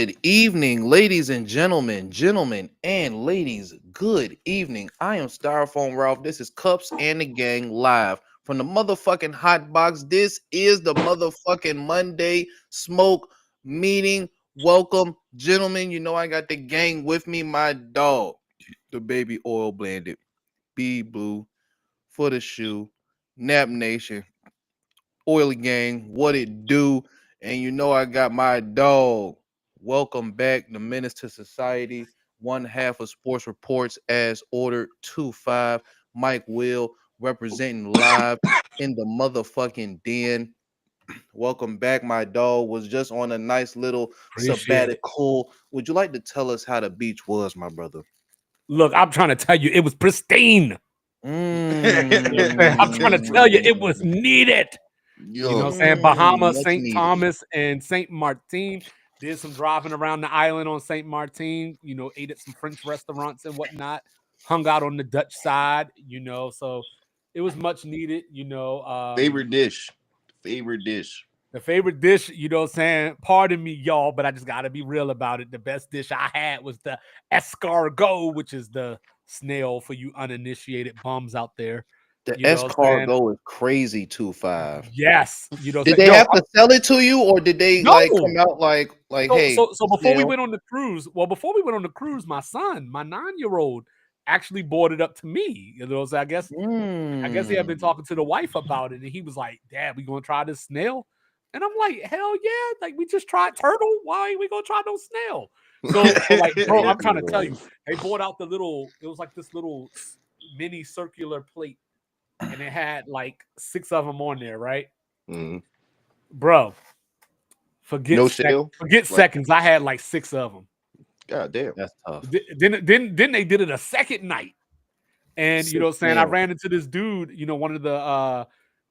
Good evening, ladies and gentlemen and ladies. Good evening. I am Styrofoam Ralph. This is Cups and the Gang live from the motherfucking hot box. This is the motherfucking Monday smoke meeting. Welcome, gentlemen. You know I got the gang with me. My dog, the baby oil blended, B Blue for the shoe, Nap Nation, Oily Gang. What it do? And you know I got my dog. Welcome back, the Menace to Society, one half of Sports Reports as ordered 2-5. Mike Will representing live in the motherfucking den. Welcome back, my dog. Was just on a nice little Appreciate it. sabbatical. Would you like to tell us how the beach was, my brother? Look, I'm trying to tell you, it was pristine. I'm trying to tell you, it was needed. You know what I'm saying? Bahamas, Much St. needed. Thomas, and St. Martin. Did some driving around the island on St. Martin. Ate at some French restaurants and whatnot. Hung out on the Dutch side. So it was much needed. Favorite dish. The favorite dish, what I'm saying? Pardon me, y'all, but I just got to be real about it. The best dish I had was the escargot, which is the snail for you uninitiated bums out there. The You know what I'm saying? escargot is crazy 2-5. Yes. Did they have to sell it to you, or did they like No. come out like hey? So before we snail? went on the cruise, my son, my 9-year-old, actually brought it up to me. So I guess he had been talking to the wife about it, and he was like, "Dad, we gonna try this snail?" And I'm like, "Hell yeah! Like we just tried turtle. Why ain't we gonna try no snail?" So like, bro, I'm trying to tell you, they brought out the little. It was like this little mini circular plate, and it had like 6 of them on there, right? Mhm. Bro, forget No sec- shell? forget seconds. I had like 6 of them. God damn. That's tough. Then they did it a second night. And you know what I'm saying? I Snail. ran into this dude, one of the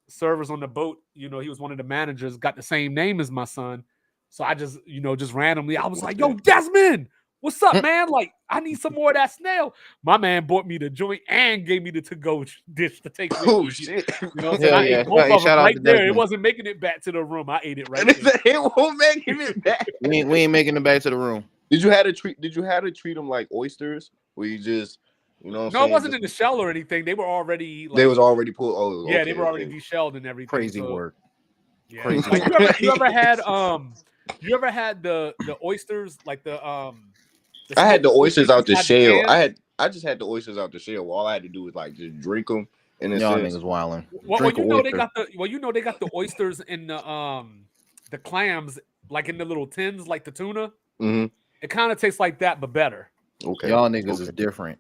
servers on the boat, he was one of the managers, got the same name as my son. So I just, just randomly, I was like, "Yo, Desmond, what's up, man? Like, I need some more of that snail." My man bought me the joint and gave me the to-go dish to take with Oh me. shit. You know what I'm saying? Hell I yeah. ate both Hey, of shout them out right to there. It Desmond. wasn't making it back to the room. I ate it right And there. it won't make it back. We ain't making it back to the room. Did you have to treat them like oysters? Where you just, you know what I'm No, saying? it wasn't in the shell or anything. They were already like, They was already pulled. Oh, yeah, okay, they were already okay. deshelled and everything. Crazy so, work. Yeah. Crazy Like work. you ever had the oysters, like the I had the smoked oysters out the inside the shell. can? I just had the oysters out the shell. All I had to do was like just drink them in a Y'all sense. niggas wildin'. Well, Drink a oyster. they got the oysters in the clams, like in the little tins, like the tuna. Mhm. It kind of tastes like that, but better. Okay. Y'all niggas is Okay. different.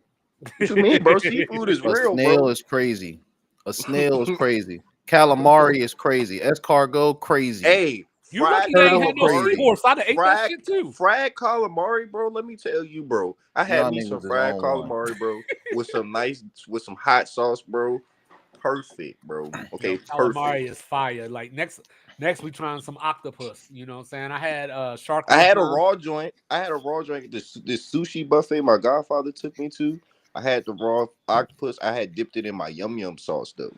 What you mean, bro? Seafood is A real, snail bro. is crazy. A snail is crazy. Calamari is crazy. Escargot crazy. Hey, You fried lucky they ain't Turtle had no calamari, crazy. seahorse. I'd have ate that fried shit too. fried calamari, bro. Let me tell you, bro. I had Y'all me some niggas is fried on one. calamari, bro, with some hot sauce, bro. Perfect, bro. Okay, Yo, perfect. calamari is fire. Like next we trying some octopus. You know what I'm saying? I had shark I one had a time. raw joint. At this sushi buffet my godfather took me to. I had the raw octopus. I had dipped it in my yum yum sauce though.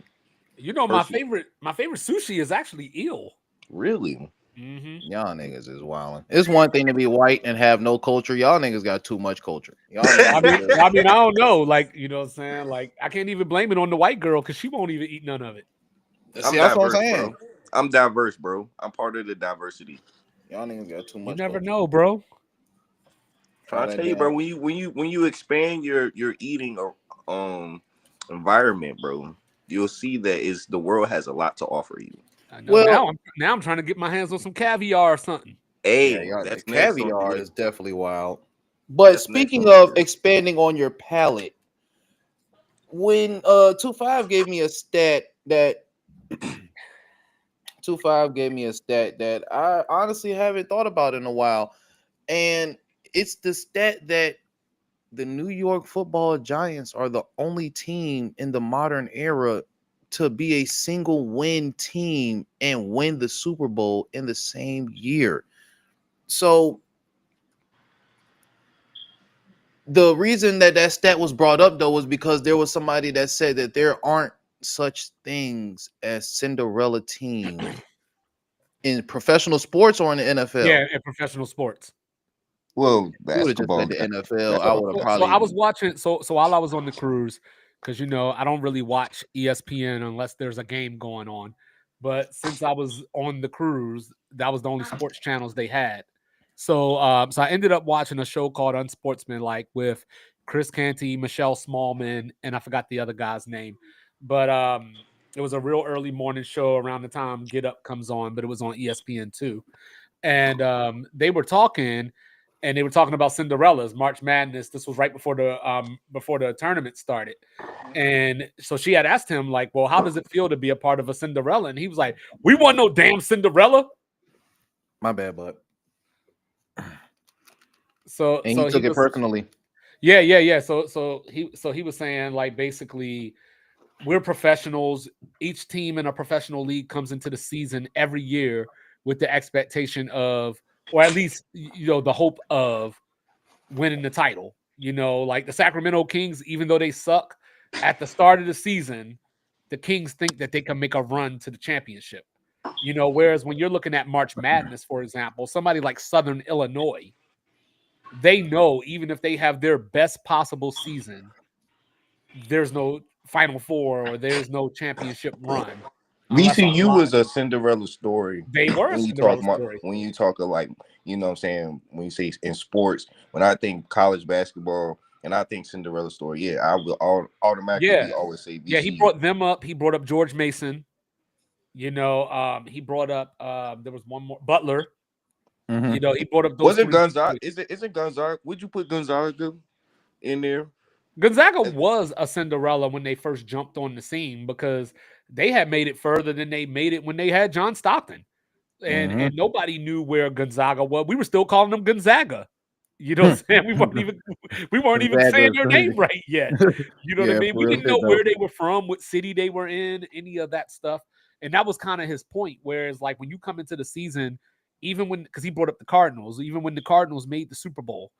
You know, Perfect. my favorite sushi is actually eel. Really? Mm-hmm. Y'all niggas is wildin'. It's one thing to be white and have no culture. Y'all niggas got too much culture. Y'all niggas. I mean, I don't know. Like, you know what I'm saying? Like, I can't even blame it on the white girl because she won't even eat none of it. See, I'm that's what I'm diverse, saying. bro. I'm diverse, bro. I'm part of the diversity. Y'all niggas got too You much never culture. know, bro. I tell you, bro. When you expand your eating environment, bro, you'll see that the world has a lot to offer you. I know. Well, Now I'm trying to get my hands on some caviar or something. yeah, Hey, y'all, the that's next on the caviar is list. definitely wild. But That's next speaking on the of list. expanding on your palate, when 25 gave me a stat that 25 gave me a stat that I honestly haven't thought about in a while. And it's the stat that the New York Football Giants are the only team in the modern era to be a single win team and win the Super Bowl in the same year. So the reason that stat was brought up though was because there was somebody that said that there aren't such things as Cinderella teams in professional sports or in the NFL. Yeah, in professional sports. Well, You would have just basketball. said the NFL. I would have So probably. I was watching. So while I was on the cruise, because I don't really watch ESPN unless there's a game going on. But since I was on the cruise, that was the only sports channels they had. So I ended up watching a show called Unsportsmanlike with Chris Canty, Michelle Smallman, and I forgot the other guy's name. But it was a real early morning show around the time Get Up comes on, but it was on ESPN too. And they were talking, and they were talking about Cinderella's March Madness. This was right before the tournament started. And so she had asked him, like, well, how does it feel to be a part of a Cinderella? And he was like, we want no damn Cinderella. My bad, bud. So And he took it personally. Yeah. So he was saying, like, basically, we're professionals. Each team in a professional league comes into the season every year with the expectation of, or at least, the hope of winning the title. Like the Sacramento Kings, even though they suck at the start of the season, the Kings think that they can make a run to the championship. Whereas when you're looking at March Madness, for example, somebody like Southern Illinois, they know even if they have their best possible season, there's no Final Four or there's no championship run. VCU was a Cinderella story. They were a Cinderella story. When you talk of, like, what I'm saying, when you say in sports, when I think college basketball and I think Cinderella story, yeah, I will automatically always say VCU. Yeah, he brought them up. He brought up George Mason. He brought up there was one more, Butler. Mm-hmm. He brought up those. Was it Gonzaga? Isn't Gonzaga? Would you put Gonzaga in there? Gonzaga was a Cinderella when they first jumped on the scene because they had made it further than they made it when they had John Stockton. And nobody knew where Gonzaga was. We were still calling them Gonzaga. You know what I'm saying? We weren't even saying their name right yet. You know what I mean? We didn't know where they were from, what city they were in, any of that stuff. And that was kind of his point. Whereas, like, when you come into the season, because he brought up the Cardinals, even when the Cardinals made the Super Bowl,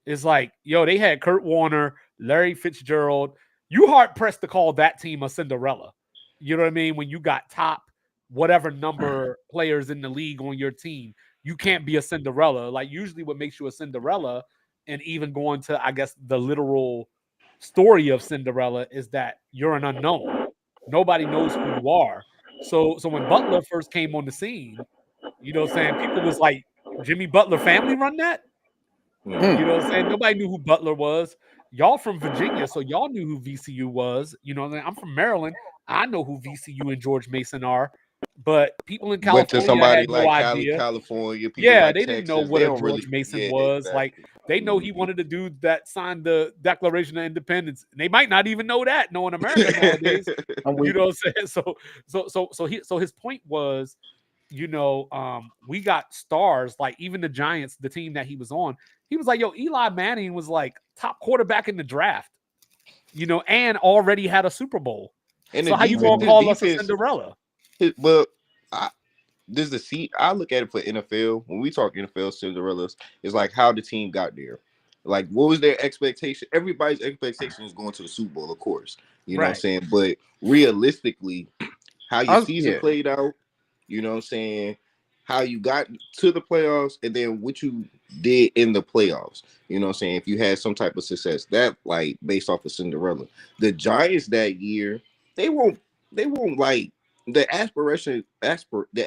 it's like, they had Kurt Warner, Larry Fitzgerald. You hard pressed to call that team a Cinderella. You know what I mean? When you got top whatever number players in the league on your team, you can't be a Cinderella. Like, usually what makes you a Cinderella, and even going to, I guess, the literal story of Cinderella, is that you're an unknown. Nobody knows who you are. So when Butler first came on the scene, people was like, Jimmy Butler family run that? You know what I'm saying? Nobody knew who Butler was. Y'all from Virginia, so y'all knew who VCU was. I'm from Maryland. I know who VCU and George Mason are. But people in California to somebody had no like idea. California, They Texas, didn't know what a George Mason was. Exactly. Like, they know he wanted the dude that signed the Declaration of Independence. And they might not even know that, knowing America nowadays. You know what I'm saying? So his point was, we got stars, like even the Giants, the team that he was on. He was like, Eli Manning was like top quarterback in the draft, and already had a Super Bowl. And so how you gonna call us a Cinderella? Well, I look at it for NFL. When we talk NFL Cinderellas, it's like how the team got there. Like, what was their expectation? Everybody's expectation is going to the Super Bowl, of course. You know what I'm saying? But realistically, how your season played out, you know what I'm saying? How you got to the playoffs, and then what you did in the playoffs. You know what I'm saying? If you had some type of success, that, like, based off of Cinderella. The Giants that year, they won't like, the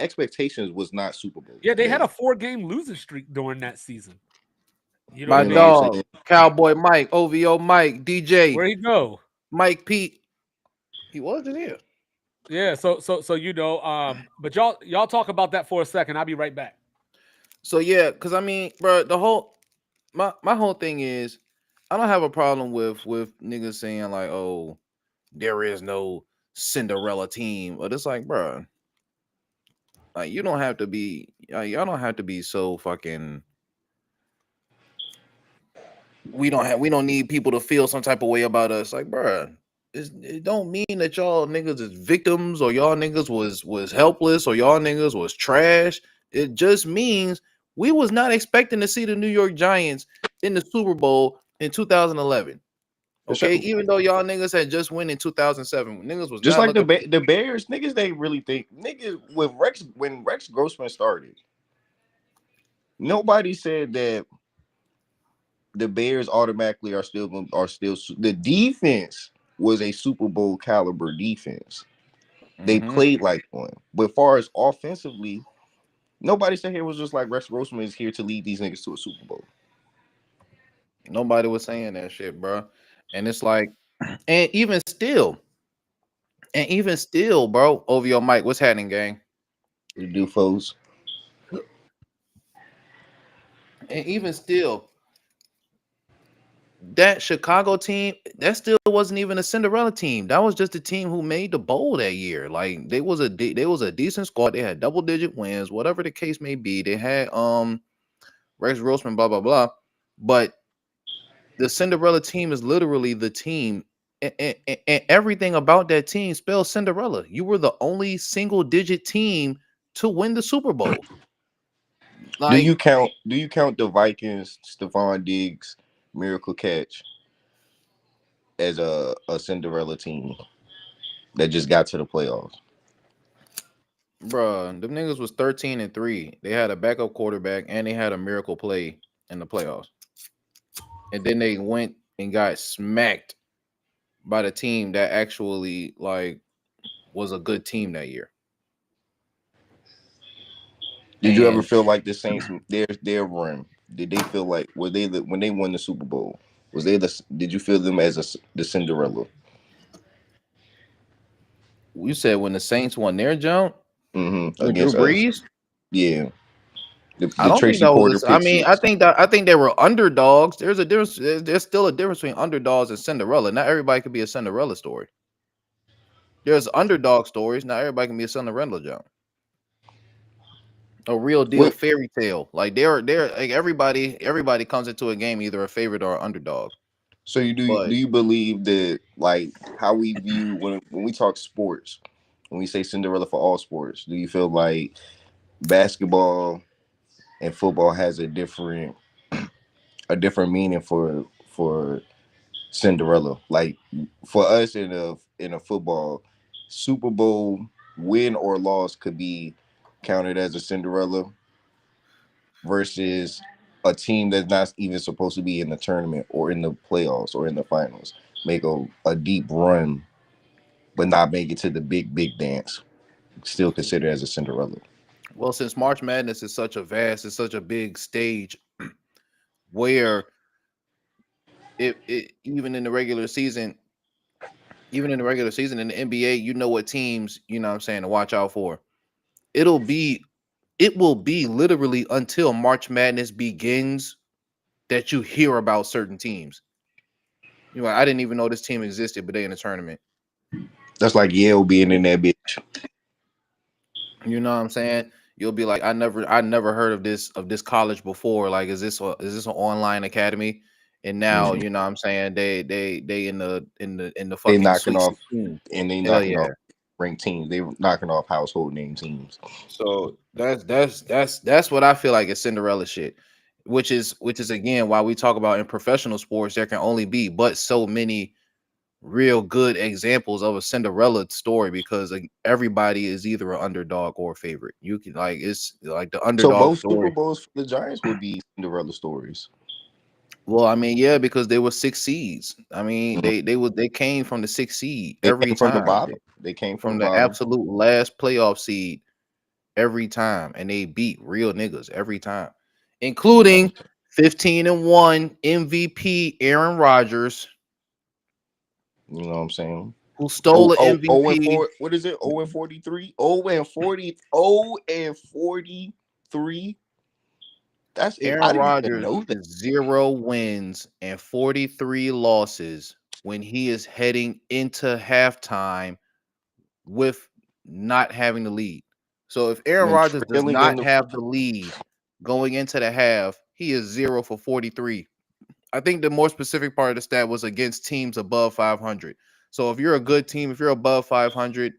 expectations was not Super Bowl. Yeah, they had a 4-game losing streak during that season. My dog, Cowboy Mike, OVO Mike, DJ. Where'd he go? Mike Pete. He wasn't here. Yeah, so but y'all talk about that for a second. I'll be right back. So yeah, because I mean, bro, my whole thing is, I don't have a problem with niggas saying like, oh, there is no Cinderella team, but it's like, bro, like, you don't have to be, y'all don't have to be so fucking. We don't need people to feel some type of way about us, like, bro. It don't mean that y'all niggas is victims, or y'all niggas was helpless, or y'all niggas was trash. It just means we was not expecting to see the New York Giants in the Super Bowl in 2011. Okay, even though y'all niggas had just won in 2007, niggas was just like the Bears. Niggas, they really think niggas when Rex Grossman started. Nobody said that the Bears automatically are still the defense was a Super Bowl caliber defense. They Mhm. played like one. But as far as offensively, nobody said here was just like Rex Grossman is here to lead these niggas to a Super Bowl. Nobody was saying that shit, bro. And it's like, and even still, bro, over your mic, what's happening, gang? The do foes. And even still, that Chicago team, that still wasn't even a Cinderella team. That was just a team who made the bowl that year. Like they was a decent squad. They had double digit wins, whatever the case may be. They had Rex Grossman, blah blah blah. But the Cinderella team is literally the team, and everything about that team spells Cinderella. You were the only single digit team to win the Super Bowl. Do Like, you count the Vikings, Stephon Diggs, Miracle Catch as a Cinderella team that just got to the playoffs? bruh, them niggas was 13-3. They had a backup quarterback and they had a miracle play in the playoffs. And then they went and got smacked by the team that actually like was a good team that year. Did you ever And feel like the Saints their run? Did they feel like were they when they won the Super Bowl? Was they did you feel them as the Cinderella? you said when the Saints won their jump with Drew Against us? Brees, Yeah. I The don't think Tracy that Porter was. I pick mean, six. I think they were underdogs. There's a difference. There's still a difference between underdogs and Cinderella. Not everybody could be a Cinderella story. There's underdog stories. Not everybody can be a Cinderella jump. A real deal What fairy tale. Like they're like everybody comes into a game either a favorite or an underdog. so you But do you believe that like how we view when we talk sports, when we say Cinderella for all sports, do you feel like basketball and football has a different meaning for Cinderella? Like for us in a football Super Bowl win or loss could be counted as a Cinderella versus a team that's not even supposed to be in the tournament or in the playoffs or in the finals make a deep run but not make it to the big dance, still considered as a Cinderella. well, since March Madness is it's such a big stage where it even in the regular season, even in the regular season in the NBA, you know what teams, you know what I'm saying, to watch out for. It'll be it will be literally until March Madness begins that you hear about certain teams. You know, I didn't even know this team existed, but they in the tournament. That's like Yale being in that bitch. You know what I'm saying? You'll be like, I never heard of this college before. Like, is this an online academy? And now, Mhm. you know what I'm saying, they in the They fucking knocking Sweet off 16. and they Hell knocking yeah. off ranked teams. They knocking off household name teams. So that's what I feel like is Cinderella shit. Which is again why we talk about in professional sports, there can only be but so many real good examples of a Cinderella story because like, everybody is either an underdog or a favorite. You can like it's like the So underdog both Super story. Bowls for the Giants would be Cinderella stories. Well, I mean, yeah, because they were six seeds. I mean, Mhm. they came from the sixth seed They every came from the time. bottom. They came from From the the bottom. absolute last playoff seed every time, and they beat real niggas every time, You know what I'm including 15-1 MVP Aaron Rodgers, saying? You know what I'm saying? who stole an Oh and MVP. 4. What is it? 0-43? 0-43. That's it. I Aaron didn't even Rodgers know that. is 0 wins and 43 losses when he is heading into halftime with not having the lead. So if Aaron When Rodgers does trailing in not the have the lead going into the half, he is 0 for 43. I think the more specific part of the stat was against teams above 500. So if you're a good team, if you're above 500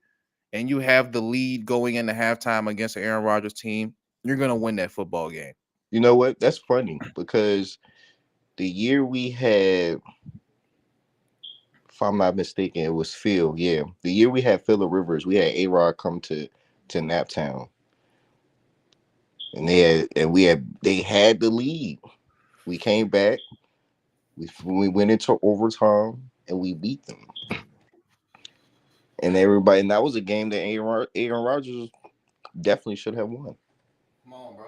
and you have the lead going into halftime against an Aaron Rodgers team, you're going to win that football game. you know what? That's funny because the year we had, if I'm not mistaken, it was Phil. Yeah. The year we had Phillip Rivers, we had A-Rod come to Naptown. And they had the lead. We came back. We went into overtime and we beat them. And everybody, and that was a game that Aaron Rodgers definitely should have won. Come on, bro.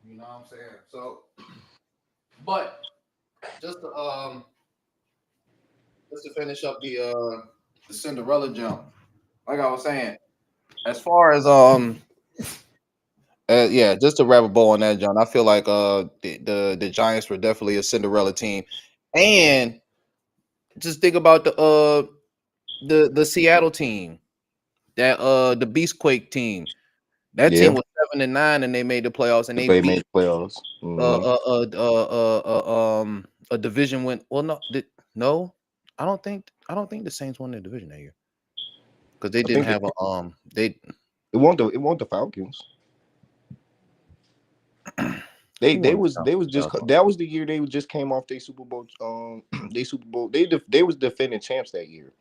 You know what I'm saying? So, but just to finish up the Cinderella jump, like I was saying, as far as yeah, just to wrap a bow on that, John. I feel like the Giants were definitely a Cinderella team, and just think about the Seattle team, that the Beastquake team. That Yeah, team was 7-9, and they made the playoffs, and they they made beat the playoffs. a division win. Well, no, I don't think the Saints won the division that year because they I didn't think have they it won the Falcons. They who they won was the they was just Falcons? that was the year they just came off their Super Bowl they was defending champs that year.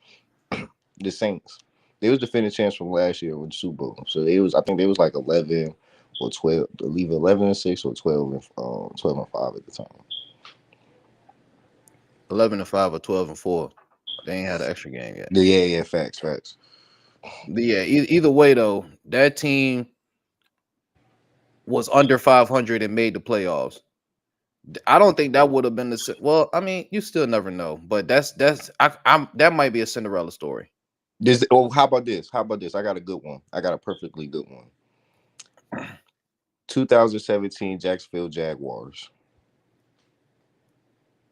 The Saints. They was defending champs from last year with the Super Bowl. So they was I think they was like 11 or 12, I believe 11-6 or 12-5 at the time. 11-5 or 12-4. They ain't had an extra game yet. Yeah, facts. But yeah, either way though, that team was under 500 and made the playoffs. I don't think that would have been the well. I mean, you still never know, but I'm that might be a Cinderella story. How about this? How about this? I got a good one. I got a perfectly good one. 2017 Jacksonville Jaguars.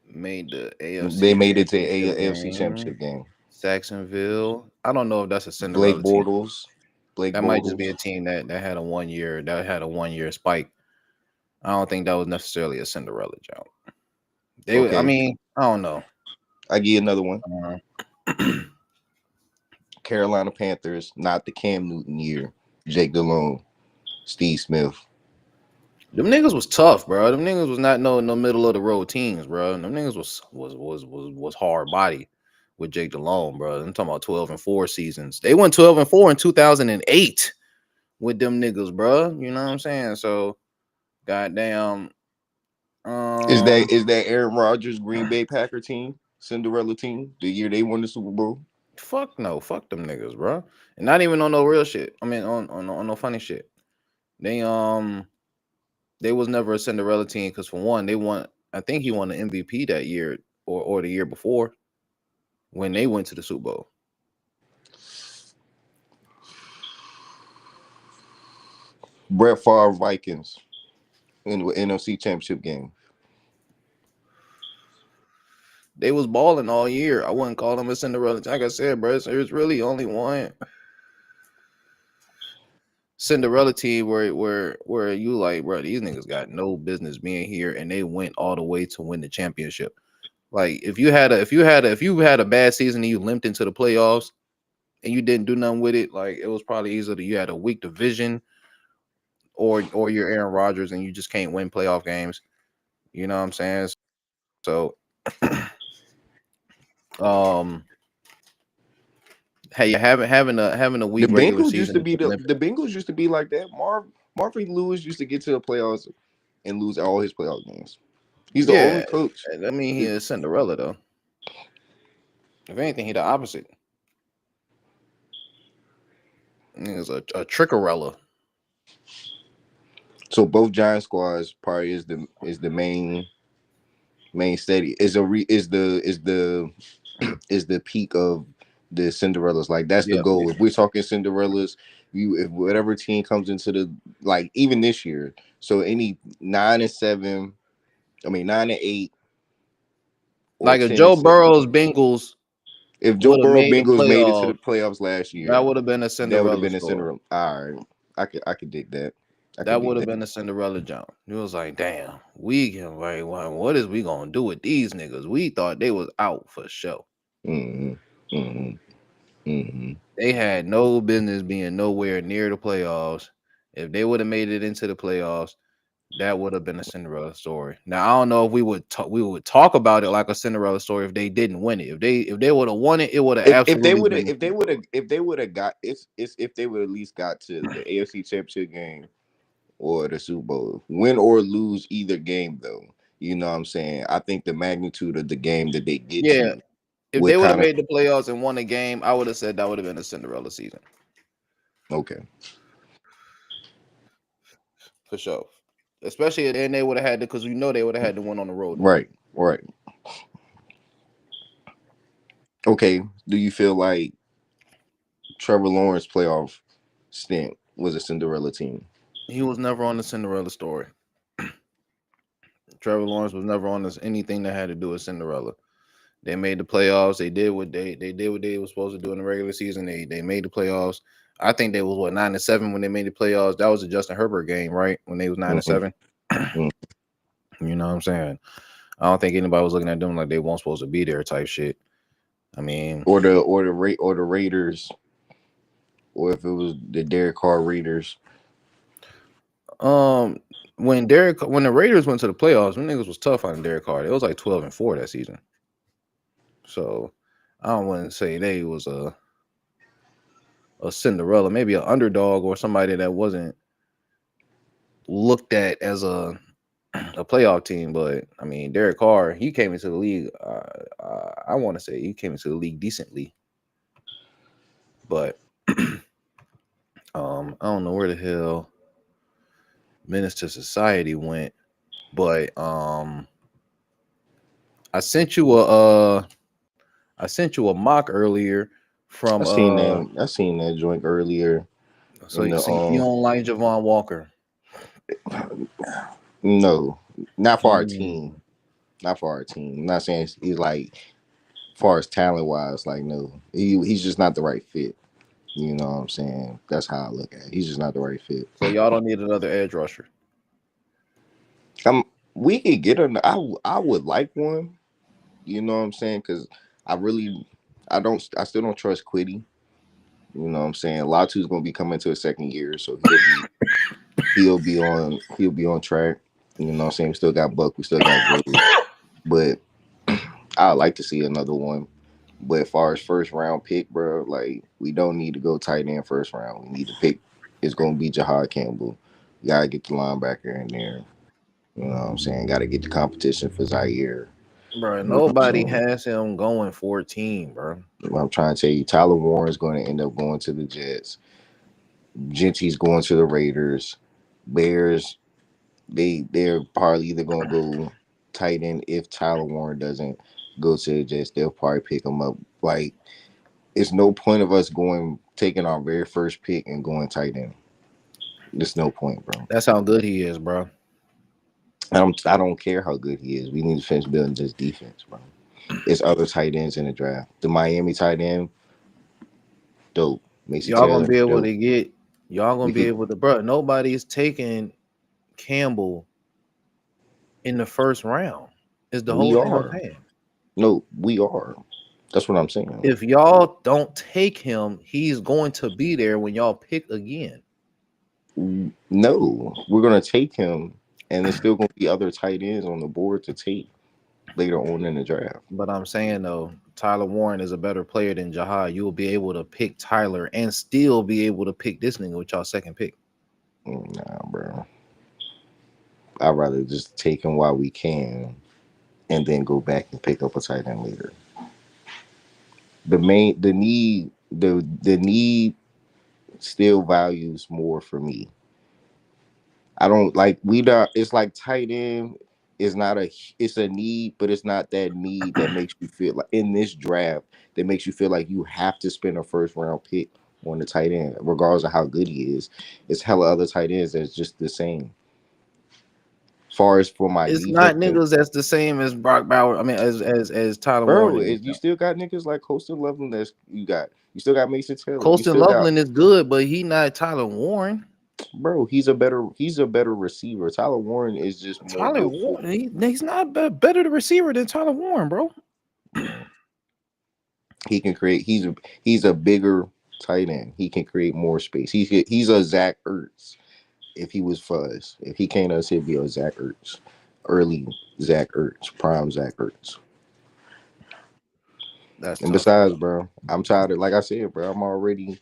Made the AFC. They made it to AFC championship Championship game. game. Jacksonville. I don't know if that's a Blake Cinderella team. Bortles. That might just be a team that had a 1 year spike. I don't think that was necessarily a Cinderella job. Okay. I mean, I don't know. I give you another one. Carolina Panthers, not the Cam Newton year. Jake Delhomme, Steve Smith. Them niggas was tough, bro. Them niggas was not no middle of the road teams, bro. Them niggas was hard body with Jake Delhomme, bro. I'm talking about 12-4 seasons. They went 12-4 in 2008 with them niggas, bro. You know what I'm saying? So, goddamn. Is that Aaron Rodgers Green Bay Packer team, Cinderella team, the year they won the Super Bowl? Fuck no, fuck them niggas, bro. And not even on no real shit. I mean, on no funny shit. They was never a Cinderella team because for one, they won. I think he won the MVP that year or the year before when they went to the Super Bowl. Brett Favre Vikings in the NFC Championship game. They was balling all year. I wouldn't call them a Cinderella. Like I said, bro, there's really only one Cinderella team where you like, bro, these niggas got no business being here, and they went all the way to win the championship. Like if you had a bad season and you limped into the playoffs and you didn't do nothing with it, like it was probably either you had a weak division or you're Aaron Rodgers and you just can't win playoff games. You know what I'm saying? So hey, having a weak The regular Bengals season. used to be the Bengals used to be like that. Marvin Lewis used to get to the playoffs and lose all his playoff games. He's the only coach. I mean, he is Cinderella though. If anything, he the opposite. He's a trickerella. So both Giant squads probably is the main steady is the peak of the Cinderellas. Like that's the goal. If we're talking Cinderellas, if whatever team comes into the like even this year, so any 9-7, 9-8, like if Joe Burrow's Bengals. If Joe Burrow Bengals made it to the playoffs last year, that would have been a Cinderella. That would have been a Cinderella. All right, I could dig that. That would have been a Cinderella jump. It was like, damn, we can like, what is we gonna do with these niggas? We thought they was out for sure. They had no business being nowhere near the playoffs. If they would have made it into the playoffs, that would have been a Cinderella story. Now I don't know if we would talk about it like a Cinderella story if they didn't win it. If they would have won it, it would have absolutely. If they would have got if they would at least got to the AFC Championship game or the Super Bowl, win or lose either game though, You know what I'm saying? I think the magnitude of the game that they get Yeah, to if would they would have kind of made the playoffs and won a game, I would have said that would have been a Cinderella season okay. for sure. Especially, and they would have had to, because we know they would have had to win on the road. Right, right. Okay. Do you feel like Trevor Lawrence playoff stint was a Cinderella team? He was never on the Cinderella story. Trevor Lawrence was never on this anything that had to do with Cinderella. They made the playoffs. They did what they did what they were supposed to do in the regular season. They made the playoffs. I think they was what 9-7 when they made the playoffs. That was a Justin Herbert game, right? When they was 9-7. Mhm. You know what I'm saying? I don't think anybody was looking at them like they weren't supposed to be there type shit. I mean, Or the Raiders, or if it was the Derek Carr Raiders. when the Raiders went to the playoffs, them niggas was tough on Derek Carr. It was like 12-4 that season. So I don't want to say they was a Cinderella, maybe an underdog or somebody that wasn't looked at as a playoff team. But I mean, Derek Carr, he came into the league. I want to say he came into the league decently, but I don't know where the hell Menace to Society went. But I sent you a mock earlier from I seen that joint earlier. so In you the see you don't like Javon Walker. No, not for our Mm. team. Not for our team. I'm not saying he's like, far as talent wise, like no, he's just not the right fit. You know what I'm saying? That's how I look at it. He's just not the right fit. So y'all don't need another edge rusher. We could get him. I would like one. You know what I'm saying? Because I still don't trust Quiddy. You know what I'm saying? Latu's gonna be coming to his second year, so he'll be on track. You know what I'm saying? We still got Buck, we still got Groves, but I'd like to see another one. But as far as first round pick, bro, like we don't need to go tight end first round. We need to pick. It's gonna be Jahad Campbell. You gotta get the linebacker in there. You know what I'm saying? Got to get the competition for Zaire. Bro, You know what I'm nobody saying? has him going 14, bro. I'm trying to tell you, Tyler Warren's going to end up going to the Jets. Genty's going to the Raiders. Bears, they're probably either going to go tight end if Tyler Warren doesn't go to the Jets. They'll probably pick him up. Like, it's no point of us taking our very first pick and going tight end. There's no point, bro. That's how good he is, bro. I don't care how good he is. We need to finish building this defense, bro. It's other tight ends in the draft. The Miami tight end, dope. Mason Y'all gonna Taylor, be able dope. to get. Y'all gonna We be could, able to, bro. Nobody's taking Campbell in the first round. Is the we whole thing I'm are. saying. No, we are. That's what I'm saying. If y'all don't take him, he's going to be there when y'all pick again. No, we're gonna take him, and there's still gonna be other tight ends on the board to take later on in the draft. But I'm saying though, Tyler Warren is a better player than Jahad. You will be able to pick Tyler and still be able to pick this nigga with y'all second pick. Nah, bro. I'd rather just take him while we can, and then go back and pick up a tight end later. The need still values more for me. I don't like we don't. It's like tight end is not it's a need, but it's not that need that makes you feel like in this draft that makes you feel like you have to spend a first round pick on the tight end, regardless of how good he is. It's hella other tight ends that's just the same. Far as for my It's defense, not niggas that's the same as Brock Bauer. I mean, as Tyler bro, Warren. you still got niggas like Colston Loveland. You still got Mason Taylor. You Colston still got, Loveland is good, but he not Tyler Warren. bro. He's a better receiver. Tyler Warren is just more Tyler built for. Warren, he's not better the receiver than Tyler Warren, bro. He can create. He's a bigger tight end. He can create more space. He's a Zach Ertz. If he was fuzz, if he came to us, he'd be a Zach Ertz, early Zach Ertz, prime Zach Ertz. That's And tough. besides, bro, I'm tired of, like I said, bro, I'm already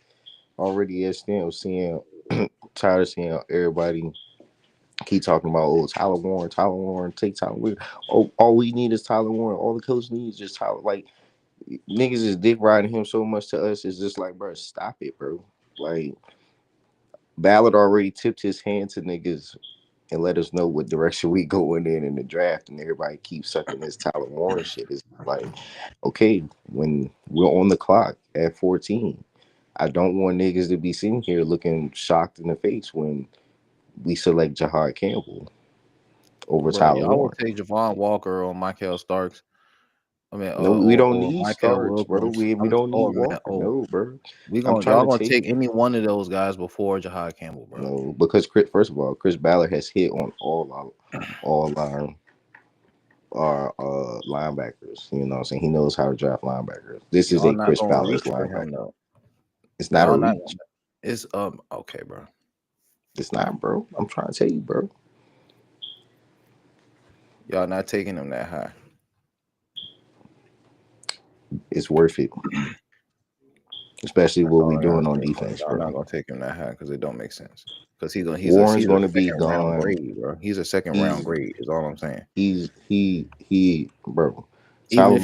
at still seeing tired of seeing everybody Keep talking about Tyler Warren, take Tyler Warren. Oh, all we need is Tyler Warren. All the coach needs is just Tyler. Like niggas is dick riding him so much to us. It's just like, bro, stop it, bro. Like Ballard already tipped his hand to niggas and let us know what direction we going in the draft, and everybody keeps sucking this Tyler Warren shit. It's like, okay, when we're on the clock at 14, I don't want niggas to be sitting here looking shocked in the face when we select Jahad Campbell over Bro, Tyler y'all will Warren. take Javon Walker or Michael Starks. I mean, No, we don't or need Michael Starks, bro. Williams. We don't need Man, Walker. No, bro. y'all gonna take any one of those guys before Jahad Campbell, bro. No, because first of all, Chris Ballard has hit on all our linebackers. You know what I'm saying? He knows how to draft linebackers. This is a Chris Ballard linebacker. It's not a reach. It's okay, bro. It's not, bro. I'm trying to tell you, bro. Y'all not taking him that high. It's worth it. Especially what we doing on defense, bro. I'm not gonna take him that high because it don't make sense. Because he's Warren's going to be gone. Grade, bro. He's a second round grade. Is all I'm saying. He, bro. Even if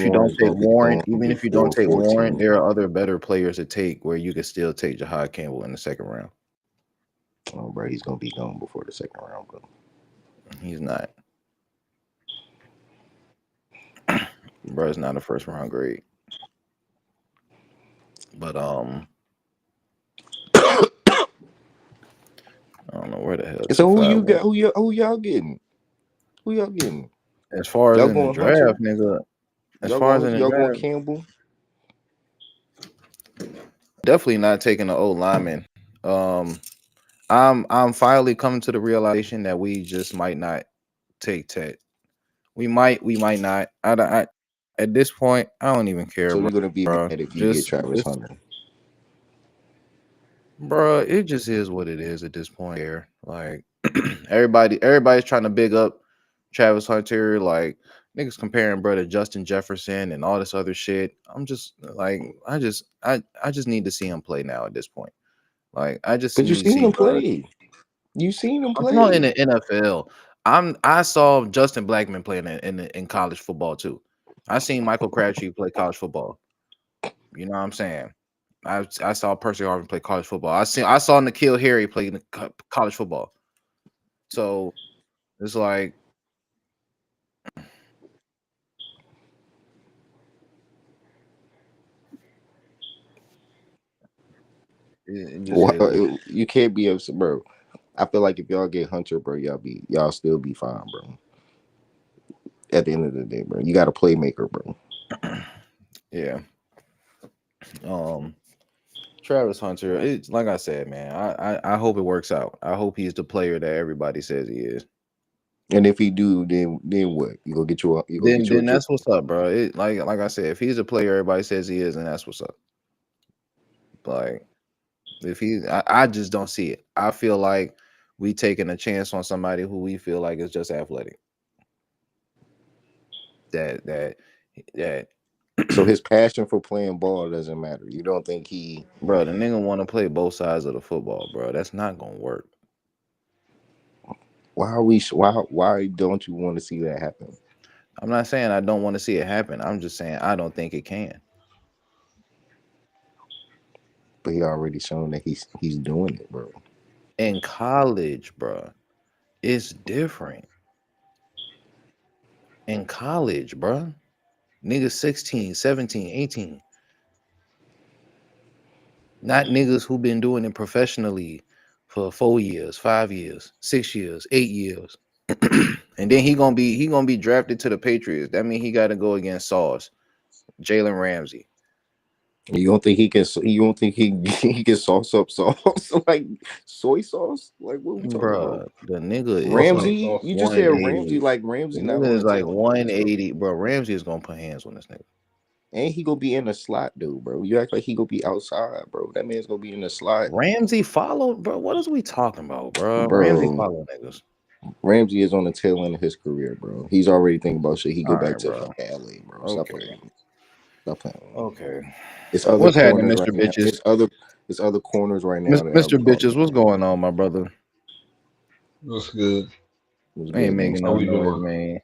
you don't take Warren, there are other better players to take where you could still take Jahad Campbell in the second round. Oh, bro, he's gonna be gone before the second round, bro. He's not. Bro, it's not a first round grade. But I don't know where the hell. So who y'all getting? Who y'all getting? As far as in the draft, nigga. As far as in the draft, going Campbell. Definitely not taking the old lineman. I'm finally coming to the realization that we just might not take Ted. We might not. I at this point, I don't even care. So you're gonna be mad if you get Travis Hunter. Bro, it just is what it is at this point here. Like everybody's trying to big up Travis Hunter, like niggas comparing bro to Justin Jefferson and all this other shit. I'm just like, I just need to see him play now at this point. Like you seen him play. You seen him play. I'm not in the NFL. I saw Justin Blackman playing in college football too. I seen Michael Crabtree play college football. You know what I'm saying? I saw Percy Harvin play college football. I saw N'Keal Harry play college football. So it's like you can't be upset, bro. I feel like if y'all get Hunter, bro, y'all still be fine, bro. At the end of the day, bro, you got a playmaker, bro. Yeah. Travis Hunter, it's like I said, man. I hope it works out. I hope he's the player that everybody says he is. And if he do, then what? You go get you. Then that's what's up, bro. It like I said, if he's a player everybody says he is, then that's what's up. Like if I just don't see it. I feel like we taking a chance on somebody who we feel like is just athletic. That So his passion for playing ball doesn't matter. You don't think bro, the nigga want to play both sides of the football, bro. That's not gonna work. Why don't you want to see that happen? I'm not saying I don't want to see it happen. I'm just saying I don't think it can. But he already shown that he's doing it, bro. In college, bro, it's different. In college, bro, niggas 16, 17, 18. Not niggas who been doing it professionally for 4 years, 5 years, 6 years, 8 years. And then he gonna be drafted to the Patriots. That means he got to go against Sauce, Jalen Ramsey. You don't think he can? You don't think he can sauce up sauce like soy sauce? Like what we talking about? The nigga Ramsey. Like you just said Ramsey. Like Ramsey. The nigga is like 180, bro. Ramsey is gonna put hands on this nigga. And he gonna be in the slot, dude, bro. You act like he gonna be outside, bro. That man's gonna be in the slot. Ramsey followed, bro. What is we talking about, bro? Ramsey follow niggas. Ramsey is on the tail end of his career, bro. He's already thinking about shit. He go back to LA, bro. Stop playing. Okay. What's happening, Mr. Bitches? It's other corners right now. Mr. Bitches, what's going on, my brother? What's good? Was I ain't good, making man. no we noise, doing? man.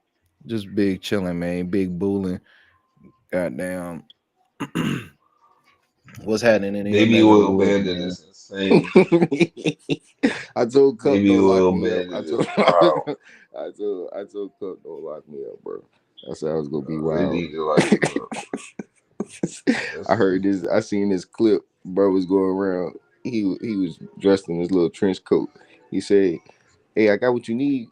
Just big chilling, man. Big booling. Goddamn. What's happening in your Baby neck of the oil woods, bandit man? is insane. I told Cup Baby don't lock oil me up. bandit is wild. I told Cup don't lock me up, bro. I said I was gonna be They wild. need to lock you up. I heard this. I seen this clip. Bro was going around. He was dressed in his little trench coat. He said, "Hey, I got what you need.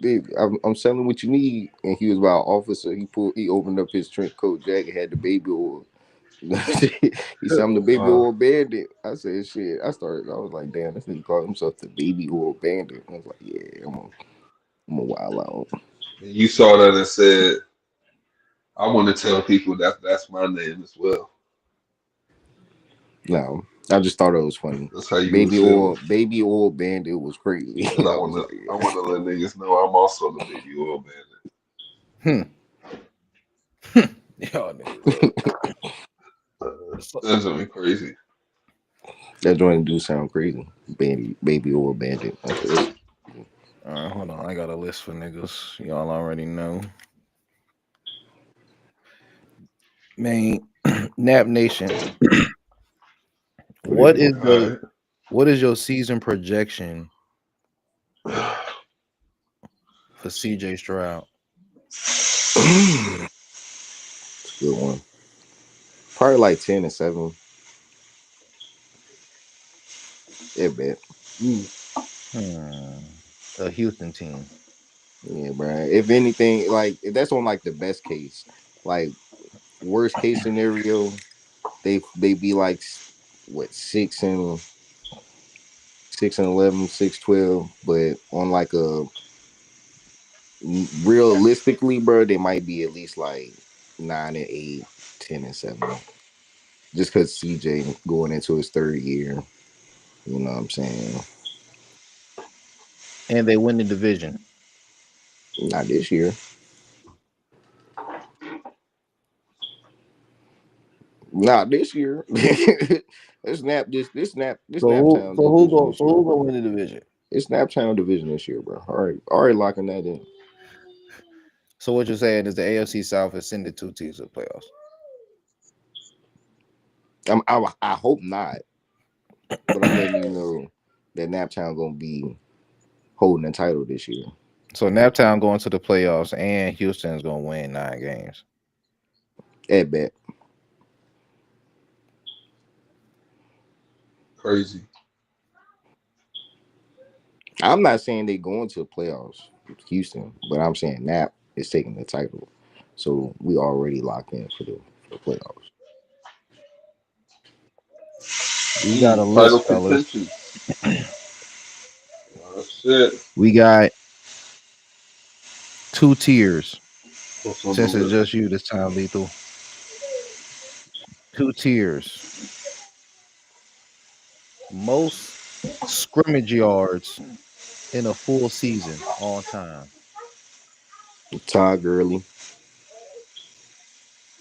Babe, I'm selling what you need." And he was about officer. He opened up his trench coat jacket, had the baby oil. He said, "I'm the baby oil bandit." I said, "Shit." I was like, "Damn, this nigga called himself the baby oil bandit." I was like, "Yeah, I'm a wild out." And you saw that and said, I want to tell people that's my name as well. No, I just thought it was funny. That's how you was feeling. Baby oil bandit was crazy. And I I was wanna like, I wanna let niggas know I'm also the baby oil bandit. Y'all niggas. That's gonna be crazy. that joint do sound crazy. Baby oil bandit. Okay. All right, hold on. I got a list for niggas. Y'all already know. Man, Nap Nation. What is your season projection for CJ Stroud? Good one. Probably like 10-7. Yeah, bet. A Houston team. Yeah, bro. If anything, like if that's on like the best case, like worst case scenario, they be like what 6-11, 6-12, but on like a realistically, bro, they might be at least like 9-8, 10-7. Just because CJ going into his third year, you know what I'm saying? And they win the division. Not this year. Not this year. This Snaptown division this year. Who gonna win the division? It's Snaptown division this year, bro. All right, locking that in. So what you're saying is the AFC South has sent the two teams to the playoffs. I hope not, but I'm letting you know that Naptown gonna be holding the title this year. So Naptown going to the playoffs and Houston's gonna win 9 games. At bet. Crazy. I'm not saying they going to the playoffs with Houston, but I'm saying Nap is taking the title. So we already locked in for the playoffs. We got a Title list, fellas. contention. Oh shit. We got 2 tiers. What's on Since the it's list? just you this time, Lethal. 2 tiers. Most scrimmage yards in a full season all time. Todd Gurley.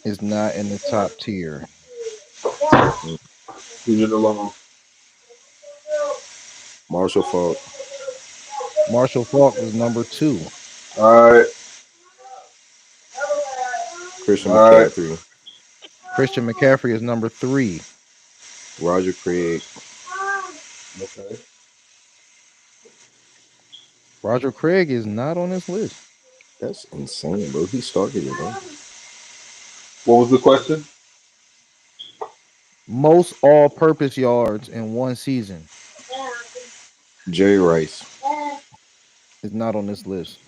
Is not in the top tier. Leave it alone. Marshall Falk. Marshall Falk is number 2. All right. Christian All right. McCaffrey. Christian McCaffrey is number 3. Roger Craig. Okay. Roger Craig is not on this list. That's insane, bro. He started it, bro. What was the question? Most all-purpose yards in one season Jerry Rice. is not on this list.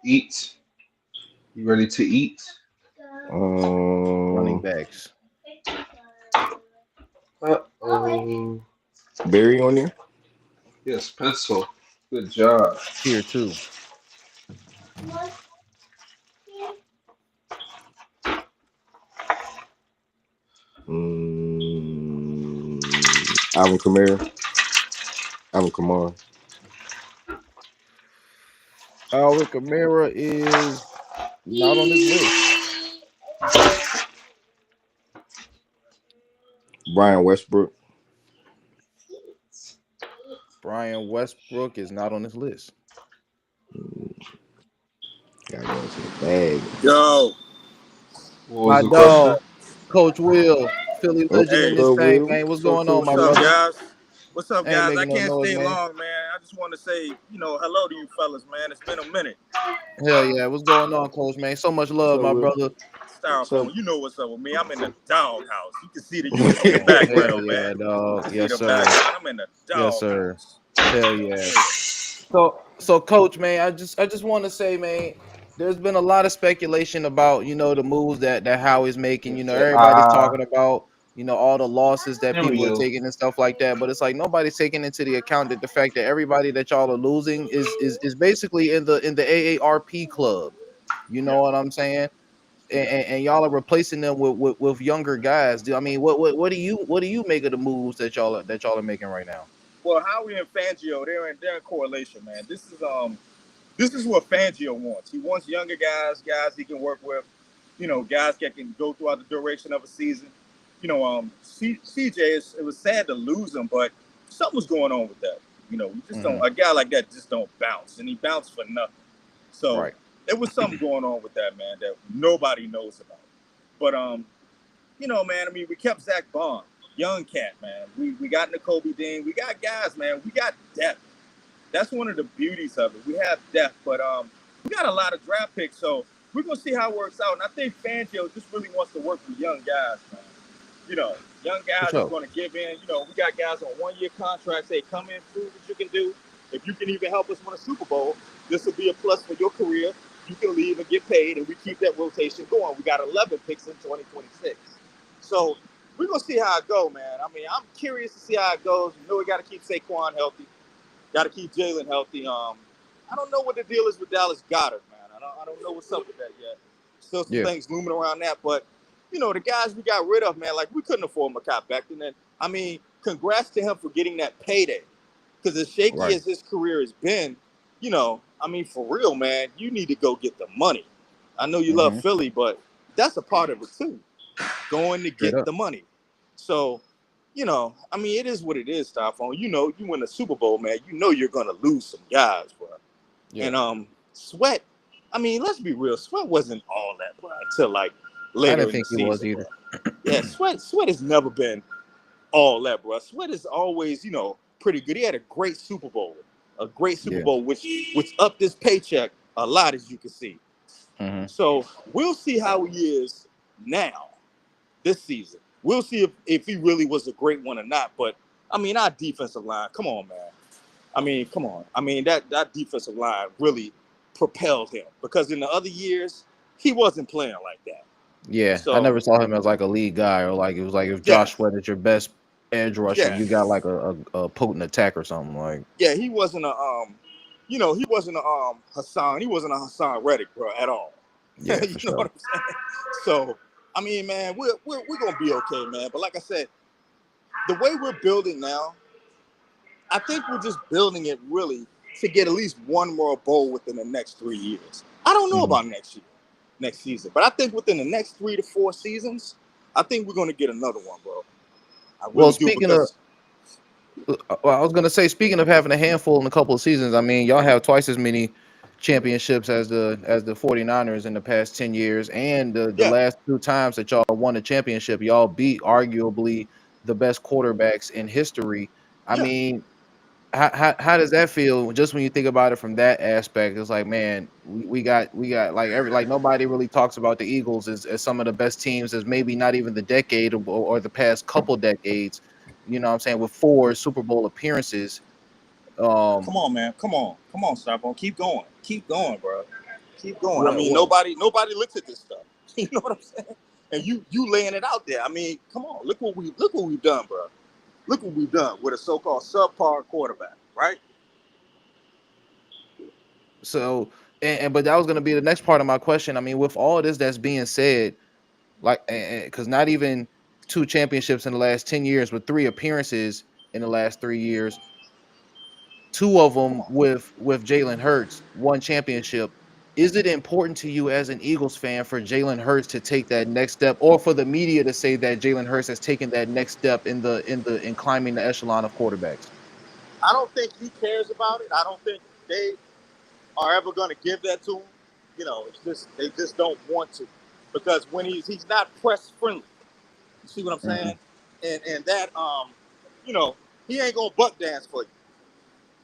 Eat. You ready to eat? Running backs. Barry on there? Yes, pencil. Good job. Tier 2. Alvin Kamara. Alvin Kamara. Alvin Kamara is not on this list. Brian Westbrook. Brian Westbrook is not on this list. Gotta go to the bag. Yo, What My was the dog, question? Coach Will, Philly Oh, legend hey, in this so thing, Will. man. What's So going on, Coach my what's Will. up, brother? guys? What's up, I ain't guys? I making no can't noise, stay man. long, man. I just want to say, hello to you fellas, man. It's been a minute. Hell yeah, what's going on, Coach, man? So much love, So my Will. brother. So Styrofoam, you know what's up with me. I'm in the doghouse. You can see the Hell background, yeah, man. You dog. can see Yes, the sir. background. I'm in the Yes, sir. doghouse. Hell yeah. So Coach, man, I just want to say, man, there's been a lot of speculation about, the moves that Howie's making. Everybody's talking about, all the losses that There we people are go. taking and stuff like that. But it's like nobody's taking into the account that the fact that everybody that y'all are losing is basically in the AARP club. You know what I'm saying? And y'all are replacing them with younger guys. I mean, what do you make of the moves that y'all are making right now? Well, Howie and Fangio, they're in correlation, man. This is what Fangio wants. He wants younger guys he can work with, guys that can go throughout the duration of a season. CJ, it was sad to lose him, but something was going on with that. We just don't. A guy like that just don't bounce, and he bounced for nothing. So Right. there was something going on with that, man, that nobody knows about. But man, I mean, we kept Zach Bond, young cat, man. We got N'Kobe Dean. We got guys, man. We got depth. That's one of the beauties of it. We have depth, but we got a lot of draft picks, so we're gonna see how it works out. And I think Fangio just really wants to work with young guys, man. Young guys sure. are gonna give in. We got guys on 1-year contracts. Hey, come in, prove what you can do. If you can even help us win a Super Bowl, this will be a plus for your career. You can leave and get paid, and we keep that rotation going. We got 11 picks in 2026. So we're gonna see how it go, man. I mean, I'm curious to see how it goes. We got to keep Saquon healthy. Got to keep Jalen healthy. I don't know what the deal is with Dallas Goedert, man. I don't know what's up with that yet. Still some things looming around that, but the guys we got rid of, man, like we couldn't afford Mekhi Becton. And I mean, congrats to him for getting that payday. Because as shaky as his career has been, I mean, for real, man, you need to go get the money. I know you love Philly, but that's a part of it too. Going to get the money. So, I mean, it is what it is, Styrofoam. You win the Super Bowl, man. You're gonna lose some guys, bro. Yeah. And Sweat, I mean, let's be real. Sweat wasn't all that, bro, until like later in the season. I didn't think he was either. Yeah, Sweat has never been all that, bro. Sweat is always, pretty good. He had a great Super Bowl, which upped his paycheck a lot, as you can see. So we'll see how he is now, this season. We'll see if he really was a great one or not. But I mean, our defensive line, come on, man. I mean, come on. I mean, that defensive line really propelled him, because in the other years he wasn't playing like that. Yeah, so I never saw him as like a lead guy, or like it was like if Josh Sweat is your best edge rusher, you got like a potent attack or something like. Yeah, he wasn't he wasn't a Hassan. He wasn't a Hassan Reddick, bro, at all. Yeah, you know what I'm saying? So I mean, man, we're gonna be okay, man. But like I said, the way we're building now, I think we're just building it really to get at least one more bowl within the next 3 years. I don't know about next season, but I think within the next 3 to 4 seasons, I think we're gonna get another one, bro. I really speaking of, I was gonna say, speaking of having a handful in a couple of seasons, I mean, y'all have twice as many championships as the 49ers in the past 10 years, and the last 2 times that y'all won a championship, y'all beat arguably the best quarterbacks in history. I mean, how does that feel just when you think about it from that aspect? It's like, man, we got like nobody really talks about the Eagles as some of the best teams, as maybe not even the decade or the past couple decades. You know what I'm saying? With 4 Super Bowl appearances. Come on, man. Come on, Styrofoam. Keep going, bro. Keep going. I mean, nobody looks at this stuff. You know what I'm saying? And you laying it out there. I mean, come on. Look what we've done, bro. Look what we've done with a so-called subpar quarterback, right? So, but that was going to be the next part of my question. I mean, with all this that's being said, like, because not even 2 championships in the last 10 years, but 3 appearances in the last 3 years, 2 of them with Jalen Hurts, 1 championship. is it important to you as an Eagles fan for Jalen Hurts to take that next step, or for the media to say that Jalen Hurts has taken that next step in climbing the echelon of quarterbacks? I don't think he cares about it. I don't think they are ever going to give that to him. You know, it's just they just don't want to, because when he's not press friendly. You see what I'm saying? And that you know, he ain't gonna buck dance for you,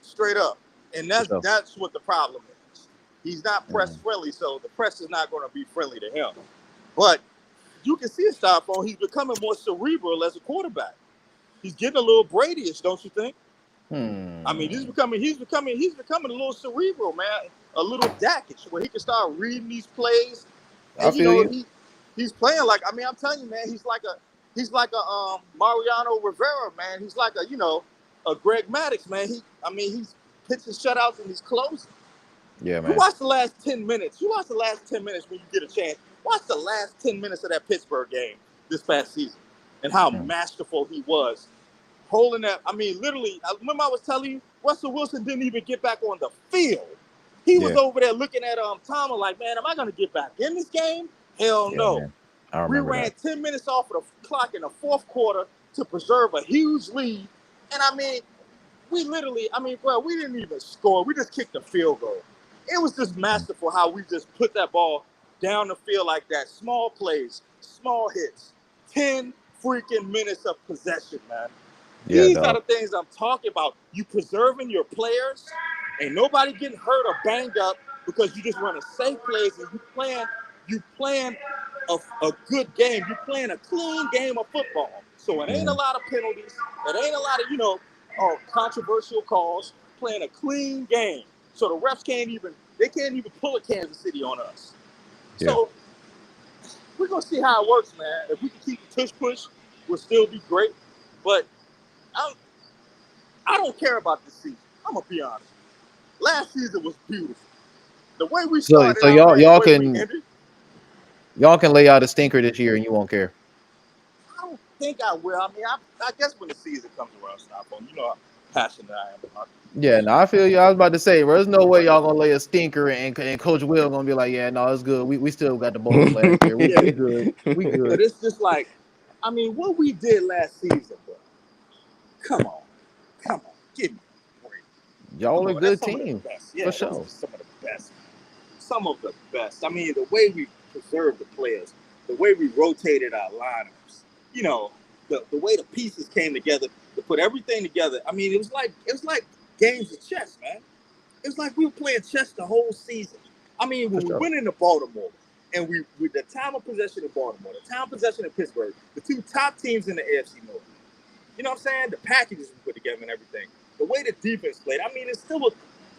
straight up. And that's what the problem is. He's not press friendly, so the press is not going to be friendly to him. But you can see it, Starphone. He's becoming more cerebral as a quarterback. He's getting a little Brady-ish, don't you think? I mean, he's becoming a little cerebral, man. A little Dak-ish, where he can start reading these plays. And he's playing like, I mean, I'm telling you, man, he's like a Mariano Rivera, man. He's like a Greg Maddux, man. He's pitching shutouts and he's closing. Yeah, man. You watch the last 10 minutes. when you get a chance. Watch the last 10 minutes of that Pittsburgh game this past season and how masterful he was. Holding that, I mean, literally, remember I was telling you, Russell Wilson didn't even get back on the field. He was over there looking at Tomlin like, man, am I going to get back in this game? Hell no. Man. I remember We ran that. 10 minutes off of the clock in the fourth quarter to preserve a huge lead. And I mean, we didn't even score. We just kicked a field goal. It was just masterful how we just put that ball down the field like that. Small plays, small hits, 10 freaking minutes of possession, man. Yeah, These are the things I'm talking about. You preserving your players, and nobody getting hurt or banged up because you just running safe plays and you playing a good game. You playing a clean game of football. So it ain't a lot of penalties. It ain't a lot of controversial calls. Playing a clean game. So the refs can't even pull a Kansas City on us. Yeah. So we're gonna see how it works, man. If we can keep the tush push, we'll still be great. But I don't care about this season. I'm gonna be honest. Last season was beautiful. The way we started, so y'all can lay out a stinker this year and you won't care. I don't think I will. I mean, I guess when the season comes around, Starphone, you know how passionate I am about it. Yeah, no, I feel you. I was about to say, bro, there's no way y'all gonna lay a stinker and Coach Will gonna be like, yeah, no, it's good. We still got the ball last year. We good. We good. But it's just like, I mean, what we did last season, bro. Come on, give me a break. Y'all a good Some of the team, best. Yeah, for sure. Some of the best. Some of the best. I mean, the way we preserved the players, the way we rotated our lineups, you know, the way the pieces came together to put everything together. I mean, it was like games of chess, man. It was like we were playing chess the whole season. I mean, when we went into Baltimore, and we the time of possession in Baltimore, the time of possession in Pittsburgh, the two top teams in the AFC North. You know what I'm saying? The packages we put together and everything. The way the defense played. I mean, it's still a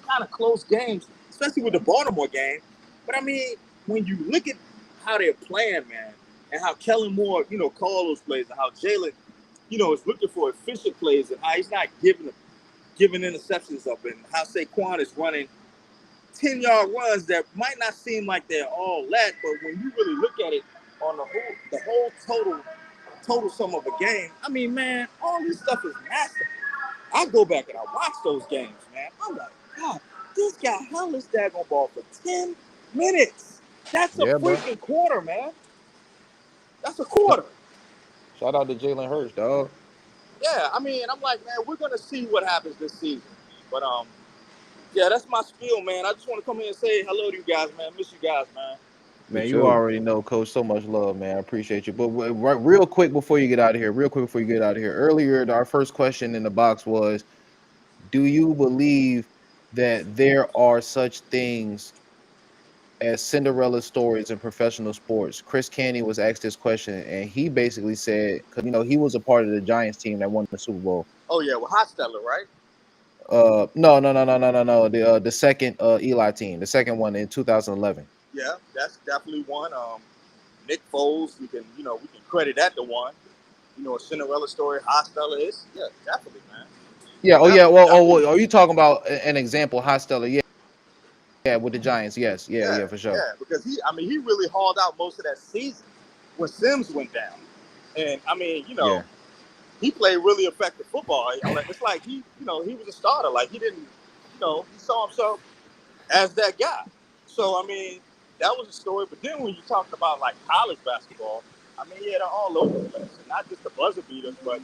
kind of close games, especially with the Baltimore game. But I mean, when you look at how they're playing, man, and how Kellen Moore, you know, call those plays, and how Jalen, you know, is looking for efficient plays, and how he's not giving interceptions up, and how Saquon is running 10-yard runs that might not seem like they're all that, but when you really look at it on the whole total sum of a game, I mean, man, all this stuff is masterful. I go back and I watch those games, man. I'm like, God, this guy held this daggone ball for 10 minutes. That's a freaking quarter, man. That's a quarter. Shout out to Jalen Hurts, dog. Yeah, I mean, I'm like, man, we're gonna see what happens this season. But yeah, that's my spiel, man. I just want to come here and say hello to you guys, man. Miss you guys, man. Man, you already know, Coach. So much love, man. I appreciate you. But real quick before you get out of here, earlier, our first question in the box was, do you believe that there are such things as Cinderella stories in professional sports? Chris Canty was asked this question, and he basically said, because, you know, he was a part of the Giants team that won the Super Bowl. Oh, yeah, with Hostetler, right? No. The second Eli team, the second one in 2011. Yeah, that's definitely one. Nick Foles, we can credit that to one. You know, a Cinderella story, Hostetler is. Yeah, definitely, man. Yeah. Oh, yeah. Well, are you talking about an example, Hostetler? Yeah. Yeah, with the Giants. Yes. Yeah, for sure. Yeah, because he really hauled out most of that season when Sims went down, and I mean, you know, he played really effective football. It's like he was a starter. Like he didn't, he saw himself as that guy. So I mean, that was a story. But then when you talked about like college basketball, I mean, yeah, they're all over the place, and not just the buzzer beaters, but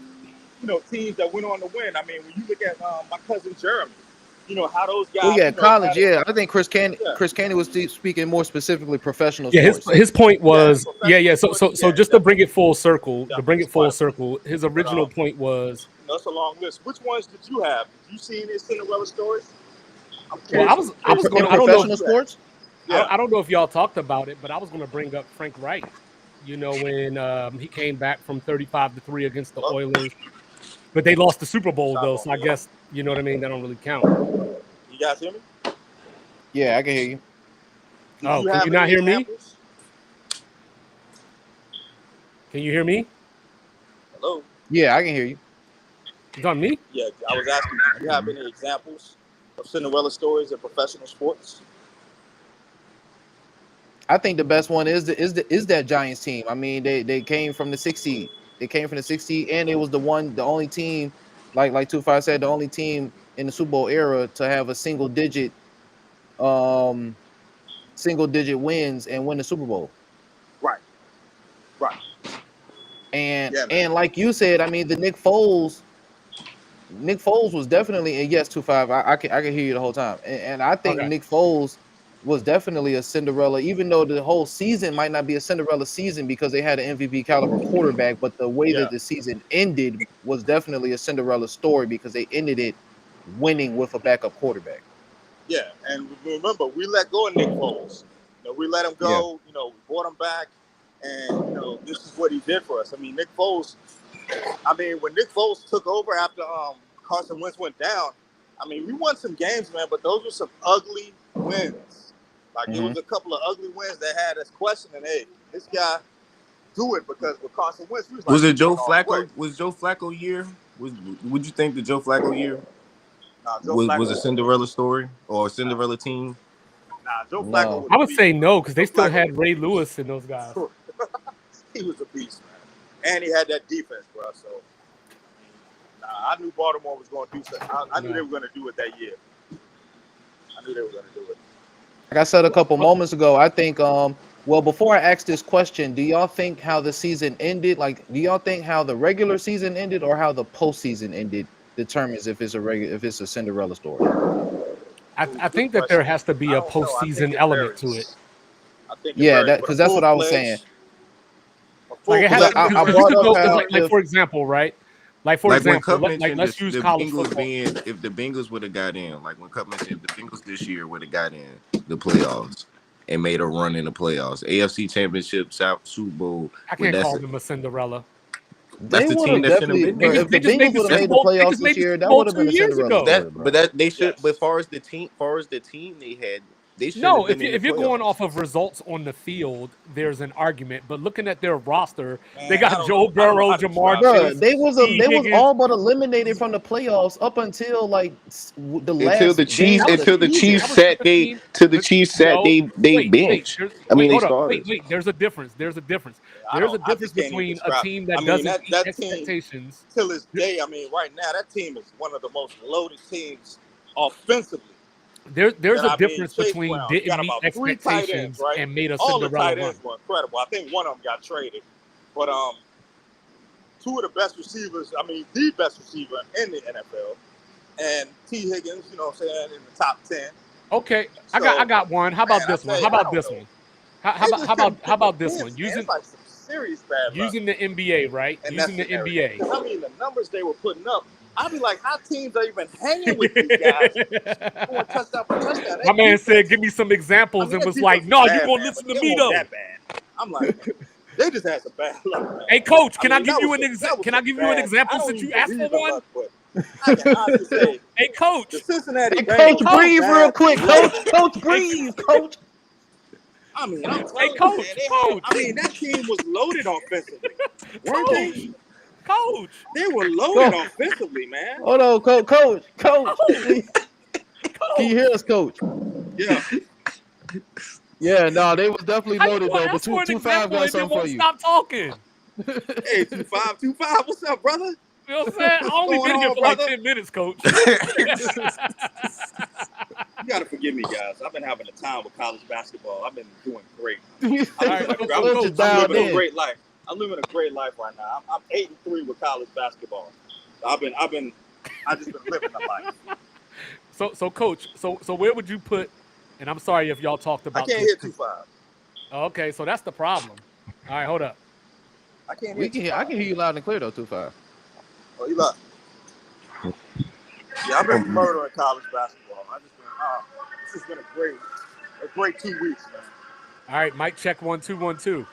teams that went on to win. I mean, when you look at my cousin Jeremy, how those guys. Well, yeah, college. had a- Yeah, I think Chris Candy Yeah. was speaking more specifically professional Yeah, sports. his point was Yeah, So professional just to bring it full circle, Definitely. his original point was. That's a long list. Which ones did you have? Did you see any Cinderella stories? I'm Well, curious. I was In going. I don't know. professional sports. Yeah. I don't know if y'all talked about it, but I was going to bring up Frank Wright. When he came back from 35-3 against the Oilers, but they lost the Super Bowl though. So I guess you know what I mean. That don't really count. You guys hear me? Yeah, I can hear you. Oh, Did can have you not any hear me? examples? Can you hear me? Hello. Yeah, I can hear you. It's on me. Yeah, I was asking. Do you have any examples of Cinderella stories in professional sports? I think the best one is that Giants team. I mean, they came from the 6th seed. They came from the 6th seed, and it was the only team, like 25 said, the only team in the Super Bowl era to have a single digit wins and win the Super Bowl. Right. And Yeah, man. and like you said, I mean, the Nick Foles was definitely, and yes, 25. I can hear you the whole time, and I think Okay. Nick Foles was definitely a Cinderella, even though the whole season might not be a Cinderella season because they had an MVP caliber quarterback, but the way that the season ended was definitely a Cinderella story because they ended it winning with a backup quarterback. Yeah, and remember, we let go of Nick Foles. We let him go. We brought him back, and this is what he did for us. I mean, Nick Foles. I mean, when Nick Foles took over after Carson Wentz went down, I mean, we won some games, man, but those were some ugly wins. Like it was a couple of ugly wins that had us questioning, hey, this guy do it because with Carson Wentz, was it Joe Flacco? Was Joe Flacco year? Would you think the Joe Flacco year was a Cinderella story or a Cinderella team? Nah, Joe Flacco. I would say no because they still had Ray Lewis and those guys. He was a beast, man, and he had that defense, bro. So I knew Baltimore was going to do something. I knew they were going to do it that year. I knew they were going to do it. Like I said a couple moments ago, I think well, before I ask this question, do y'all think how the season ended? Like, do y'all think how the regular season ended or how the postseason ended determines if it's a Cinderella story? I think that there has to be a postseason element to it. I think because that's what I was saying. Like it has I to, brought up how like for example, right? Like for example, let's use college Bengals football. if the Bengals would have got in, like when Cup mentioned, if the Bengals this year would have got in the playoffs and made a run in the playoffs, AFC Championship, Super Bowl. I can't call them a Cinderella. That's the team that should have been there. If the Bengals would have made the playoffs this year, that would have been a Cinderella. But they should. But as far as the team they had. No, if you're going off of results on the field, there's an argument. But looking at their roster, they got Joe Burrow, Jamar Chase. They was all but eliminated from the playoffs up until like the last. Until the Chiefs sat they bench. I mean, they started. Wait. There's a difference. There's a difference between a team that doesn't meet expectations. Till this day, I mean, right now that team is one of the most loaded teams offensively. There's a difference between didn't meet expectations and made a Cinderella run. All the tight ends were incredible. I think one of them got traded, but two of the best receivers. I mean, the best receiver in the NFL, and T. Higgins. You know what I'm saying, in the top 10. Okay, so, I got one. How about this one? How about this one? How about this one? Using like some serious bad luck. Using the NBA, right? Using the NBA. I mean, the numbers they were putting up. I'd be like, how teams are even hanging with these guys? Going touchdown for touchdown. My man said, give me some examples, and was like, no, you're going to listen to me, though. That bad. I'm like, they just had some bad luck, man. Hey, Coach, can I give you an example? Can I give you an example since you asked for one? I can honestly say, hey, Coach. The Cincinnati Coach, breathe real quick. Coach, breathe. Coach. I mean, I'm hey, Coach, Coach. I mean, that team was loaded offensively. Weren't they? Coach, they were loaded offensively, man. Hold on, Coach. Can you hear us, Coach? Yeah. Yeah, no, they was definitely loaded though. But 2-5 got something for you. Stop talking. Hey, 2-5, what's up, brother? You know what I'm saying? I only been here for like 10 minutes, Coach. You gotta forgive forgive me, guys. I've been having a time with college basketball. I've been doing great. All right, I'm Coach, living a great life. I'm living a great life right now. I'm 8-3 with college basketball. I just been living a life. So Coach, so where would you put? And I'm sorry if y'all talked about. I can't hit 2-5. Okay, so that's the problem. All right, hold up. I can't I hit. can hear you loud and clear though, 2-5. Oh, you look. Yeah, I've been murdering college basketball. This has been a great 2 weeks, man. All right, mic check 1 2 1 2.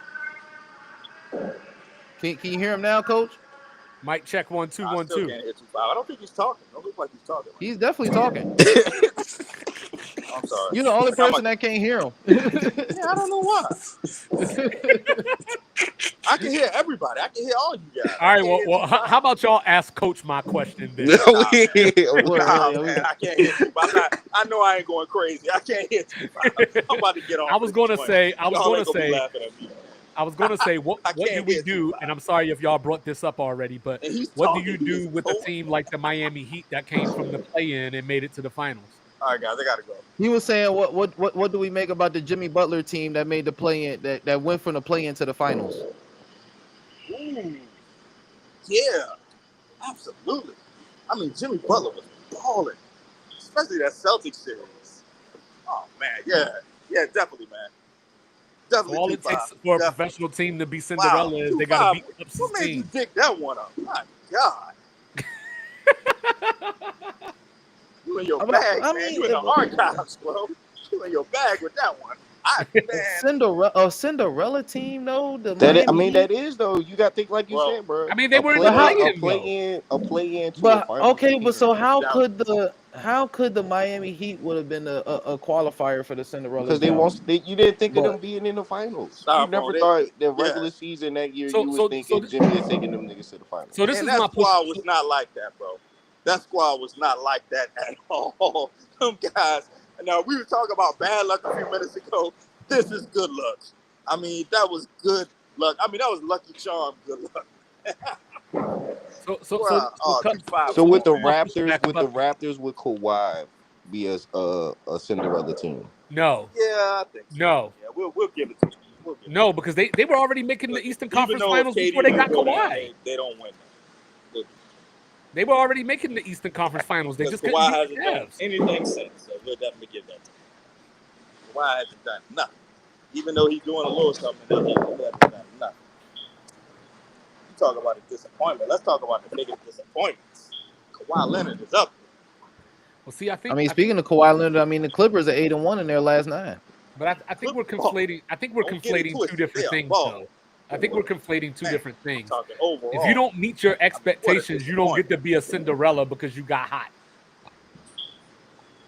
Can you hear him now, Coach? Mic check 1 2 1 2. Can't hit 2-5. I don't think he's talking. Don't look like he's talking. He's definitely talking. I'm sorry. You're the only person that can't hear him. Yeah, I don't know why. I can hear everybody. I can hear all you guys. All right, well, how about y'all ask Coach my question then? Nah, man, I can't hit 2-5. I know I ain't going crazy. I can't hit 2-5. I'm about to get on. I was going to say, what do we do? And I'm sorry if y'all brought this up already, but what do you do with a team like the Miami Heat that came from the play-in and made it to the finals? All right, guys, I gotta go. He was saying, what do we make about the Jimmy Butler team that made the play-in, that went from the play-in to the finals? Ooh, yeah, absolutely. I mean, Jimmy Butler was balling, especially that Celtics series. Oh man, yeah, definitely, man. Definitely. So all it takes for a professional team to be Cinderella is they got to beat up What made you team. dig that one up? My God. You in your bag, man. You in the archives, bro. You in your bag with that one. Cinderella team, though. That is though. You got to think like you said, bro. I mean, they were in the play-in. A play-in. But okay, but so how could the Miami Heat would have been a qualifier for the Cinderella? Because you didn't think of them being in the finals. You never thought the regular season that year you was thinking Jimmy is taking them niggas to the finals. So this is my squad was not like that, bro. That squad was not like that at all. Them guys. Now, we were talking about bad luck a few minutes ago. This is good luck. I mean, that was good luck. I mean, that was Lucky Charm good luck. So with the Raptors, would Kawhi be a Cinderella team? No. Yeah, I think so. No. Yeah, we'll give it to them. No, because they were already making the Eastern Conference Finals before they got Kawhi. They don't win. They were already making the Eastern Conference Finals. They just couldn't Kawhi beat hasn't the done Cavs. anything since, so we'll definitely give that to him. Kawhi hasn't done nothing. Even though he's doing a little something, he hasn't done nothing. You talk about a disappointment. Let's talk about the biggest disappointments. Kawhi Leonard is up. Well, see, speaking of Kawhi Leonard, the Clippers are 8-1 in their last 9. But I think we're conflating. I think we're conflating two different things, though. I think we're conflating two different things. If you don't meet your expectations, you don't get to be a Cinderella because you got hot.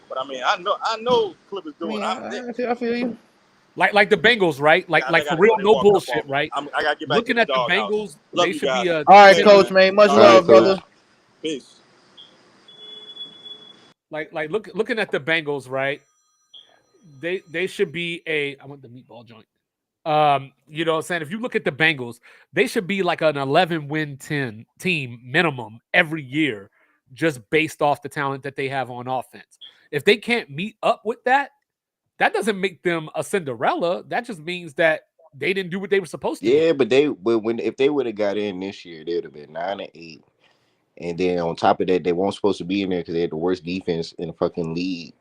But I mean, I know Clippers doing. I feel you. Like the Bengals, right? Like for real, no bullshit, right? I gotta get back looking at the Bengals, they should be a. All right, Coach, man. Much love, brother. Peace. Like looking at the Bengals, right? They should be I want the meatball joint. You know what I'm saying? If you look at the Bengals, they should be like an 11-win team minimum every year, just based off the talent that they have on offense. If they can't meet up with that, that doesn't make them a Cinderella. That just means that they didn't do what they were supposed to. Yeah, but if they would have got in this year, they would have been 9-8. And then on top of that, they weren't supposed to be in there because they had the worst defense in the fucking league,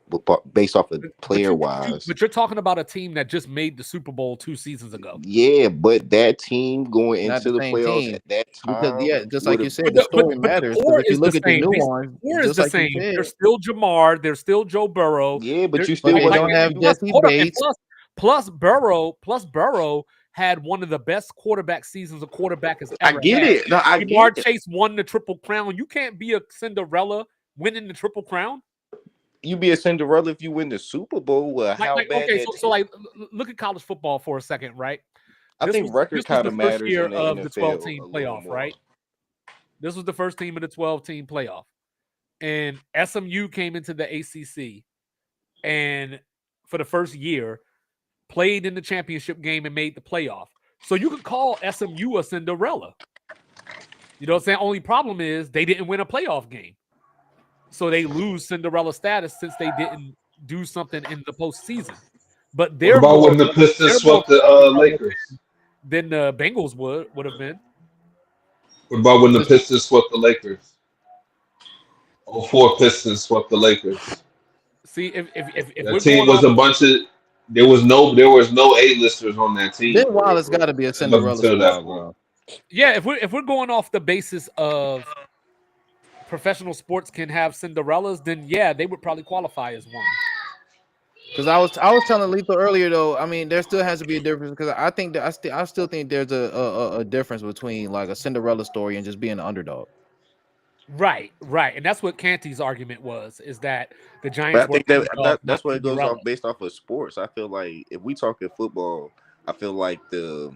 based off of player-wise. But you're talking about a team that just made the Super Bowl 2 seasons ago. Yeah, but that team going into the playoffs at that time, because just like you said, the story matters. If you look at the new ones, it's the same. There's still Jamar. There's still Joe Burrow. Yeah, but you still don't have Jesse Bates. Plus Burrow had one of the best quarterback seasons a quarterback has ever had. I get it. No, I Jamar get it. Chase won the Triple Crown. You can't be a Cinderella winning the Triple Crown. You be a Cinderella if you win the Super Bowl. Look at college football for a second, right? I think record kind of matters. This was the first year of the 12-team playoff, right? This was the first team of the 12-team playoff. And SMU came into the ACC and for the first year played in the championship game and made the playoff. So you could call SMU a Cinderella. You know what I'm saying? Only problem is they didn't win a playoff game. So they lose Cinderella status since they didn't do something in the postseason. But What they're about more when the Pistons they're more swept the focused Lakers? than the Bengals would have been. What about when the Pistons swept the Lakers? 04 Pistons swept the Lakers. See, if That we're team going was off, a bunch of. There was no A-listers on that team. Ben Wallace got to be a Cinderella until that squad, point. bro. yeah, if we're going off the basis of professional sports can have Cinderellas, then yeah, they would probably qualify as one. Because I was telling Lethal earlier though. I mean, there still has to be a difference because I think that I still think there's a difference between like a Cinderella story and just being an underdog. Right, and that's what Canty's argument was: is that the But Giants I were think that, underdogs, that's not what it goes Cinderella. off based off of sports. I feel like if we talking football, I feel like the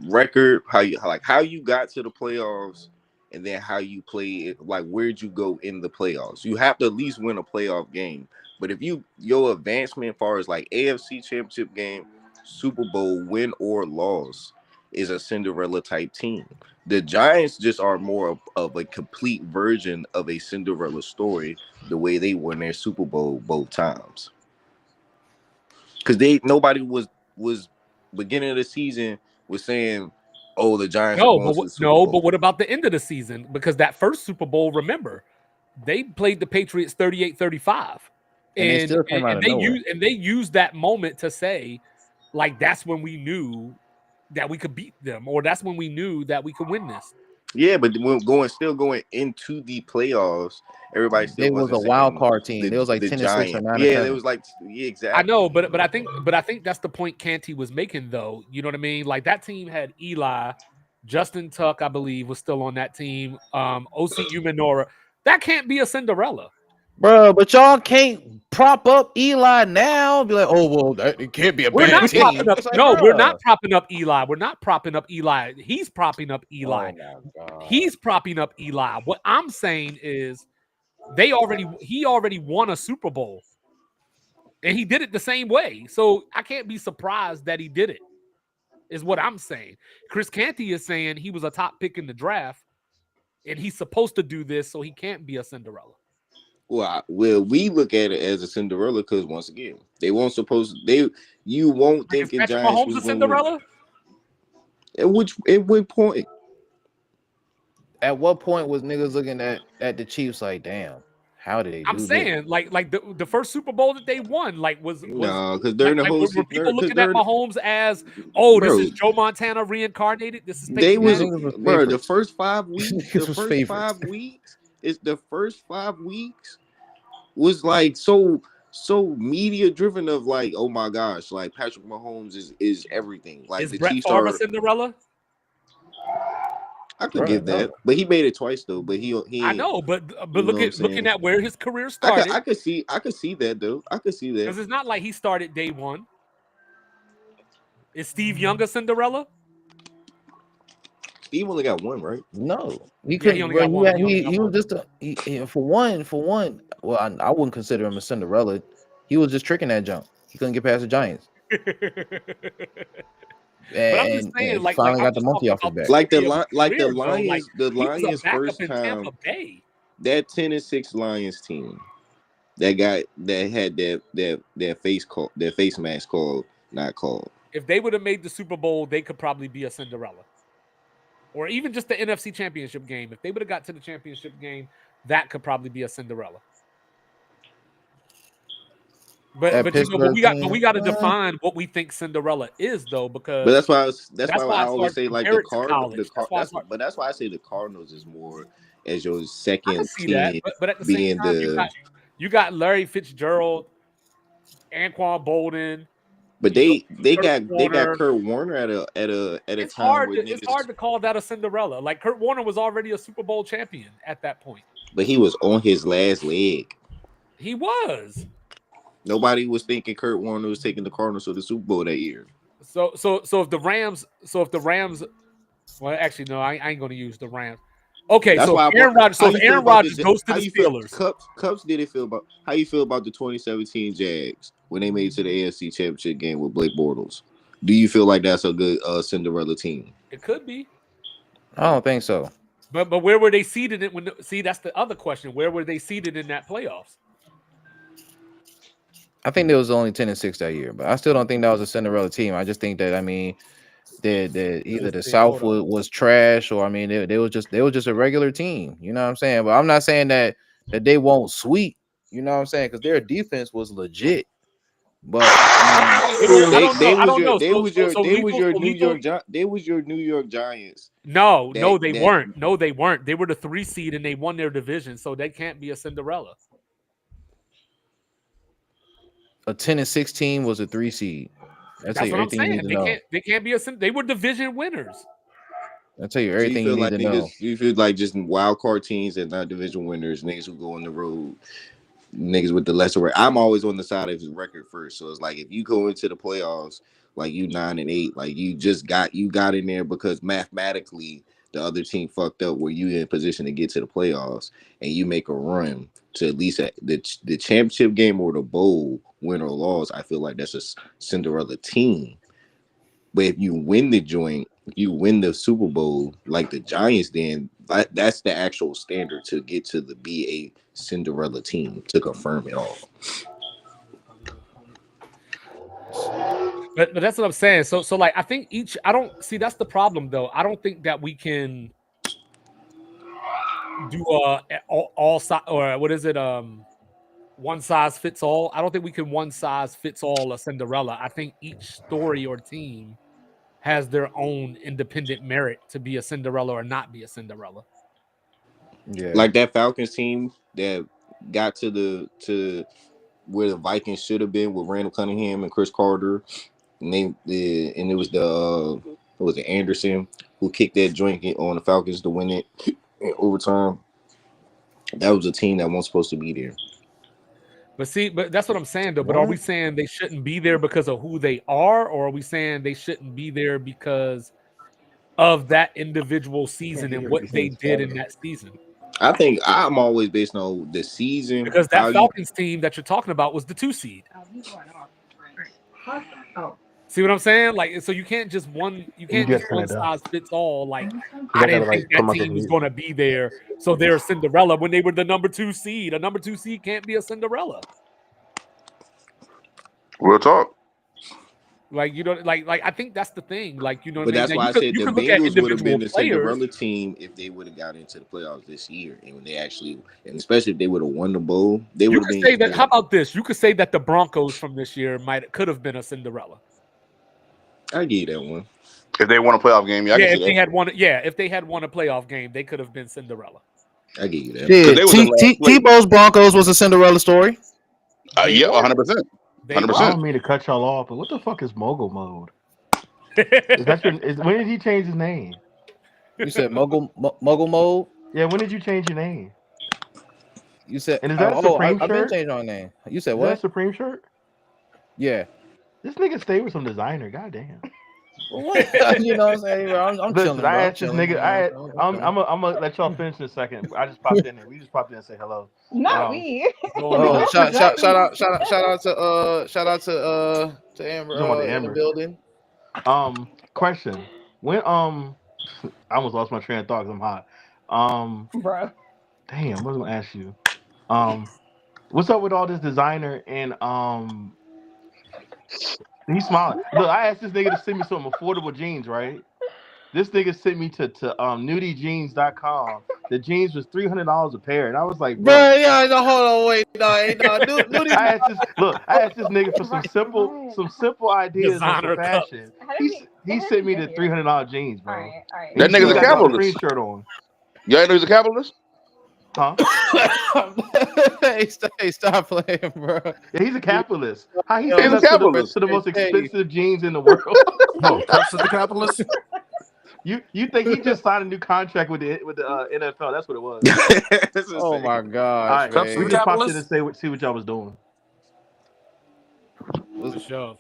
record, how you got to the playoffs, and then how you play it, like where'd you go in the playoffs? You have to at least win a playoff game. But if your advancement as far as like AFC Championship game, Super Bowl win or loss is a Cinderella type team. The Giants just are more of a complete version of a Cinderella story, the way they won their Super Bowl both times. Because nobody was beginning of the season was saying, "Oh, the Giants are going to the Super Bowl." But what about the end of the season? Because that first Super Bowl, remember, they played the Patriots 38-35. And they still came out of nowhere. They used that moment to say, like, that's when we knew that we could beat them, or that's when we knew that we could win this. Yeah, but when going into the playoffs, everybody still They was a wild card team. It was like 10-6 or 9-7. Yeah, it was like exactly. I know, but I think that's the point Canty was making, though. You know what I mean? Like that team had Eli, Justin Tuck, I believe, was still on that team. OC Umenora. That can't be a Cinderella. Bro, but y'all can't prop up Eli now. Be like, oh well, it can't be a We're bad not team. propping up. It's like, No, we're bruh. not propping up Eli. We're not propping up Eli. He's propping up Eli. Oh my God. He's propping up Eli. What I'm saying is, he already won a Super Bowl, and he did it the same way. So I can't be surprised that he did it. Is what I'm saying. Chris Canty is saying he was a top pick in the draft, and he's supposed to do this, so he can't be a Cinderella. Well, we look at it as a Cinderella because once again, they won't you won't think in Patrick Giants Mahomes was a Cinderella? At what point? At what point was niggas looking at the Chiefs like, damn, how did they do I'm saying, like the first Super Bowl that they won, was no, because during like, the whole were season, people looking at Mahomes as, oh, bro, this is Joe Montana reincarnated? This is they was Manning? bro, the first 5 weeks, the first 5 weeks was like so media driven of like, oh my gosh, like Patrick Mahomes is everything. Like is the Brett Chiefs Favre are a Cinderella? I could give that, but he made it twice though. But he I know, but you know looking at where his career started, I could see that though. I could see that because it's not like he started day one. Is Steve Young a Cinderella? Steve only got one, right? No, he Yeah, couldn't. he only Bro, got one. he was just for one. Well, I wouldn't consider him a Cinderella. He was just tricking that jump. He couldn't get past the Giants. But I'm just saying, like, finally I'm got the just monkey talking off his about back. Like the career, bro. Lions, Like, the he was a Lions backup first in time, Tampa Bay. that 10-6 Lions team, that had their face mask called, not called. If they would have made the Super Bowl, they could probably be a Cinderella. Or even just the NFC Championship game. If they would have got to the championship game, that could probably be a Cinderella. But we got to define what we think Cinderella is, though, because But that's why I always say like the Cardinals. but that's why I say the Cardinals is more as your I second can see team, that, but at the same time, you got Larry Fitzgerald, Anquan Bolden. but they got Warner. Kurt Warner at a It's time hard. where It's hard to call that a Cinderella. Like Kurt Warner was already a Super Bowl champion at that point. but he was on his last leg. He was. Nobody was thinking Kurt Warner was taking the Cardinals to the Super Bowl that year. So if the Rams, well, actually no, I ain't going to use the Rams. Okay, That's so why Aaron Rodgers. So if Aaron Rodgers goes to how the you feel- Steelers. Cubs didn't feel about how you feel about the 2017 Jags when they made it to the AFC Championship game with Blake Bortles. Do you feel like that's a good Cinderella team? It could be, I don't think so. but where were they seated in? See, that's the other question. Where were they seated in that playoffs? I think they was only 10-6 that year, but I still don't think that was a Cinderella team. I just think that that either the South was trash or they was just a regular team. You know what I'm saying? But I'm not saying that they won't sweep. You know what I'm saying? Because their defense was legit. But they was your New York Giants. No, they weren't. No, they weren't. They were the 3 seed and they won their division, so they can't be a Cinderella. A 10-6 team was a 3 seed. That's what I'm saying. They can't be they were division winners. I'll tell you everything you need to know. You feel like just wild card teams and not division winners, niggas who go on the road, niggas with the lesser record. I'm always on the side of his record first. So it's like if you go into the playoffs, like you 9-8, like you got in there because mathematically the other team fucked up where you in position to get to the playoffs and you make a run to at least the championship game or the bowl, win or loss. I feel like that's a Cinderella team. But if you win the joint, you win the Super Bowl like the Giants, then that's the actual standard to get to the be a Cinderella team to confirm it all. But that's what I'm saying. So like I think I don't see that's the problem though. I don't think that we can do all size or what is it one size fits all. I don't think we can one size fits all a Cinderella. I think each story or team has their own independent merit to be a Cinderella or not be a Cinderella. Yeah, like that Falcons team that got to where the Vikings should have been with Randall Cunningham and Chris Carter, and it was Anderson who kicked that joint on the Falcons to win it in overtime. That was a team that wasn't supposed to be there. But that's what I'm saying though. But are we saying they shouldn't be there because of who they are, or are we saying they shouldn't be there because of that individual season and what they did in that season? I think I'm always based on the season because that Falcons team that you're talking about was the 2 seed. See what I'm saying? Like, so you can't just one size fits all. Like, I didn't think that team was going to be there, so they're a Cinderella when they were the number 2 seed. A number 2 seed can't be a Cinderella. Real talk. Like, you know, like I think that's the thing. Like, you know, but that's why I said the Bengals would have been the Cinderella team if they would have got into the playoffs this year, and when they actually, and especially if they would have won the bowl, they would have been. Say that. How about this? You could say that the Broncos from this year could have been a Cinderella. I give you that one. If they won a playoff game, if they had won a playoff game, they could have been Cinderella. I give you that. Yeah, Tebow's Broncos was a Cinderella story. Yeah, 100%. 100%. I don't mean to cut y'all off, but what the fuck is Mogul Mode? When did he change his name? You said Mogul Mode? Yeah, when did you change your name? You said, and is that a Supreme shirt? I've been changing my name. You said what? Is that a Supreme shirt? Yeah. This nigga stay with some designer. Goddamn. What? You know what I'm saying? I'm chilling. I asked this nigga. I'm gonna let y'all finish in a second. I just popped in there. We just popped in and say hello. Not me. Shout out to Amber in the building. Question. When I almost lost my train of thought because I'm hot. Bro. Damn, what was I gonna ask you? What's up with all this designer and he's smiling. Look, I asked this nigga to send me some affordable jeans, right? This nigga sent me to nudijeans.com. The jeans was $300 a pair, and I was like, bro, hold on, wait, no. I asked this nigga for some simple ideas on fashion. He sent me the $300 jeans, bro. All right. That nigga's a capitalist. Shirt on. You ain't know he's a capitalist? Huh? Hey, stop playing, bro. Yeah, he's a capitalist. How he's a capitalist to the most expensive jeans in the world? No, Cups is the capitalist. You think he just signed a new contract with the NFL? That's what it was. Oh my god! All right, we just popped in and see what y'all was doing. For sure.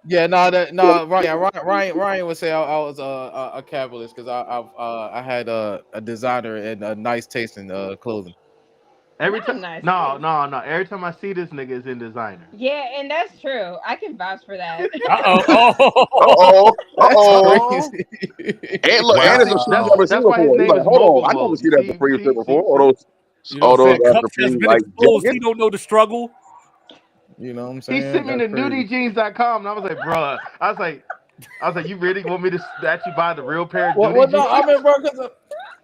Yeah, Ryan would say I was a capitalist because I had a designer and a nice taste in clothing. Every time, no. Every time I see this nigga is in designer. Yeah, and that's true. I can vouch for that. And look, and it's that's why his name is hold on, I never see that before. All those he don't know the struggle. You know what I'm He saying? sent me to That's crazy. nudijeans.com, and I was like, bruh. I was like, you really want me to actually buy the real pair of Well, nudie no, I jeans? mean, bro, cause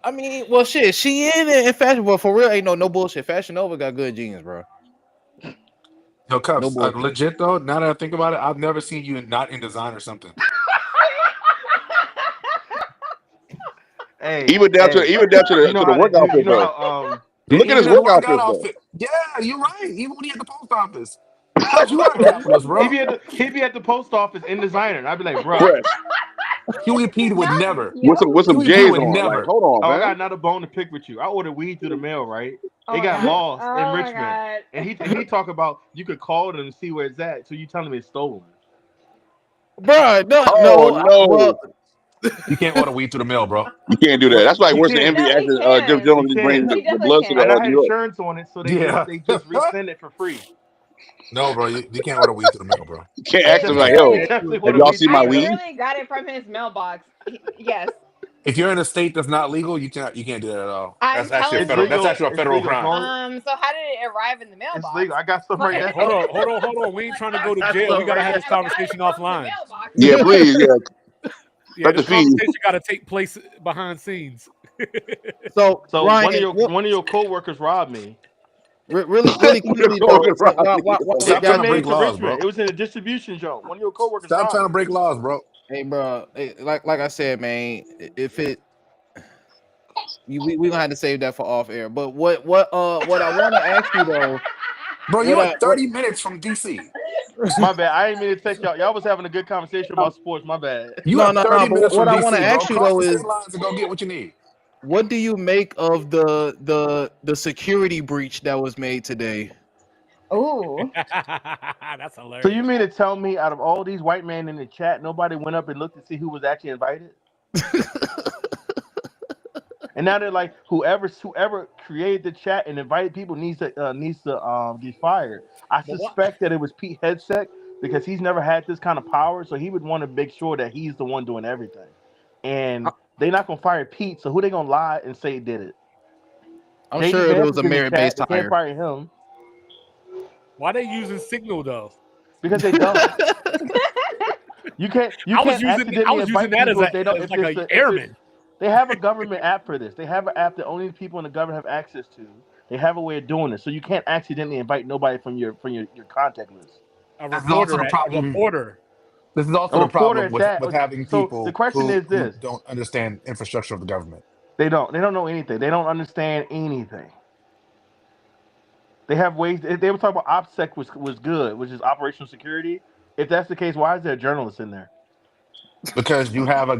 I mean, well, shit, she in fashion, but for real, ain't no bullshit. Fashion Nova got good jeans, bro. Yo, No Cups, bullshit. legit though, now that I think about it, I've never seen you not in design or something. Hey, Even down to you the know how work to do. outfit You know though. how Look at his Even his work workout outfit though. outfit. Yeah, you're right. Even when he at the post office. Cups, you are a capitalist, bro. he'd be at the post office in designer, and I'd be like, bruh. Fresh Huey P would Not never. with some Huey P J's would on. Like, never. hold on, Oh, I man. got another bone to pick with you. I ordered weed through the mail, right? Oh It my got God. lost Oh in my Richmond, God. and he talk about you could call them and see where it's at. So you telling me it's stolen? Bro, no, Oh no, well, You can't order weed through the mail, bro. you can't do that. That's like You worse than can't. Envy No, he asking Jeff can. Jones You to bring can. He the definitely blood to can. And I New had York. insurance on it, so they Yeah. just resend it for free. No, bro, you can't order weed through the mail, bro. You can't I ask them like, Yeah. yo, Definitely have ordered y'all weed seen through my I the mail. weed? literally got it from his mailbox. Yes. If you're in a state that's not legal, you can't do that at all. I'm That's actually a telling federal. you. That's actually a It's federal legal. crime. So how did it arrive in the It's mailbox? legal. I got some right Like, now. Hold on. We ain't trying to go to That's jail. We all gotta right. have this I got it conversation from the offline. mailbox. Yeah, please, yeah. Yeah, Let the this feed. conversation gotta take place behind scenes. so So Ryan, one of your coworkers robbed me. really quickly though, why we Stop got trying He to made break it to laws, Richmond. bro. It was in a distribution zone. One of your coworkers Stop robbed trying to me. break laws, bro. Hey, bro, like I said, man, if it we gonna have to save that for off air. But what I want to ask you though, Bro, what you are I 30 minutes from DC. My bad. I didn't mean to take y'all. Y'all was having a good conversation about sports. My bad. You no are no 30 but minutes what from I want to DC, bro. ask you Cross though the is, state lines and go get what you need. what do you make of the security breach that was made today? Ooh. That's So hilarious. you mean to tell me, out of all these white men in the chat, nobody went up and looked to see who was actually invited? And now they're like, whoever created the chat and invited people needs to get fired. I But what? suspect that it was Pete Hegseth, because he's never had this kind of power, so he would want to make sure that he's the one doing everything. And they're not gonna fire Pete, so who they gonna lie and say did it? I'm JD sure it Vance was is a in the merit-based chat. They can't hire. fire him Why they using Signal though? because they dumb. You can't I was accidentally using invite that as people if they don't. as If like it's a airman. They have a government app for this. They have an app that only people in the government have access to. They have a way of doing this, so you can't accidentally invite nobody from your contact list. A This is also the problem. reporter. This is also A the reporter problem at with that. having So the people question is who this: don't understand infrastructure of the government. They don't know anything. They don't understand anything. They have ways. They were talking about OPSEC was good, which is operational security. If that's the case, why is there a journalist in there? Because you have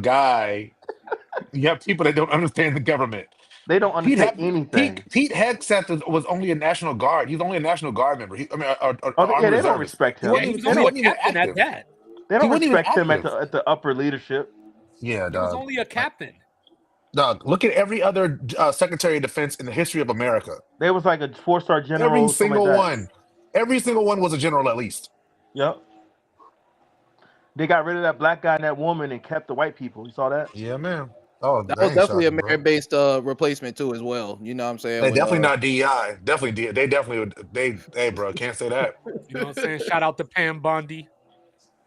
you have people that don't understand the government. They don't understand anything. Pete Hegseth was only a National Guard. He's only a National Guard member. Or Yeah, Army they don't Reservist. respect him. Yeah, he was He only a wasn't even captain at active. that. They don't He wasn't even respect him active. at the upper leadership. Yeah, He was dog. only a captain. Dog, look at every other Secretary of Defense in the history of America. There was like a 4-star general. Every something single like that. one. Every single one was a general at least. Yep. They got rid of that black guy and that woman and kept the white people. You saw that? Yeah, man. Oh, That that was ain't definitely a shocking, bro. merit-based replacement too, as well. You know what I'm saying? They When, definitely not DEI. Definitely, they definitely would. Hey, bro, can't say that. You know what I'm saying? Shout out to Pam Bondi.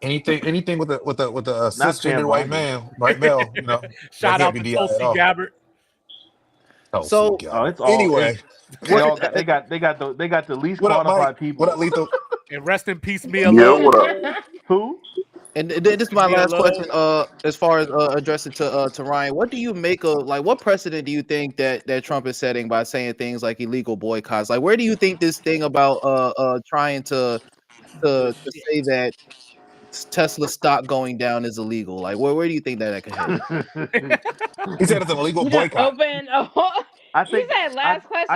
Anything with a Not cisgender Pam white Bondi. male, you know, Shout that out can't be to DI at Tulsi all. Gabbard. So- it's all. Anyway, They all got. They got the least what up, qualified Mike? people. What up, Lethal? And rest in peace, Mia Yeah, Love. what up? Who? And this is my Mia last Love. question. As far as addressing to Ryan, what do you make of, like, what precedent do you think that Trump is setting by saying things like illegal boycotts? Like, where do you think this thing about trying to say that Tesla stock going down is illegal? Like, where do you think that could head? He said it's an illegal You just boycott. open a whole. I You think. said last question.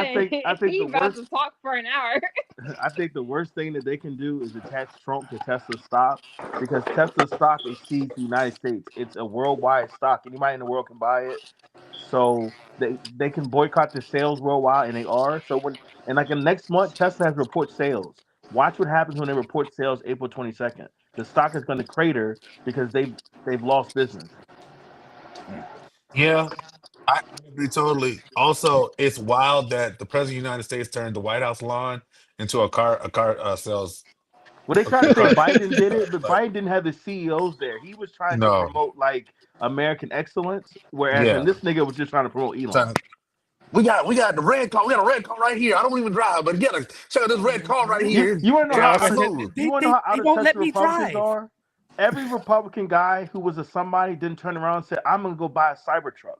I think he the about worst. to talk for an hour. I think the worst thing that they can do is attach Trump to Tesla stock, because Tesla stock exceeds the United States. It's a worldwide stock. Anybody in the world can buy it. So they can boycott the sales worldwide, and they are. So in the next month, Tesla has to report sales. Watch what happens when they report sales April 22nd. The stock is going to crater because they've lost business. Yeah, I agree totally. Also, it's wild that the president of the United States turned the White House lawn into a car sales Well, they tried to say Right. Biden did it, but Biden didn't have the CEOs there. He was trying to No. promote like American excellence, whereas Yeah. and this nigga was just trying to promote Elon. Trying to- We got the red car. We got a red car right here. I don't even drive, but check out this red car right here. You want to know Yeah, how I'm out of, smooth. you want to know how They out of won't touch let the me Republicans drive. are? Every Republican guy who was a somebody didn't turn around and say, "I'm gonna go buy a Cybertruck."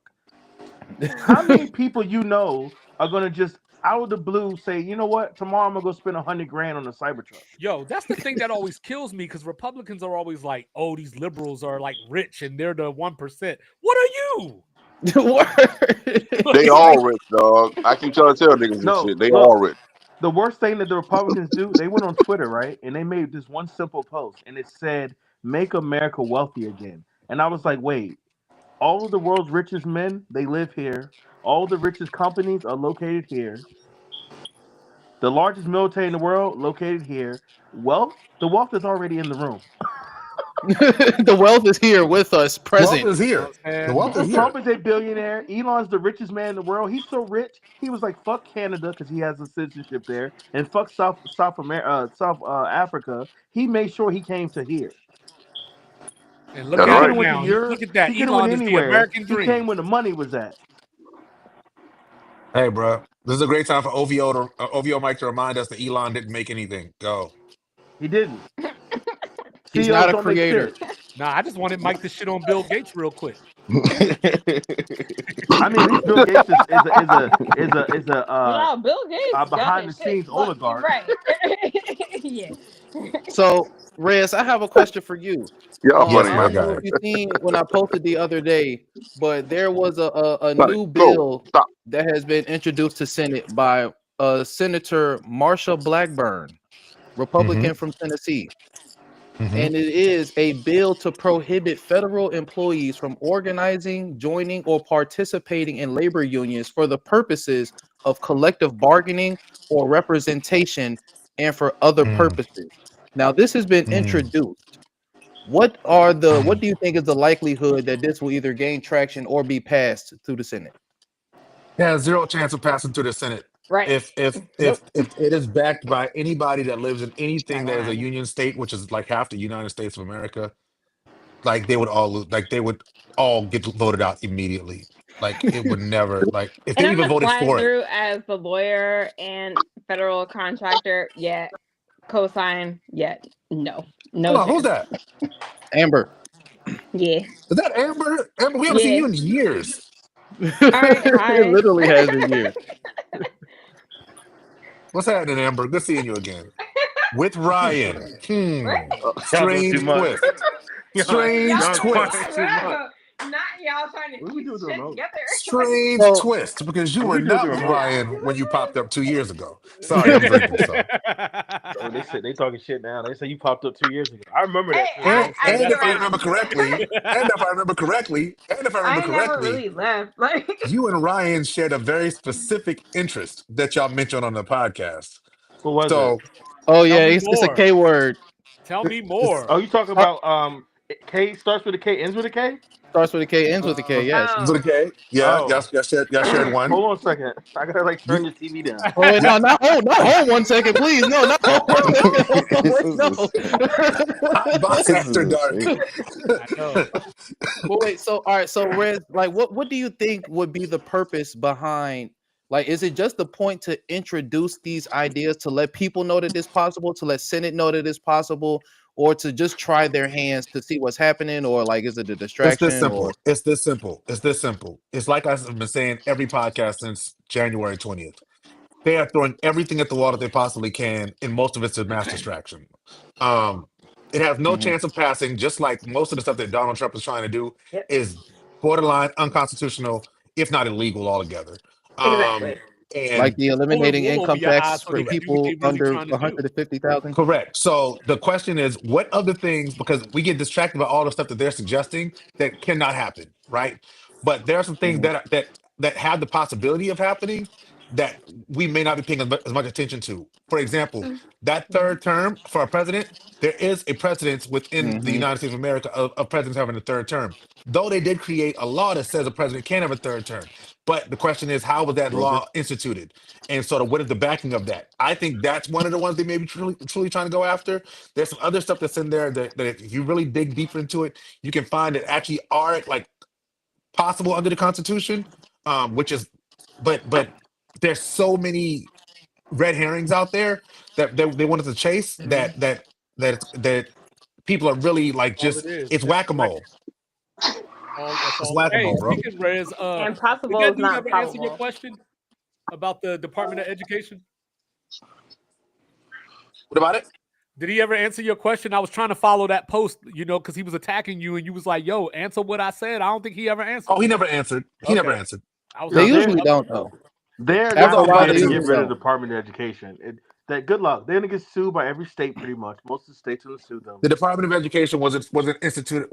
How many people you know are gonna just out of the blue say, "You know what? Tomorrow I'm gonna go spend $100,000 on a Cybertruck." Yo, that's the thing that always kills me because Republicans are always like, "Oh, these liberals are like rich and they're the 1%." What are you? They all rich, dog. I keep trying to tell niggas this No, shit. They look. all rich. The worst thing that the Republicans do, they went on Twitter, right? And they made this one simple post and it said, "Make America wealthy again." And I was like, wait, all of the world's richest men, they live here. All the richest companies are located here. The largest military in the world located here. The wealth is already in the room. The wealth is here with us, Wealth present. is here. The wealth is here. Trump is a billionaire. Elon's the richest man in the world. He's so rich. He was like, "Fuck Canada" because he has a citizenship there, and fuck South Africa. He made sure he came to here. And look That's at right. him Went to now. Europe. Look at that. He could have went Elon is the anywhere. American He dream. came when the money was at. Hey, bro, this is a great time for OVO Mike to remind us that Elon didn't make anything. Go. He didn't. He's CEOs not a don't make creator. shit. Nah, I just wanted Mike to shit on Bill Gates real quick. I mean, at least Bill Gates is a No, Bill Gates got behind his the scenes shit. Look, oligarch. Right. Yeah. So, Rez, I have a question for you. Y'all Yes, funny, I my don't man. know guy. if you seen when I posted the other day, but there was a Cut new it. Go. bill Stop. that has been introduced to Senate by Senator Marsha Blackburn, Republican from Tennessee. And it is a bill to prohibit federal employees from organizing, joining, or participating in labor unions for the purposes of collective bargaining or representation and for other purposes. Now, this has been introduced. What do you think is the likelihood that this will either gain traction or be passed through the Senate? Yeah, zero chance of passing through the Senate. Right. If it is backed by anybody that lives in anything that is a union state, which is like half the United States of America, like they would all get voted out immediately. Like it would never if And they I'm even gonna voted slide for it. through as the lawyer and federal contractor. Yeah. Cosign. Yeah. No. No. Hold on, who's chance. that? Amber. Yeah. Is that Amber? Amber, we haven't seen you in years. All right. Hi. It literally has a year. What's happening, Amber? Good seeing you again. With Ryan. Strange too much. twist. Strange Y'all twist. Not y'all trying to What we keep doing to shit remote? together. Strange So- twist, because you What were we doing not to with remote? Ryan when you popped up 2 years ago. Sorry, I'm drinking. So. Oh, they said they talking shit now. They say you popped up 2 years ago. I remember that. Hey, shit. I And mean, if I right. remember correctly, I never really left. Like, you and Ryan shared a very specific interest that y'all mentioned on the podcast. What was So it? Oh yeah, me it's a more. K word. Tell me more. Oh, you talking about K starts with a K, ends with a K? Starts with a K, ends with a K. Yes. is it okay? Yeah, Oh. y'all shared one. Hold on a second. I gotta like turn your TV down. Oh wait, no, hold 1 second, please. No, no. Wait, no. Hot box after dark. I know. Well, wait. So, all right. So, Rez, like, what do you think would be the purpose behind? Like, is it just the point to introduce these ideas to let people know that it's possible, to let Senate know that it's possible, or to just try their hands to see what's happening, or like, is it a It's distraction? this simple. Or It's this simple. It's this simple. It's like I've been saying every podcast since January 20th. They are throwing everything at the wall that they possibly can, and most of it's a mass distraction. It has no chance of passing, just like most of the stuff that Donald Trump is trying to do Yep. is borderline unconstitutional, if not illegal altogether. exactly. And like the eliminating wool over income your eyes tax so for they can do people what they really under trying to do. 150,000. correct. So the question is, what other things, because we get distracted by all the stuff that they're suggesting that cannot happen, right? But there are some things that have the possibility of happening that we may not be paying as much attention to. For example, that third term for a president, there is a precedence within the United States of America of presidents having a third term. Though they did create a law that says a president can have a third term. But the question is, how was that law instituted? And sort of what is the backing of that? I think that's one of the ones they may be truly trying to go after. There's some other stuff that's in there that if you really dig deeper into it, you can find that actually are like possible under the Constitution, which is, but there's so many red herrings out there that they wanted to chase that people are really like just it's whack-a-mole. It's whack-a-mole, bro. Speaking Rez, And did possible that is dude not ever answer your probable. question about the Department of Education? What about it? Did he ever answer your question? I was trying to follow that post, because he was attacking you, and you was like, "Yo, answer what I said." I don't think he ever answered. Oh, he never answered. He never answered. I was They like, usually don't though. They're After not a while, going they to usually get rid of don't. the Department of Education. Good luck. They're going to get sued by every state pretty much. Most of the states will sue them. The Department of Education wasn't instituted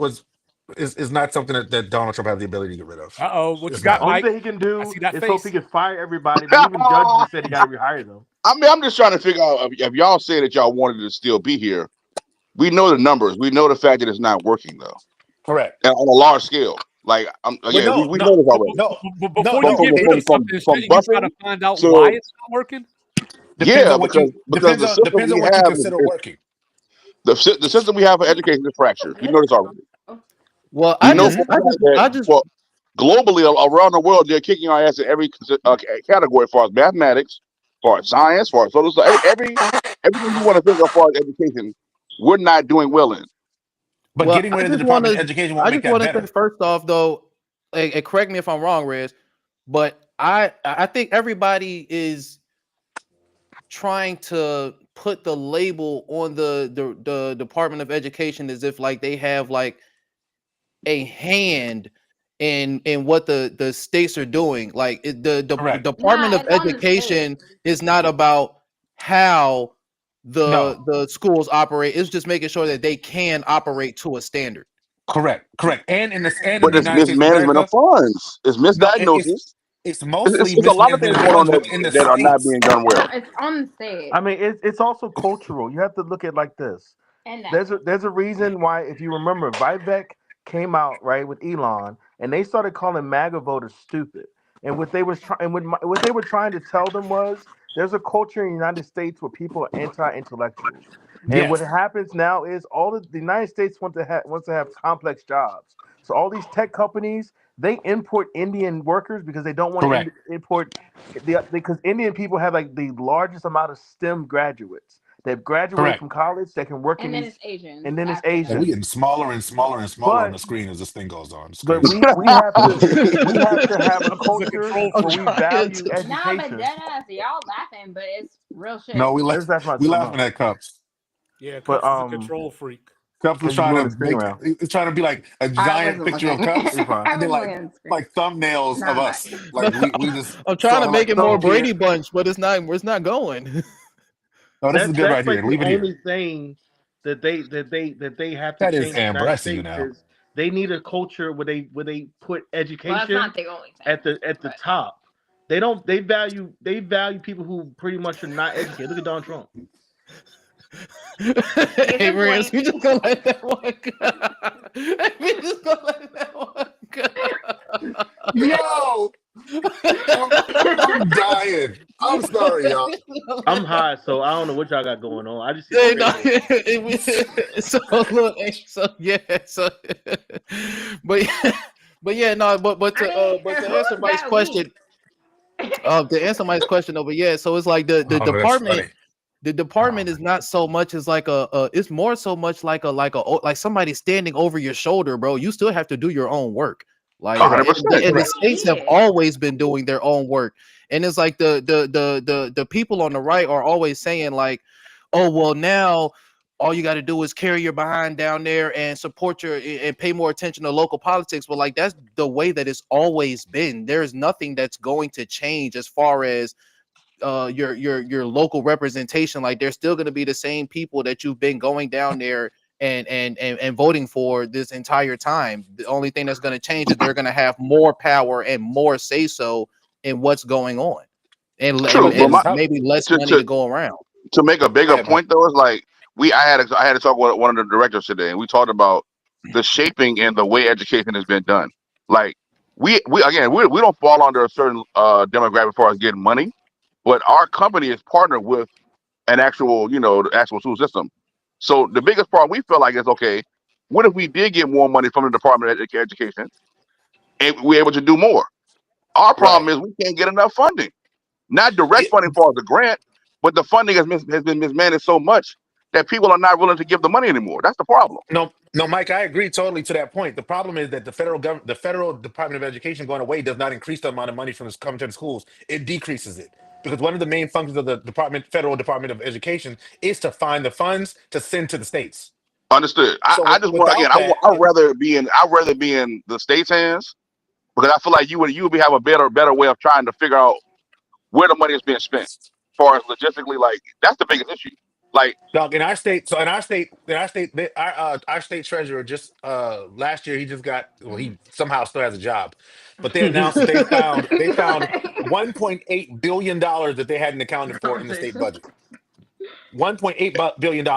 is not something that Donald Trump had the ability to get rid of. What It's you got, not. Only Mike? thing he can do I see that is face. hope he can fire everybody. But even judges said he got to rehire them. I mean, I'm just trying to figure out if y'all say that y'all wanted to still be here. We know the numbers. We know the fact that it's not working though. Correct. And on a large scale. Like, we know this already. But before you get rid of something, shouldn't you try to find out why it's not working? Yeah, because the system depends on we what you have consider is working. the system we have for education is fractured. We know this already. Well, Well, globally around the world, they're kicking our ass in every category, as far as mathematics, as far as science, as far as social, everything you want to think of as far as education, we're not doing well in. But getting rid of the Department of Education won't make that better. Say first off, though, and correct me if I'm wrong, Rez, but I think everybody is trying to put the label on the Department of Education as if like they have like a hand in what the states are doing. Like the Department of Education is not about how the schools operate. It's just making sure that they can operate to a standard. Correct. And in the But it's mismanagement of funds. It's misdiagnosis. It's mostly it's a lot of things going on that are not being done well. It's on the stage. I mean, it's also cultural. You have to look at it like this. And There's a reason why, if you remember, Vivek came out right with Elon, and they started calling MAGA voters stupid. And what they were trying to tell them was there's a culture in the United States where people are anti-intellectuals. And what happens now is the United States wants to have complex jobs. So all these tech companies, they import Indian workers because they don't want to import because Indian people have like the largest amount of STEM graduates. They've graduated from college. They can work and in then it's Asian. And then it's Asian. We're getting smaller and smaller and smaller on the screen as this thing goes on. But we have to have a culture where we value education. Nah, but dead ass, y'all laughing, but it's real shit. No, we laughing at Cups. Yeah, Cups is a control freak. Cups was trying to be like a giant picture of Cups. And then like thumbnails of us. Like we just. I'm trying to make it more Brady Bunch, but it's not going. Oh, this is good right here. Like Leave it the here. only thing that they have to that change is Amber. I see you now. They need a culture where they put education that's not the only thing. at the top. They value people who pretty much are not educated. Look at Donald Trump. Hey, Rance, you just gonna let that one go. You just gonna let that one go. Yo, I'm dying. I'm sorry, y'all. I'm high, so I don't know what y'all got going on. I just but to answer Mike's question, over so it's like the department. The department is not so much as like it's more so much like somebody standing over your shoulder, bro. You still have to do your own work. Like and the states have always been doing their own work. And it's like the people on the right are always saying like, oh, well, now all you got to do is carry your behind down there and support and pay more attention to local politics. But like, that's the way that it's always been. There's nothing that's going to change as far as your local representation. Like, there's still going to be the same people that you've been going down there and voting for this entire time. The only thing that's going to change is they're going to have more power and more say so in what's going on. and True, but It's maybe less to, money to to go around. to make a go bigger ahead, Mike. point though, is like I had to talk with one of the directors today, and we talked about the shaping and the way education has been done. Like we don't fall under a certain demographic as far as getting money, but our company is partnered with an actual, the actual school system. So the biggest part we feel like is, okay, what if we did get more money from the Department of Education and we're able to do more? Our problem Right. is we can't get enough funding. Not direct It, funding for the grant, but the funding has been mismanaged so much that people are not willing to give the money anymore. That's the problem. no, Mike, I agree totally to that point. The problem is that the federal Department of Education going away does not increase the amount of money from coming to the schools. It decreases it because one of the main functions of the federal Department of Education is to find the funds to send to the states. Understood. So I just want, again, without that, I'd rather be in the state's hands, because I feel like you would have a better way of trying to figure out where the money is being spent, as far as logistically. Like, that's the biggest issue. Like, dog, in our state, our state treasurer just last year he just got, well, he somehow still has a job, but they announced that they found $1.8 billion that they hadn't accounted for in the state budget. $1.8 billion.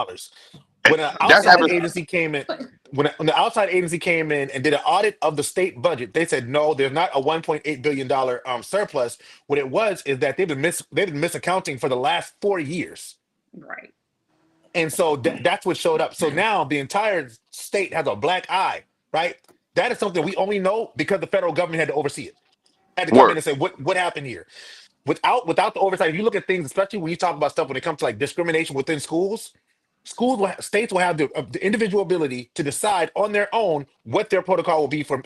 When an that outside happens. agency came in, when the outside agency came in and did an audit of the state budget, they said no, there's not a $1.8 billion surplus. What it was is that they've been misaccounting for the last 4 years. Right. And so that's what showed up. So now the entire state has a black eye, right? That is something we only know because the federal government had to oversee it. Had to come in Word. and say, what happened here? Without the oversight, if you look at things, especially when you talk about stuff when it comes to like discrimination within schools, states will have the individual ability to decide on their own what their protocol will be for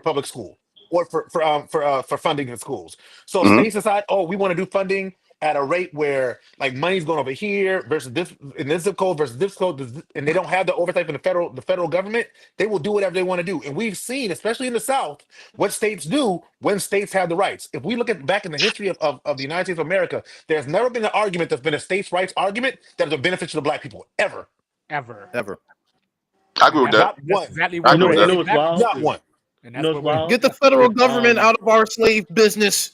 public school or for funding in schools. So Mhm. states decide, oh, we want to do funding at a rate where like money's going over here versus this in this zip code versus this code, and they don't have the oversight from the federal government. They will do whatever they want to do, and we've seen, especially in the South, what states do when states have the rights. If we look at back in the history of the United States of America, there's never been an argument that's been a states' rights argument that is a benefit to the black people ever. Ever. I agree with that. Not one. That's exactly I what agree with that. You know what's wild? Not one. And You that's know what what's wild? Get the federal If, government out of our slave business.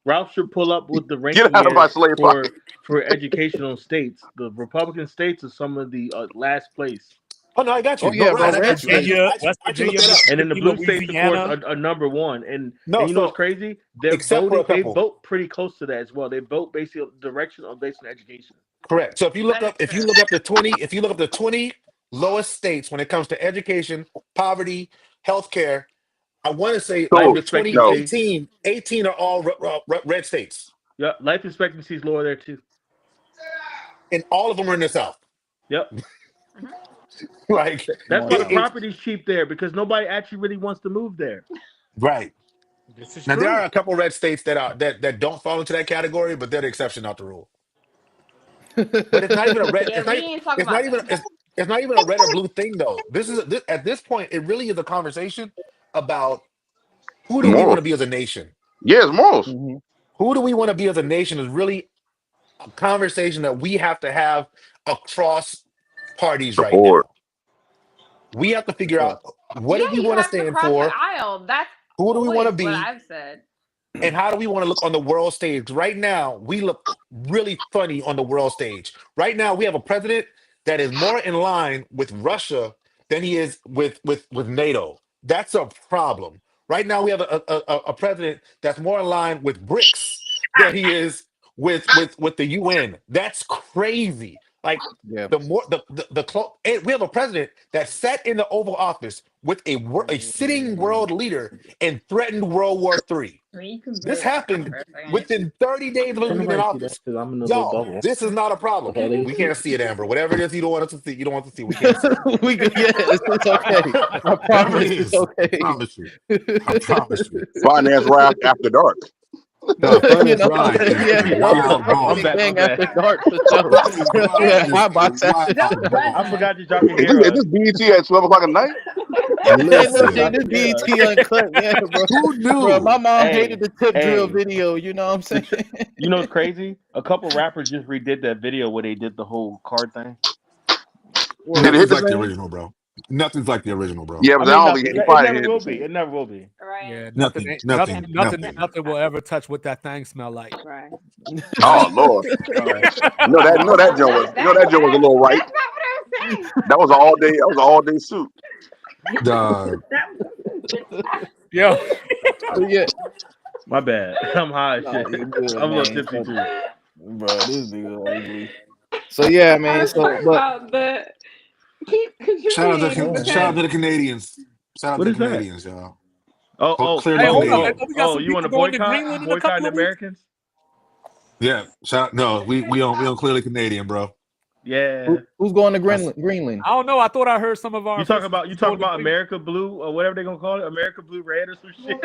Ralph should pull up with the Get ranking out of my here slave for pocket. educational states. The Republican states are some of the last place, Oh no, I got you. Oh, yeah, No, Ryan, bro, I red got you. Virginia, West I can look Virginia, that up. and then the blue states, of Louisiana. course, are number one. And No, you know so what's crazy? They're except for a voting. They couple. vote pretty close to that as well. They vote basically direction based on education. Correct. So if you look That up, is if you true. look up the 20 lowest states when it comes to education, poverty, healthcare, I want to say Life of So, the expectancy. 18 are all red states, Yeah, life expectancy is lower there too. and all of them are in the South. Yep. Like That's why the it- property's cheap there, because nobody actually really wants to move there. right. This is Now true. there are a couple red states that don't fall into that category, but they're the exception, not the rule. But it's not even a red. Yeah, we ain't talking It's not about even. that. It's not even a red or blue thing though. At this point, it really is a conversation about who do we want morals. to be as a nation. Yeah, it's morals. Mhm. Who do we want to be as a nation is really a conversation that we have to have across parties right Support. now. We have to figure out what Yeah, do we you want to have to stand cross for, the aisle. That's who do we want to always be, what I've said. and how do we want to look on the world stage. Right now, we look really funny on the world stage. Right now, we have a president that is more in line with Russia than he is with NATO. That's a problem. Right now, we have a president that's more in line with BRICS than he is with the UN. That's crazy. Like Yeah. the more and we have a president that sat in the Oval Office with a sitting world leader and threatened World War III. I mean, you can This blur that happened for a second. within 30 days of him being in office. I'm in a little Y'all, bubble. this is not a problem. We can't see it, Amber. Whatever it is you don't want us to see, you don't want to see. We can't see it. We could, yes, it's okay. I promise it's okay. promise you. I promise you. Finance rap after dark. No, You know, Brian is yeah, wild, bro. I'm back, Gang I'm after back. dark for sure. Yeah, hot box after dark. I forgot you dropped your Is hair. this BET at 12 o'clock at night? Hey, look, Listen, Jay, this BET uncut, yeah, bro. who knew? Bro, my mom Hey, hated the tip drill hey. video. You know what I'm saying? You know what's crazy? A couple rappers just redid that video where they did the whole card thing. Did it hit It's the like the same? original, bro. Nothing's like the original, bro. Yeah, I but mean, I don't no, think he it probably never hit will the be. same. It never will be. Right. Yeah, Nothing. nothing will ever touch what that thing smell like. Right. Oh Lord, All right. you know that No, joint was a little right. That's not what I'm saying. That was an all day suit. Dog. Yo, So yeah, My bad. I'm high as nah, shit. you good, I'm a little man. tipsy too. Bro, this nigga ugly. So yeah, I man. was So talking but about the keep Shout out contributing to because the Canadians. Shout out What to is the that? Canadians, y'all. Oh, Clearly hey, hold up. Canadian. We got some you want people to going to boycott? Greenland in a Boycotting couple the of weeks. Americans? Yeah. No, we on clearly Canadian, bro. Yeah. who's going to Greenland? I don't know. I thought I heard some of our. You talk officials about going to Greenland. America Blue or whatever they're gonna call it, America Blue Red or some shit.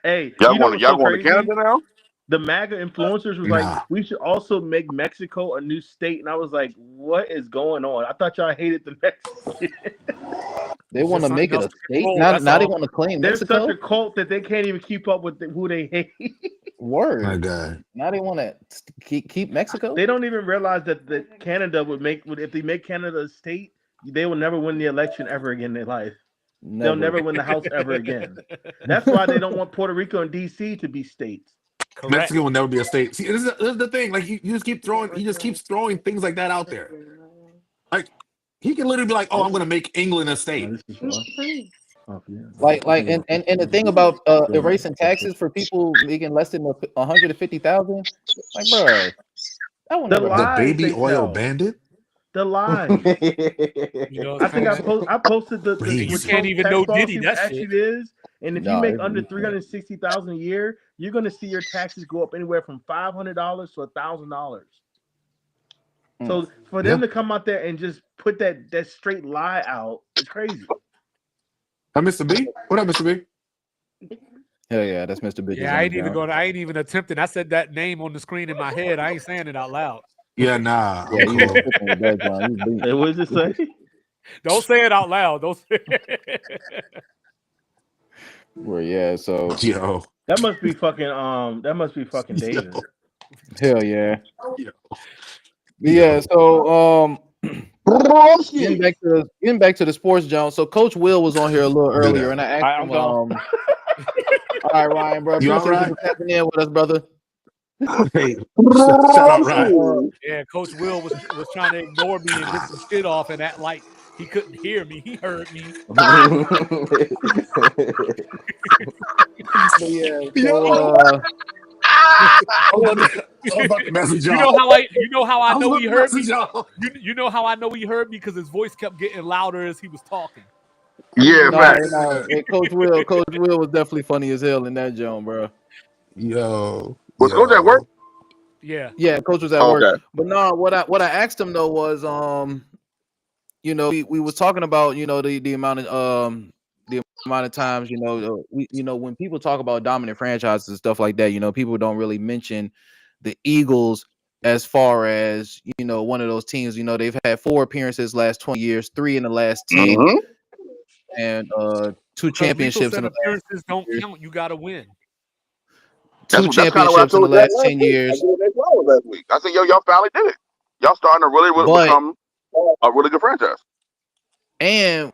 Hey, Y'all you know going what's so to crazy? Canada now? The MAGA influencers was Nah. like, we should also make Mexico a new state, and I was like, what is going on? I thought y'all hated the Mexicans. They want to Something make it else a to state. control, Now that's they all. want to claim They're Mexico. such a cult that they can't even keep up with who they hate. Word. My God. Now they want to keep Mexico. They don't even realize that Canada if they make Canada a state, they will never win the election ever again in their life. They'll never win the House ever again. That's why they don't want Puerto Rico and DC to be states. Correct. Mexico will never be a state. See, this is the thing. Like you just keep throwing. He just keeps throwing things like that out there. Like he can literally be like, "Oh, I'm going to make England a state." Like and the thing about erasing taxes for people making less than 150,000, like bro, that will The never The happen. lies baby they oil tell. bandit. The lies. You know, I think I posted the Crazy. You what can't Trump's even tax know policy Diddy that actually shit. is. And if you Nah, make it's under decent. 360,000 a year, you're gonna see your taxes go up anywhere from $500 to $1,000. So for them to come out there and just put that straight lie out, it's crazy. Mr. B. What up, Mr. B? Hell yeah, that's Mr. Bitches. Yeah, I ain't even attempting. I said that name on the screen in my head. I ain't saying it out loud. Yeah, nah. Yeah, I'm you cool. tripping with that, John. You beat. Hey, what does it say? Don't say it out loud. Don't say it. Well, yeah. So Yo. That must be fucking David. hell yeah. Yo. Yeah. So getting back to the sports, John. So Coach Will was on here a little earlier, and I asked I'm him. gone. All right, Ryan, bro. You Appreciate all you for tapping in with us, brother. Hey, shout out, Ryan. Yeah, Coach Will was trying to ignore me and get some shit off and act like he couldn't hear me. He heard me. But yeah. Yo. I was about to message y'all. You know how I know he heard me? Y'all. You know how I know he heard me? Because his voice kept getting louder as he was talking. Yeah, Hey, Coach Will was definitely funny as hell in that joint, bro. Yo. Was Coach at work? Yeah, Coach was at work. But no, what I asked him though was, you know, we was talking about, you know, the amount of times, you know, when people talk about dominant franchises and stuff like that, you know, people don't really mention the Eagles as far as, you know, one of those teams. You know, they've had 4 appearances last 20 years, 3 in the last 10, and 2 championships in the last appearances don't count. You got to win. 2 championships in the last 10 years. Last week. I said, yo, y'all finally did it. Y'all starting to really become a really good franchise. And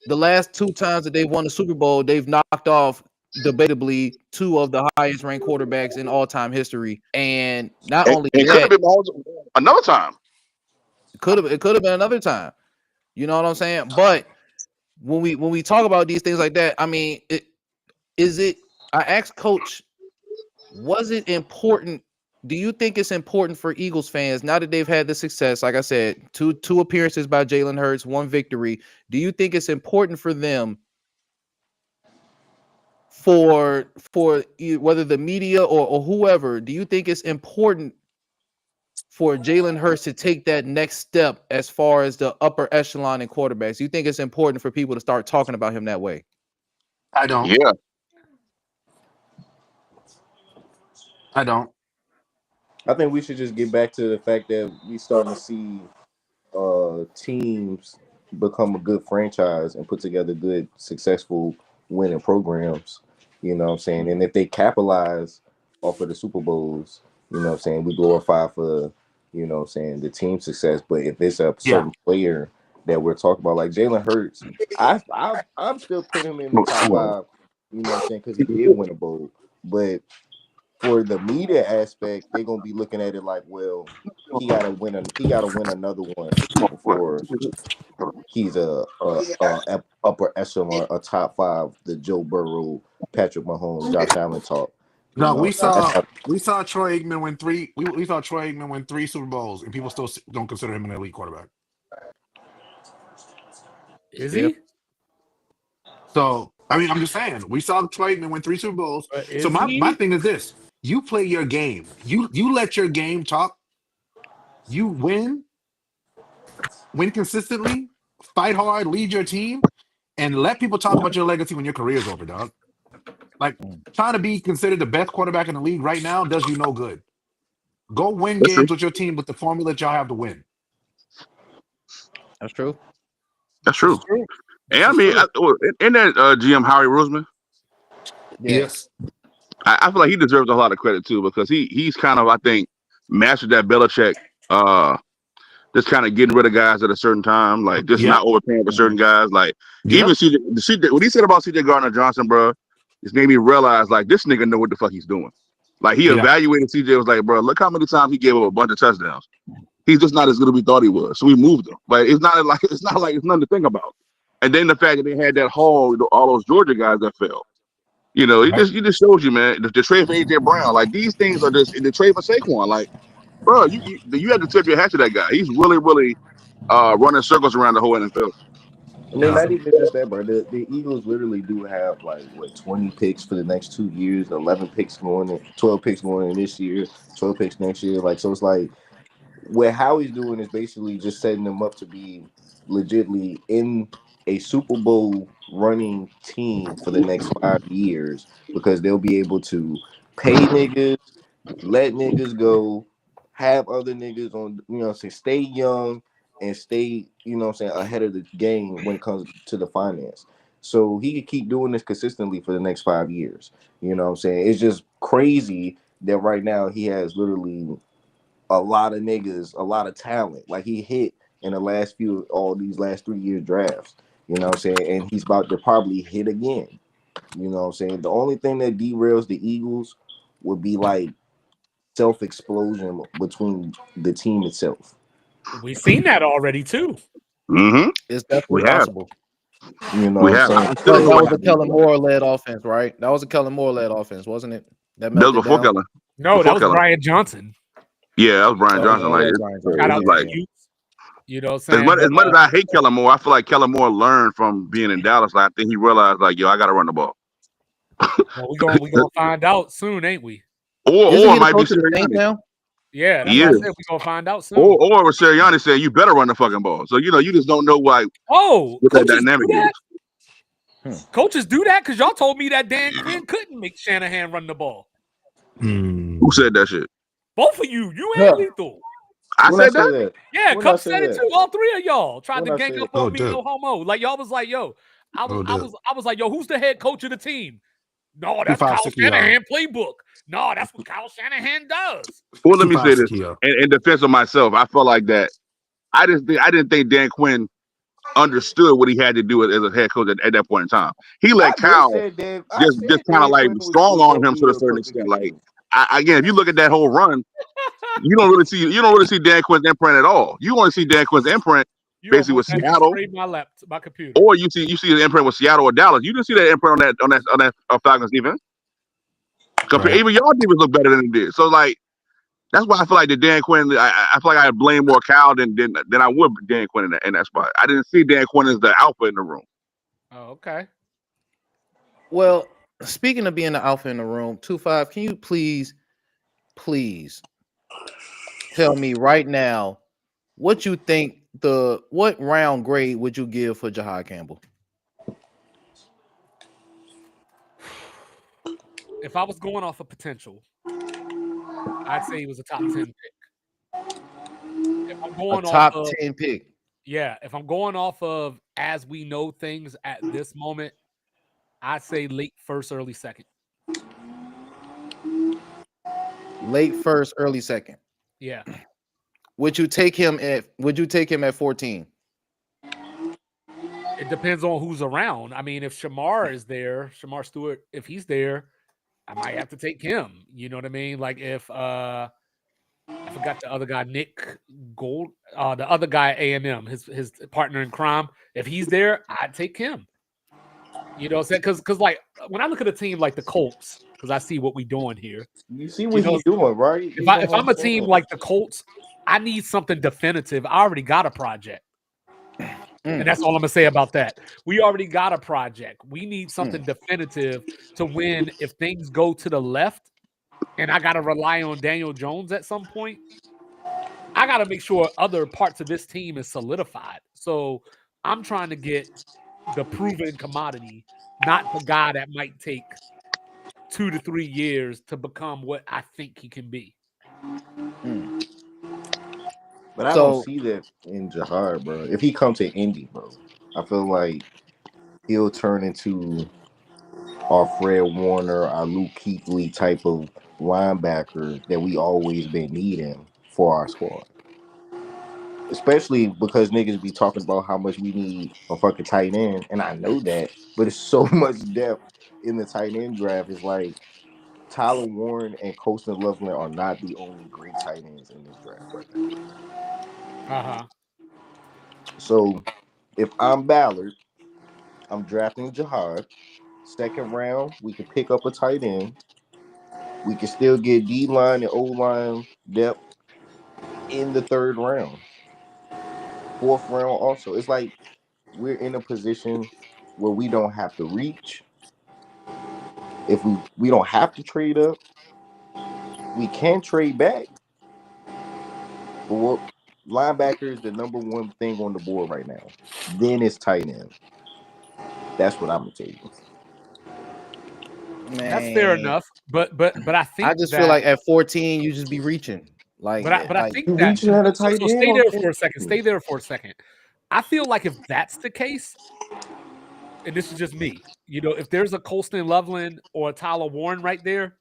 the last 2 times that they've won the Super Bowl, they've knocked off debatably 2 of the highest ranked quarterbacks in all-time history. And not only that, could have been another time. It could have been another time. You know what I'm saying? But when we talk about these things like that, I mean, I asked Coach, was it important? Do you think it's important for Eagles fans now that they've had the success? Like I said, two appearances by Jalen Hurts, 1 victory. Do you think it's important for them, for whether the media or whoever? Do you think it's important for Jalen Hurts to take that next step as far as the upper echelon in quarterbacks? Do you think it's important for people to start talking about him that way? I don't. Yeah. I don't. I think we should just get back to the fact that we starting to see teams become a good franchise and put together good, successful, winning programs. You know what I'm saying? And if they capitalize off of the Super Bowls, you know what I'm saying, we glorify for you know what I'm saying, the team success. But if it's a Yeah. certain player that we're talking about, like Jalen Hurts, I'm still putting him in the top five, you know what I'm saying, because he did win a bowl. But for the media aspect, they're gonna be looking at it like, well, he gotta win another one before he's a upper echelon, a top five, the Joe Burrow, Patrick Mahomes, Josh Allen talk. You No, know, we that's saw how, we saw Troy Aikman win three. We saw Troy Aikman win 3 Super Bowls, and people still don't consider him an elite quarterback. Is Yeah. he? So I mean, I'm just saying, we saw Troy Aikman win 3 Super Bowls. So Is my he? thing is this: you play your game. You let your game talk. You win consistently, fight hard, lead your team, and let people talk about your legacy when your career's over, dog. Like trying to be considered the best quarterback in the league right now does you no good. Go win That's true. games with your team with the formula that y'all have to win. That's true. That's true. It's true. And I mean, in that GM Howie Roseman, Yes. I feel like he deserves a lot of credit too, because he's kind of, I think, mastered that Belichick, just kind of getting rid of guys at a certain time, like just Yep. not overpaying for certain guys. Like Yep. even CJ, what he said about CJ Gardner Johnson, bro, just made me realize like this nigga know what the fuck he's doing. Like he Yeah. evaluated CJ, was like, bro, look how many times he gave up a bunch of touchdowns. He's just not as good as we thought he was, so we moved him. But it's not like it's nothing to think about. And then the fact that they had that haul, all those Georgia guys that fell. You know, Right. it just shows you, man. The trade for AJ Brown, like these things are just the trade for Saquon. Like, bro, you have to tip your hat to that guy. He's really, really running circles around the whole NFL. I mean, Yeah. not even just that, bro. The Eagles literally do have like what 20 picks for the next 2 years, 11 picks going in, 12 picks going in this year, 12 picks next year. Like, so it's like what Howie's doing is basically just setting them up to be legitly in a Super Bowl running team for the next 5 years, because they'll be able to pay niggas, let niggas go, have other niggas on, you know what I'm saying, stay young and stay, you know what I'm saying, ahead of the game when it comes to the finance. So he could keep doing this consistently for the next 5 years. You know what I'm saying? It's just crazy that right now he has literally a lot of niggas, a lot of talent. Like he hit in the last few, all these last 3 years drafts. You know what I'm saying? And he's about to probably hit again. You know what I'm saying? The only thing that derails the Eagles would be like self-explosion between the team itself. We've seen that already too. Mm-hmm. It's definitely We have, possible. You know we what I'm have. saying? I still But don't know that what was a happened. Kellen Moore led offense, right? That was a Kellen Moore led offense, wasn't it? That That was melted before down. Kellen. No, Before that was Kellen. Brian Johnson. Yeah, that was Brian Oh, Johnson. yeah, Like that was it's, Brian Shout Johnson. it's out just to like you. You know what I'm saying? as much as I hate Kellen Moore, I feel like Kellen Moore learned from being in Dallas. Like I think he realized, like, yo, I got to run the ball. Well, we gonna find out soon, ain't we? Isn't Or he it the might be coach of the Saints Sirianni. now? Yeah, that's He what I is. said. We gonna find out soon. Or it was Sirianni saying, you better run the fucking ball. So, you know, you just don't know what that Coaches do dynamic that. is. Coaches do that because y'all told me that Dan Quinn couldn't make Shanahan run the ball. Who said that shit? Both of you and Yeah. Lethal. I When I said say that? that, Yeah, when I Cup say said it that, too. All three of y'all tried when to I gang say up Oh, on me, dude. no homo. Like y'all was like, yo, I Oh, dude. was like, yo, who's the head coach of the team? No, that's 2.5 Kyle Sikio. Shanahan playbook. No, that's what Kyle Shanahan does. Well, let me 2.5 say this. Sikio. In defense of myself, I felt like that. I didn't think Dan Quinn understood what he had to do as a head coach at that point in time. He let Kyle I just said kind of Dan like Quinn strong was arm gonna him be to a the certain perfect extent. Like GM. again, if you look at that whole run, you don't really see Dan Quinn's imprint at all. You only see Dan Quinn's imprint You basically with almost had me Seattle, spray my computer. or you see the imprint with Seattle or Dallas. You didn't see that imprint on that Falcons defense. Right. Even y'all defense look better than it did. So like that's why I feel like the Dan Quinn. I feel like I blame more Cal than I would Dan Quinn in that spot. I didn't see Dan Quinn as the alpha in the room. Oh, okay. Well, speaking of being the alpha in the room, 2-5, can you please tell me right now what you think what round grade would you give for Jahad Campbell? If I was going off of potential, I'd say he was a top 10 pick. If I'm A going off top of 10 pick. Yeah, if I'm going off of as we know things at this moment, I'd say late first, early second. Late first, early second. Yeah. Would you take him at 14? It depends on who's around. I mean, if Shamar is there, Shamar Stewart, if he's there, I might have to take him. You know what I mean? Like if I forgot the other guy, Nick Gold, the other guy, A&M, his partner in crime. If he's there, I'd take him. You know what I'm saying? Because like when I look at a team like the Colts, because I see what we're doing here. You see what he's doing, right? If I'm a team like the Colts, I need something definitive. I already got a project. And that's all I'm gonna say about that. We already got a project. We need something definitive to win if things go to the left, and I gotta rely on Daniel Jones at some point. I gotta make sure other parts of this team is solidified. So I'm trying to get the proven commodity, not the guy that might take 2 to 3 years to become what I think he can be. But I don't see that in Jihad, bro. If he comes to Indy, bro, I feel like he'll turn into our Fred Warner, our Luke Kuechly type of linebacker that we always been needing for our squad. Especially because niggas be talking about how much we need a fucking tight end, and I know that, but it's so much depth in the tight end draft. It's like Tyler Warren and Colston Loveland are not the only great tight ends in this draft right now. So if I'm Ballard, I'm drafting Jihad. Second round, we can pick up a tight end. We can still get D-line and O-line depth in the third round. Fourth round also. It's like we're in a position where we don't have to reach. If we don't have to trade up, we can trade back. But what linebacker is the number one thing on the board right now. Then it's tight end. That's what I'm gonna tell you. Man. That's fair enough, but I think I just feel like at 14 you just be reaching. Like, but I think you that reaching at a tight so end. stay there for a second. Stay there for a second. I feel like if that's the case, and this is just me, you know, if there's a Colston Loveland or a Tyler Warren right there,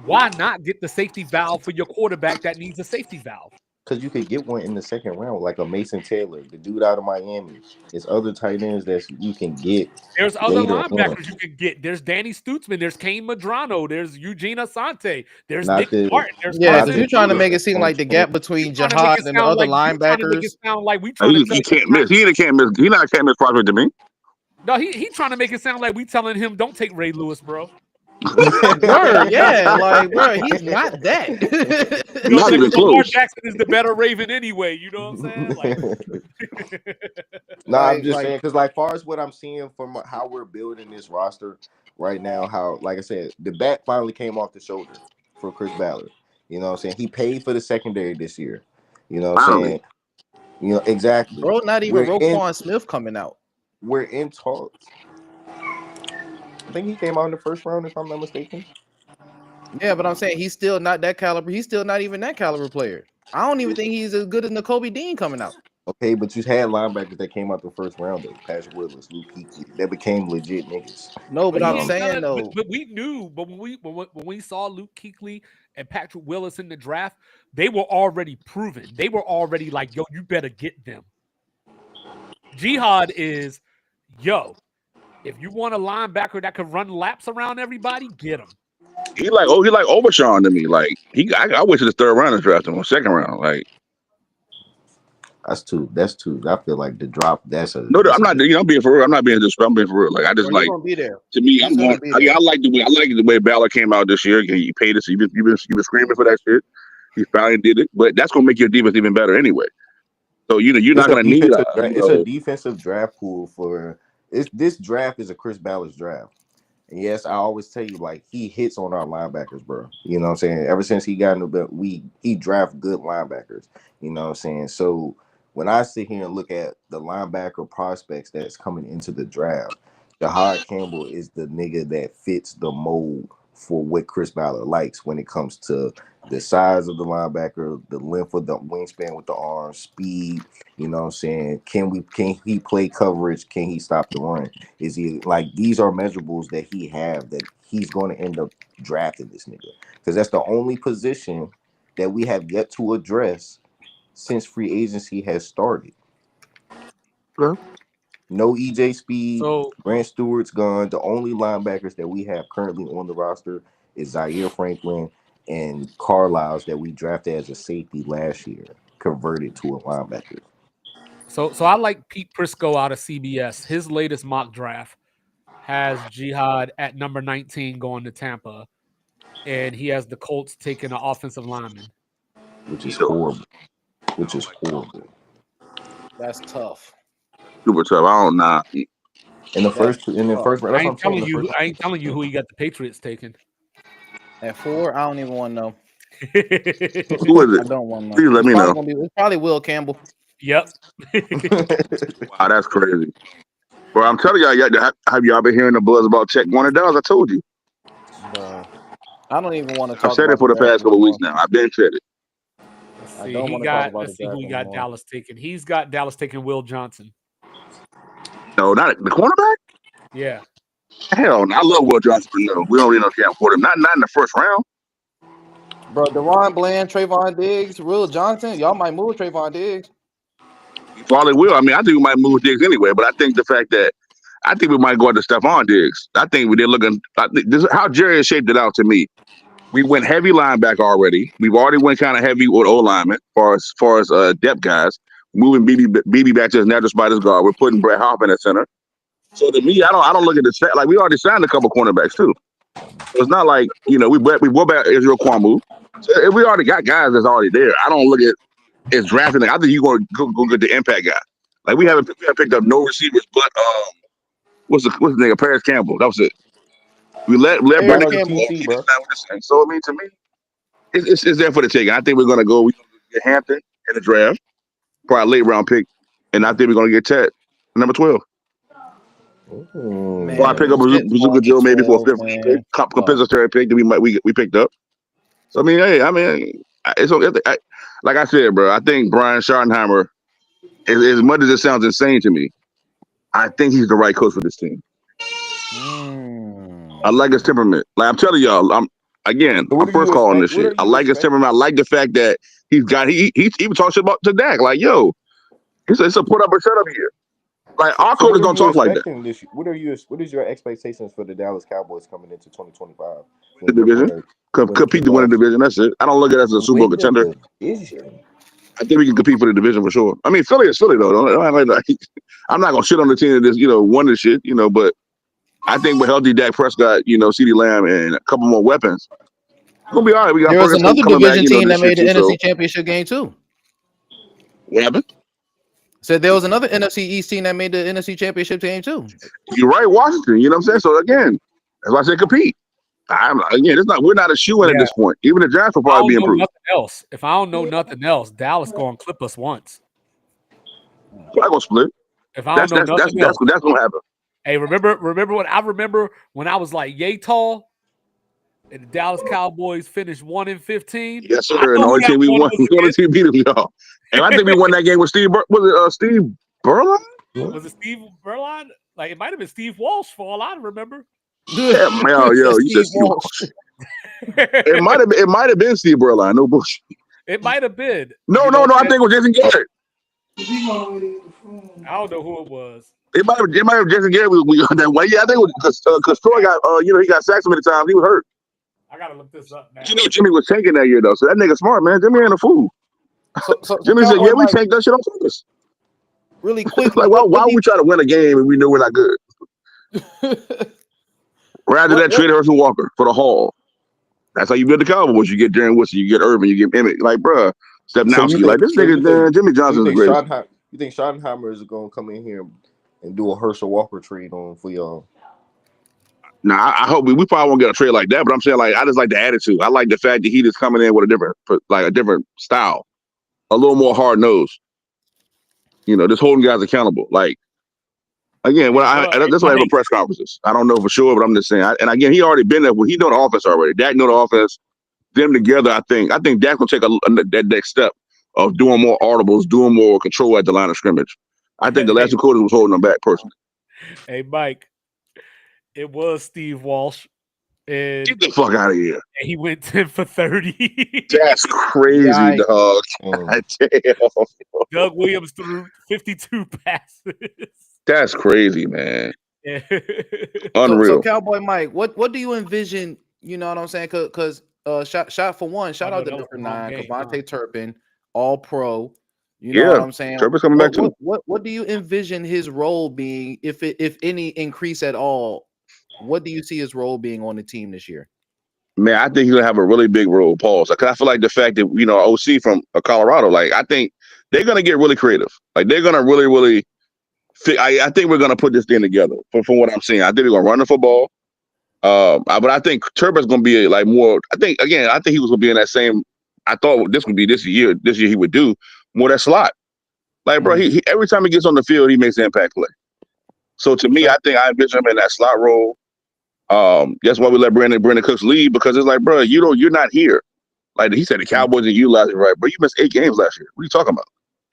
why not get the safety valve for your quarterback that needs a safety valve? Because you could get one in the second round, like a Mason Taylor, the dude out of Miami. There's other tight ends that you can get. There's other linebackers on. you can get. There's Danny Stutzman. There's Kane Madrano. There's Eugene Asante. There's Not Nick the- Martin. There's Yeah, Carson because you're trying to Wheeler. make it seem like the gap between You're trying to make Jihad it and the sound other like- you're trying to make linebackers. it sound like we trying to He can't miss. He can't miss. He not can't miss prospect to me. No, he trying to make it sound like we telling him don't take Ray Lewis, bro. Word, yeah, like, bro, he's not that. Not even Lamar close. Jackson is the better Raven anyway. You know what I'm saying? Like, No, I'm Like- just like- saying because, like, far as what I'm seeing from how we're building this roster right now, how, like I said, the bat finally came off the shoulder for Chris Ballard. You know what I'm saying? He paid for the secondary this year. You know what I'm saying? You know, exactly. Bro, not even We're Roquan Smith coming out. We're in talks. I think he came out in the first round, if I'm not mistaken. Yeah, but I'm saying he's still not that caliber. He's still not even that caliber player. I don't even think he's as good as Nakobe Dean coming out. Okay, but you had linebackers that came out the first round, though. Patrick Willis, Luke Kuechly, that became legit niggas. No, but he I'm ain't saying done- though, but we knew. But when we saw Luke Kuechly and Patrick Willis in the draft, they were already proven. They were already like, yo, you better get them. Jihad is, yo, if you want a linebacker that can run laps around everybody, get him. He like Overshawn to me. Like I waited the third round to draft him or second round. Like That's two. I feel like the drop. That's a no, I'm not. You know, I'm being for real. I'm not being disrespectful. I'm being for real. Like I just bro, he like gonna be there. to me. He's I'm gonna going. be there. I like the way Ballard came out this year. He paid us. You've been screaming for that shit. He finally did it. But that's gonna make your defense even better anyway. So you know you're not gonna need. It's a defensive draft pool for. This draft is a Chris Ballard's draft. And yes, I always tell you, like, he hits on our linebackers, bro. You know what I'm saying? Ever since he got in the belt, he draft good linebackers. You know what I'm saying? So when I sit here and look at the linebacker prospects that's coming into the draft, Jihad Campbell is the nigga that fits the mold for what Chris Ballard likes when it comes to the size of the linebacker, the length of the wingspan with the arm, speed. You know what I'm saying? Can he play coverage? Can he stop the run? Is he like these are measurables that he have that he's going to end up drafting this nigga because that's the only position that we have yet to address since free agency has started. Okay. No EJ Speed. So Grant Stewart's gone. The only linebackers that we have currently on the roster is Zaire Franklin and Carlisle's that we drafted as a safety last year, converted to a linebacker. So I like Pete Prisco out of CBS. His latest mock draft has Jihad at number 19 going to Tampa, and he has the Colts taking an offensive lineman. Which is horrible. That's tough. Super tough. I don't know. In the first, that's what I I'm ain't saying. telling you who he got the Patriots taking. At 4, I don't even want to know. Who is I it? don't want to know. Please let me know. It's probably Will Campbell. Yep. Wow, that's crazy. Bro, I'm telling y'all, have y'all been hearing the buzz about Check Warner Downs? I told you. I don't even want to talk I've said about it for the past couple weeks now. I've been said it. I don't want to talk about let's see who he got Dallas taking. He's got Dallas taking Will Johnson. No, not the cornerback? Yeah. Hell no. I love Will Johnson, but no. We don't really know if he can afford him. Not in the first round. Bro, Deron Bland, Trayvon Diggs, Will Johnson. Y'all might move Trayvon Diggs. You probably will. I mean, I think we might move Diggs anyway, but I think the fact that I think we might go into Stephon Diggs. I think they're looking. This is how Jerry has shaped it out to me. We went heavy linebacker already. We've already went kind of heavy with O lineman as far as depth guys. Moving BB back to his natural spot as guard. We're putting Brett Hoffman at center. So to me, I don't look at this like we already signed a couple cornerbacks too. So it's not like we brought back Israel Kwamu. So we already got guys that's already there. I don't look at it's drafting. I think you're going to go get the impact guy. Like we haven't picked up no receivers, but what's his nigga Paris Campbell? That was it. We let Brandon Campbell go. So I mean, to me, it's there for the taking. I think we're gonna go. We're gonna get Hampton in the draft, probably late round pick, and I think we're gonna get Ted number 12. Man, or I pick up Bazooka Joe maybe for a 5th pick, compensatory pick that we picked up. So I mean, it's okay. Like I said, bro, I think Brian Schottenheimer, as much as it sounds insane to me, I think he's the right coach for this team. I like his temperament. Like I'm telling y'all, I'm first calling this shit. I like his temperament. I like the fact that he even talks shit about to Dak. Like, yo, he said it's a put up or shut up here. Like our coaches don't talk like that. What is your expectations for the Dallas Cowboys coming into 2025? The division, compete to win the division. That's it. I don't look at it as a Super Bowl contender. I think we can compete for the division for sure. I mean, Philly is Philly though. I'm not gonna shit on the team that just won this shit. But I think with healthy Dak Prescott, CeeDee Lamb, and a couple more weapons, we'll be all right. We got There was another division team that made the NFC Championship game too. What happened? Said there was another NFC East team that made the NFC Championship game too. You're right, Washington. You know what I'm saying? So again, that's why I said compete. We're not a shoe in at this point. Even the draft will probably be improved. If I don't know nothing else, Dallas going to clip us once. I'm gonna split. If I don't know nothing else, that's gonna happen. Hey, remember when I was like yay tall, and the Dallas Cowboys finished 1-15. Yes, sir. And the only team we won, the only team beat them, y'all. And I think we won that game with Steve. Was it Steve Berline? Was it Steve Berline? Like it might have been Steve Walsh for all I remember. Yeah, yo, you said Steve Walsh. It might have been Steve Berline. No bullshit. It might have been. No. I think it was Jason Garrett. I don't know who it was. It might have Jason Garrett. That way. Yeah, I think it was because Troy got he got sacked so many times. He was hurt. I gotta look this up now. Jimmy was tanking that year though, so that nigga smart, man. Jimmy ain't a fool. So Jimmy said, "Yeah, we tanked that shit on purpose." Really quick, like why would we try to win a game if we know we're not good? Rather than trade Herschel Walker for the haul. That's how you build the Cowboys. You get Darren Woodson, you get Irvin, you get Emmett. Like, bruh, Stepnowski. Like this nigga, Jimmy Johnson's great. You think Schottenheimer is going to come in here and do a Herschel Walker trade for y'all? Nah, I hope we probably won't get a trade like that. But I'm saying, like, I just like the attitude. I like the fact that he just coming in with a different style, a little more hard nosed. Just holding guys accountable. Like, again, that's why I have press conferences. I don't know for sure, but I'm just saying. And again, he already been there. He know the offense already. Dak know the offense. Them together, I think Dak will take that next step of doing more audibles, doing more control at the line of scrimmage. I think the last 2 quarters was holding them back personally. Hey, Mike, it was Steve Walsh. and Get the fuck out of here. he went 10 for 30. That's crazy, Yikes. dog. Mm. God damn. Doug Williams threw 52 passes. That's crazy, man. Yeah. So Unreal. Cowboy Mike, what do you envision? You know what I'm saying? Because shot for one, shout Oh, no, out to that was number the wrong 9, game, Devontae Turpin, All Pro. You know Yeah, what I'm saying? Turpin's coming back too. What do you envision his role being, if any increase at all? What do you see his role being on the team this year? Man, I think he's gonna have a really big role, Paul. Because I feel like the fact that OC from Colorado, like I think they're gonna get really creative. Like they're gonna really, really. I think we're gonna put this thing together. From what I'm seeing, I think we're gonna run the football. But I think Turpin's gonna be like more. I think he was gonna be in that same. I thought this would be this year. This year he would do more that slot. Like, bro, he every time he gets on the field, he makes an impact play. So to me, I think I envision him in that slot role. That's why we let Brandon Cooks leave, because it's like, bro, you're not here. Like he said, the Cowboys didn't utilize it right, bro. You missed 8 games last year. What are you talking about?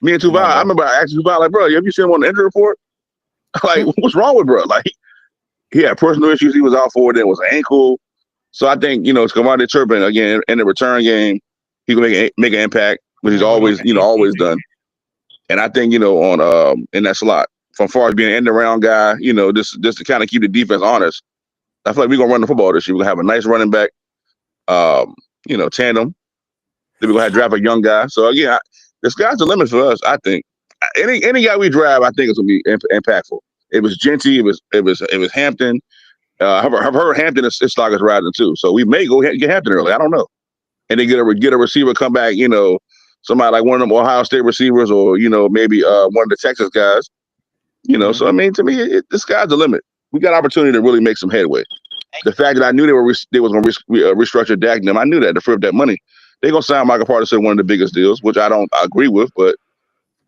Me and Tuval, I remember I asked Tuval, like, bro, have you seen him on the injury report? Like, what's wrong with bro? Like, he had personal issues he was out for. Then it was an ankle. So I think it's Devontae Turpin again in the return game. He can make an impact, which he's always always done. And I think on in that slot, from far as being an end around guy, just to kind of keep the defense honest. I feel like we're gonna run the football this year. We're gonna have a nice running back, tandem. Then we're gonna draft a young guy. So again, the sky's the limit for us. I think any guy we draft, I think it's gonna be impactful. It was Genty. It was Hampton. I've heard Hampton is stock is rising too. So we may go get Hampton early. I don't know. And they get a receiver come back. Somebody like one of them Ohio State receivers, or maybe one of the Texas guys. So I mean, to me, the sky's the limit. We got opportunity to really make some headway. The fact that I knew they was going to restructure Dak and them, I knew that to free up that money. They're going to sign Michael Parsons, one of the biggest deals, which I agree with, but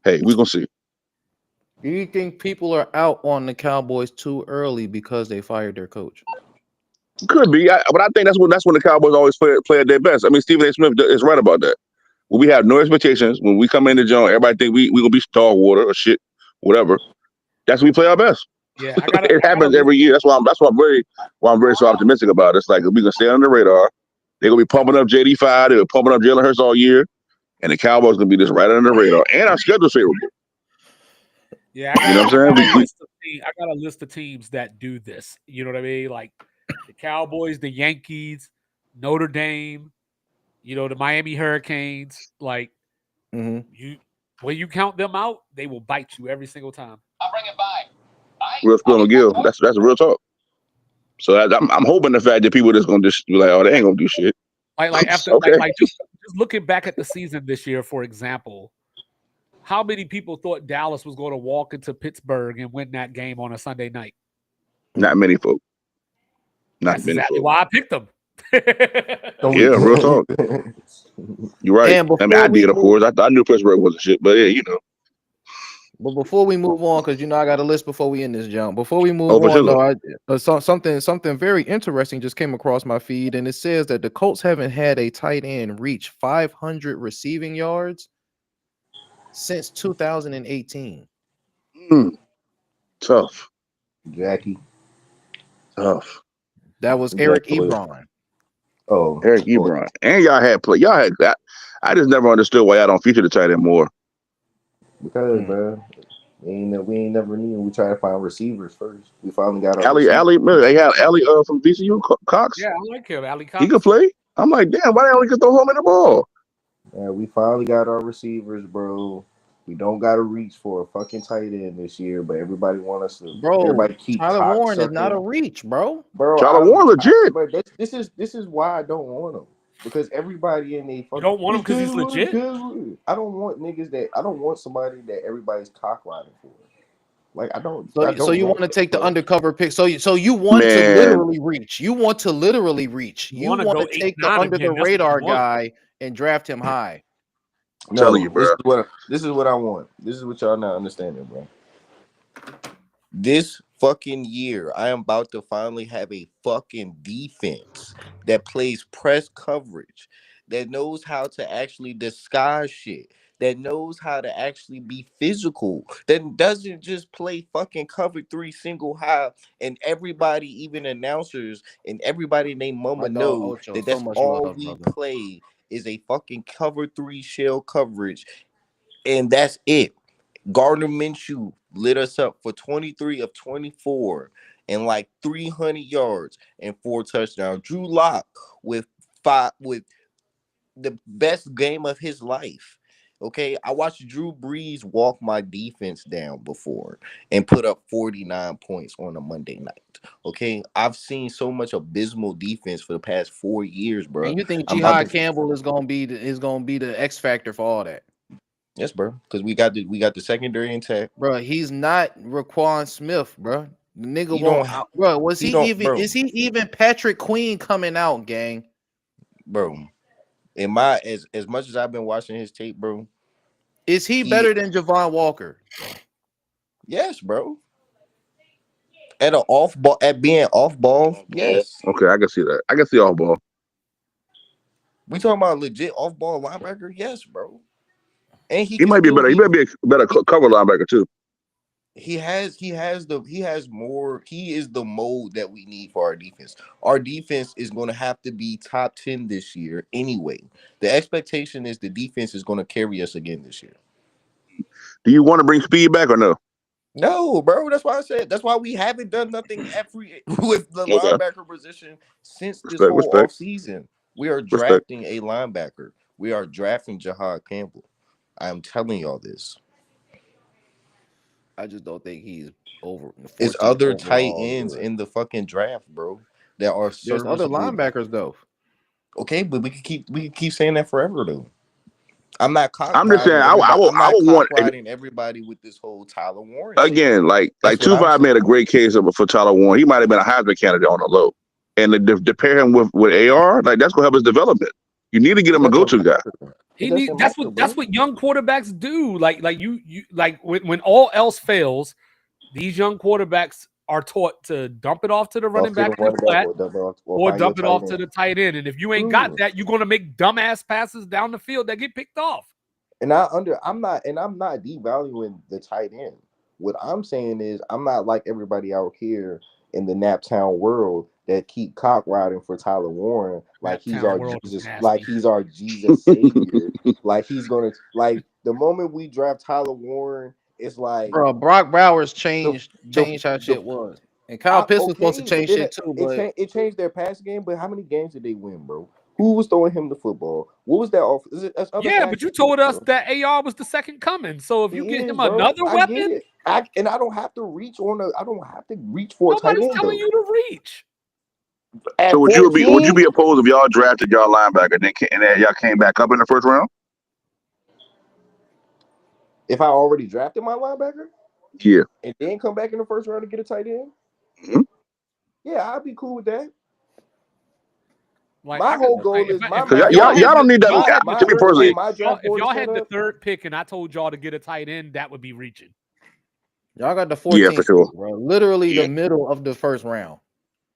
hey, we're going to see. Do you think people are out on the Cowboys too early because they fired their coach? Could be, but I think that's when the Cowboys always play at their best. I mean, Stephen A. Smith is right about that. When we have no expectations, when we come into John, everybody think we gonna be dog water or shit, whatever. That's when we play our best. Yeah, it happens every year. That's why I'm very so optimistic about it. It's like we can stay on the radar. They're gonna be pumping up JD5. They're pumping up Jalen Hurts all year, and the Cowboys gonna be just right under the radar. And our schedule's favorable. Yeah, you know what I'm saying? I got a list of teams that do this. You know what I mean? Like the Cowboys, the Yankees, Notre Dame, the Miami Hurricanes. Like when you count them out, they will bite you every single time. I'll bring it by. Real Spill McGill. That's a real talk. So I'm hoping the fact that people just gonna just be like, oh, they ain't gonna do shit. Like after okay. like just looking back at the season this year, for example, how many people thought Dallas was going to walk into Pittsburgh and win that game on a Sunday night? Not many folk. That's exactly why I picked them. Yeah, real talk. You're right. I mean, I did, of course. I knew Pittsburgh wasn't shit, but yeah, But before we move on, because I got a list before we end this jump. Before we move on, though, something very interesting just came across my feed, and it says that the Colts haven't had a tight end reach 500 receiving yards since 2018. Tough. Jackie. Tough. That was Eric Ebron. Oh, Eric Ebron. And y'all had that. I just never understood why y'all don't feature the tight end more. Because, man, we ain't never knew. We try to find receivers first. We finally got our Ali, they had Ali from VCU, Cox. Yeah, I like him. Ali Cox. He could play. I'm like, damn, why don't we just throw him in the ball? Yeah, we finally got our receivers, bro. We don't got to reach for a fucking tight end this year, but everybody want us to. Bro, everybody keep Tyler Warren is not a reach, bro. Tyler Warren legit. But this is why I don't want him, because everybody in the fucking. You don't want him because he's legit. I don't want niggas that. I don't want somebody that everybody's cock riding for. Like I don't. So you want to take the undercover pick? So you want to literally reach? You want to literally reach? You want to take the under the radar guy and draft him high? I'm telling you, bro. This is what I want. This is what y'all not understanding, bro. This fucking year, I am about to finally have a fucking defense that plays press coverage, that knows how to actually disguise shit, that knows how to actually be physical, that doesn't just play fucking cover three single high, and everybody, even announcers and everybody named My Mama dog know Ocho, that so that's much all love, we brother. play is a fucking cover three shell coverage, and that's it. Gardner Minshew lit us up for 23 of 24 and like 300 yards and 4 touchdowns. Drew Lock with the best game of his life. Okay, I watched Drew Brees walk my defense down before and put up 49 points on a Monday night. Okay, I've seen so much abysmal defense for the past 4 years, bro. And you think I'm about Jihad to Campbell is gonna be the X factor for all that? yes, bro, because we got the secondary intact. Bro, he's not Raquan Smith, bro. The nigga He won't don't out, bro. Was he he don't, even? bro, Is he even Patrick Queen coming out, gang? bro. In my as much as I've been watching his tape, bro, Is he he better than Javon Walker? yes, bro. At an off ball, at being off ball, yes. Okay, I can see that. I can see off ball. We talking about legit off ball linebacker, yes, bro. And he He can might be still better. He be. might be a better cover linebacker too. He has more. He is the mold that we need for our defense. Our defense is going to have to be top 10 this year anyway. The expectation is the defense is going to carry us again this year. Do you want to bring speed back or no? No, bro. That's why I said. That's why we haven't done nothing with the Okay. linebacker position since this Respect, whole respect, offseason. We are respect. drafting a linebacker. We are drafting Jihad Campbell. I am telling y'all this. I just don't think he's over. It's 14th other tight overall ends good. in the fucking draft, bro, that are There's other serviceable. linebackers though. Okay, but we can keep saying that forever though. I'm not cock I'm just saying. riding I everybody. would I'm not want cock riding everybody with this whole Tyler Warren shit. again like That's what I'm 2-5 made a saying. great case for Tyler Warren. He might have been a Heisman candidate on the low, and to pair him with AR, like that's gonna help his development. You need to get It him a doesn't go-to guy. matter. He It need doesn't that's matter, what bro. that's what young quarterbacks do. Like you like when all else fails, these young quarterbacks are taught to dump it off to the running Off to the back in the running back flat or or find your dump it tight off to end. the tight end. And if you ain't got True. that, you're gonna make dumbass passes down the field that get picked off. And I'm not devaluing the tight end. What I'm saying is I'm not like everybody out here in the Naptown world that keep cock riding for Tyler Warren like he's Naptown our world is Jesus, nasty. like he's our Jesus savior. Like he's gonna like the moment we draft Tyler Warren, it's like Bro, Brock Bowers the changed how the shit was. And Kyle Pitts was supposed to okay, change then shit too, but it changed their pass game. But how many games did they win, bro? Who was throwing him the football? What was that off? That's other Yeah, but you backs, told us bro. that AR was the second coming. So if you He get is, him bro. another I get weapon, it. I don't have to reach for a tight nobody's end telling though. you to reach. At So would you be 14, opposed if y'all drafted y'all linebacker and then y'all came back up in the first round? if I already drafted my linebacker Yeah. and then come back in the first round to get a tight end, yeah, I'd be cool with that. Like My whole goal is my Because y'all don't need that. To me personally, my draft if board y'all is had set the up. third pick and I told y'all to get a tight end, that would be reaching. y'all got the 14th yeah, for sure. pick, bro. Literally the middle of the first round.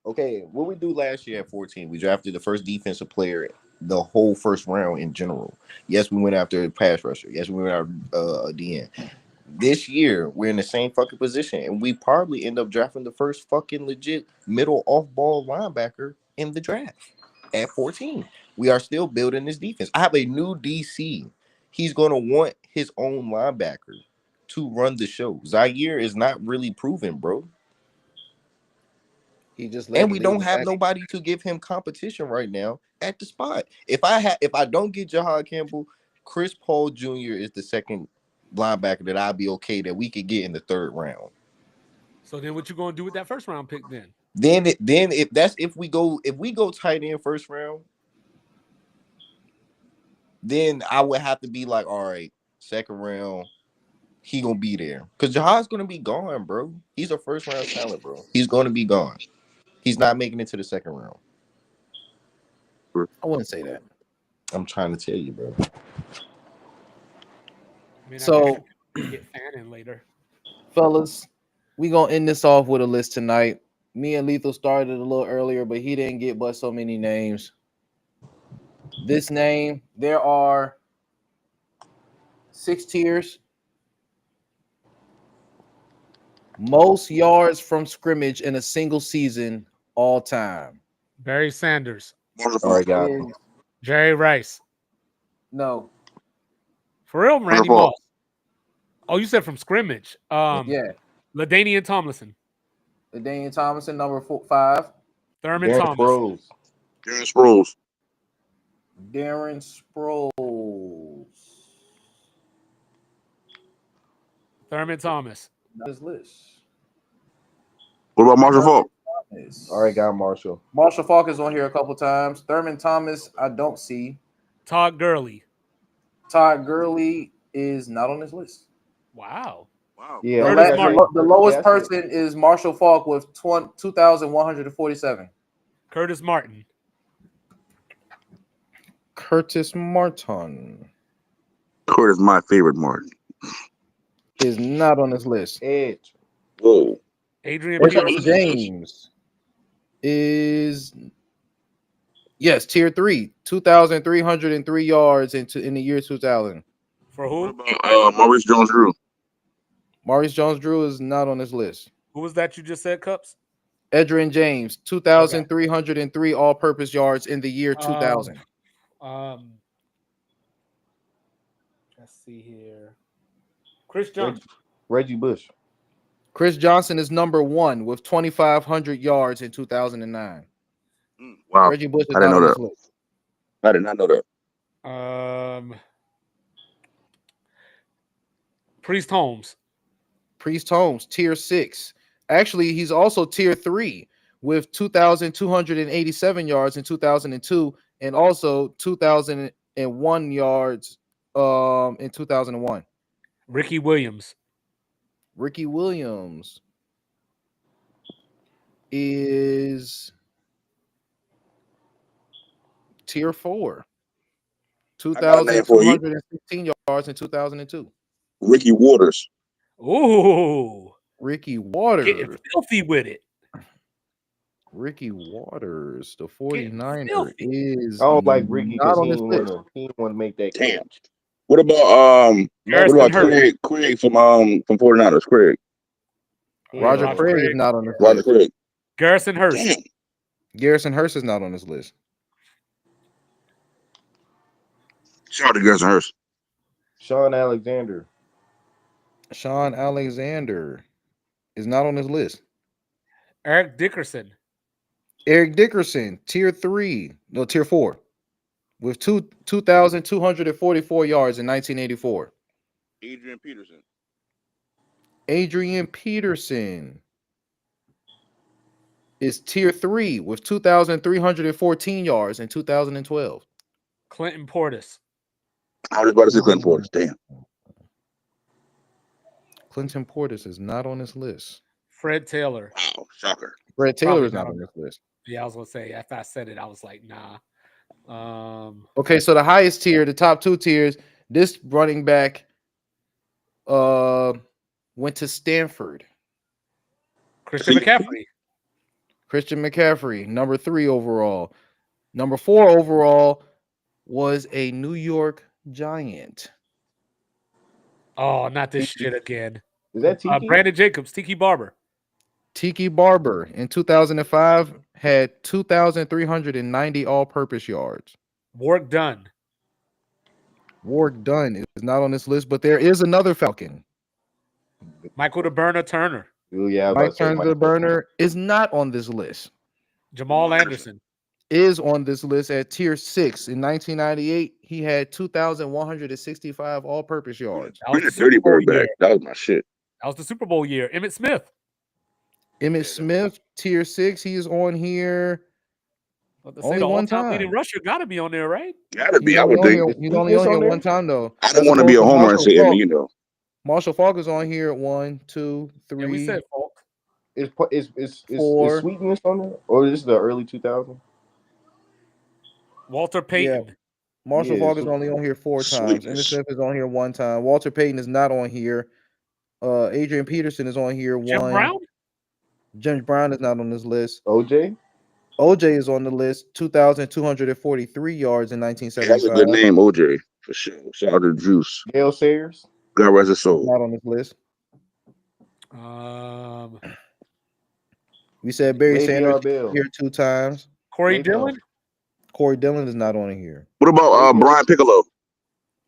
Okay, what we do last year at 14, we drafted the first defensive player the whole first round in general. Yes, we went after a pass rusher. Yes, we went after a DN. This year, we're in the same fucking position, and we probably end up drafting the first fucking legit middle off-ball linebacker in the draft at 14. We are still building this defense. I have a new DC. He's going to want his own linebacker to run the show. Zaire is not really proven, bro. He just And we don't have nobody to give him competition right now at the spot. If I don't get Jihad Campbell, Chris Paul Jr. is the second linebacker that I'd be okay that we could get in the third round. So then what you gonna do with that first round pick then? If we go tight end first round, then I would have to be like, all right, second round, he gonna be there. Because Jihad's gonna be gone, bro. He's a first round talent, bro. He's gonna be gone. He's not making it to the second round. I wouldn't say that. I'm trying to tell you, bro. I mean, So get Fannin later. Fellas, we gonna end this off with a list tonight. Me and Lethal started a little earlier, but he didn't get but so many names. this name. There are 6 tiers. Most yards from scrimmage in a single season all time. Barry Sanders. Marshall All right, Falk. guys. Jerry Rice. No. For real, Randy Falk. Moss. Oh, you said from scrimmage. Yeah. LaDainian Tomlinson. Daniel Thomason, number 5. Thurman Darren Thomas. Sproles. Darren Sproles. Darren Sproles. Thurman Thomas. His list. What about Marshall Falk? All right, got Marshall. Marshall Falk is on here a couple times. Thurman Thomas, I don't see. Todd Gurley. Todd Gurley is not on this list. Wow. Wow. Yeah, The, I Curtis think I Martin. see- the lowest yeah, I see it. person is Marshall Falk with 2,147. Curtis Martin. Curtis Martin Curtis, my favorite Martin. is not on this list. Edge. Whoa. Adrian What's that? Peterson. James is tier 3, 2,303 yards in the year 2000. For What who? about Maurice Jones-Drew? Maurice Jones-Drew is not on this list. Who was that you just said, Cups? Edgerrin James, 2,303 all-purpose yards in the year 2000. Let's see here. Chris Johnson. Reggie Bush. Chris Johnson is number 1 with 2,500 yards in 2009. Wow. Reggie Bush is I didn't not know on this that. list. I did not know that. Priest Holmes. Priest Holmes, tier 6. Actually, he's also tier 3 with 2,287 yards in 2002 and also 2,001 yards in 2001. Ricky Williams. Ricky Williams is tier 4. got a name for you. 2,216 yards in 2002. Ricky Waters. Ooh. Ricky Getting Waters. filthy with it. Ricky Waters, the Getting 49er, filthy. is I don't like Ricky not because on he this didn't list. want to make that Damn. catch. What about Harrison Hurst. Craig from 49ers? Craig. Roger Roger Craig is Craig. not on this Roger list. Craig. Garrison Hurst. Damn. Garrison Hurst is not on this list. Shout out to Garrison Hurst. Sean Alexander. Sean Alexander is not on this list. Eric Dickerson. Eric Dickerson, tier 4, with 2,244 yards in 1984. Adrian Peterson. Adrian Peterson is tier 3 with 2,314 yards in 2012. Clinton Portis. I was about to say Clinton Portis. Damn. Clinton Portis is not on this list. Fred Taylor. Wow. Shocker. Fred Taylor Probably is not not. on this list. Yeah, I was gonna say after I said it, I was like, nah. Okay, so the highest tier, the top 2 tiers, this running back went to Stanford. Christian McCaffrey. Christian McCaffrey, number 3 overall. Number 4 overall was a New York Giant. Oh, not this shit again. Is that Tiki? Brandon Jacobs, Tiki Barber. Tiki Barber in 2005 had 2,390 all-purpose yards. Warwick Dunn. Warwick Dunn is not on this list, but there is another Falcon. Michael the Burner Turner. Oh, yeah, I was Mike about to say Turner Michael. Burner is not on this list. Jamal Anderson. Is on this list at tier 6. In 1998, he had 2,165 all-purpose yards. That was Bring the the Dirty Super Bowl Bird year. back. That was my shit. That was the Super Bowl year. Emmett Smith. Emmett Smith, tier 6. He is on here. Only the one all-time leading time. rusher got to be on there, right? Gotta be. He's I would only think. on here- he's only on here one time, though. I don't want to be a homer and say, you know. Marshall Falk is on here at 1, 2, 3. Yeah, we said Falk. Is 4. Sweetness on there? Or is this the early 2000s? Walter Payton. Marshall Yeah, Falk is so- only on here 4 times. Sweetness. Emmett Smith is on here 1 time. Walter Payton is not on here. Adrian Peterson is on here 1. Jim Brown? James Brown is not on this list. OJ? OJ is on the list. 2,243 yards in Yeah, that's a 1975. good name, OJ, for sure. Shout out to Juice. Gale Sayers. God rest his He's soul. not on this list. Um, We said Barry Sanders Le'Veon Bell. here 2 times. Corey Le'Veon. Dillon. Corey Dillon is not on here. What about Le'Veon. Brian Piccolo?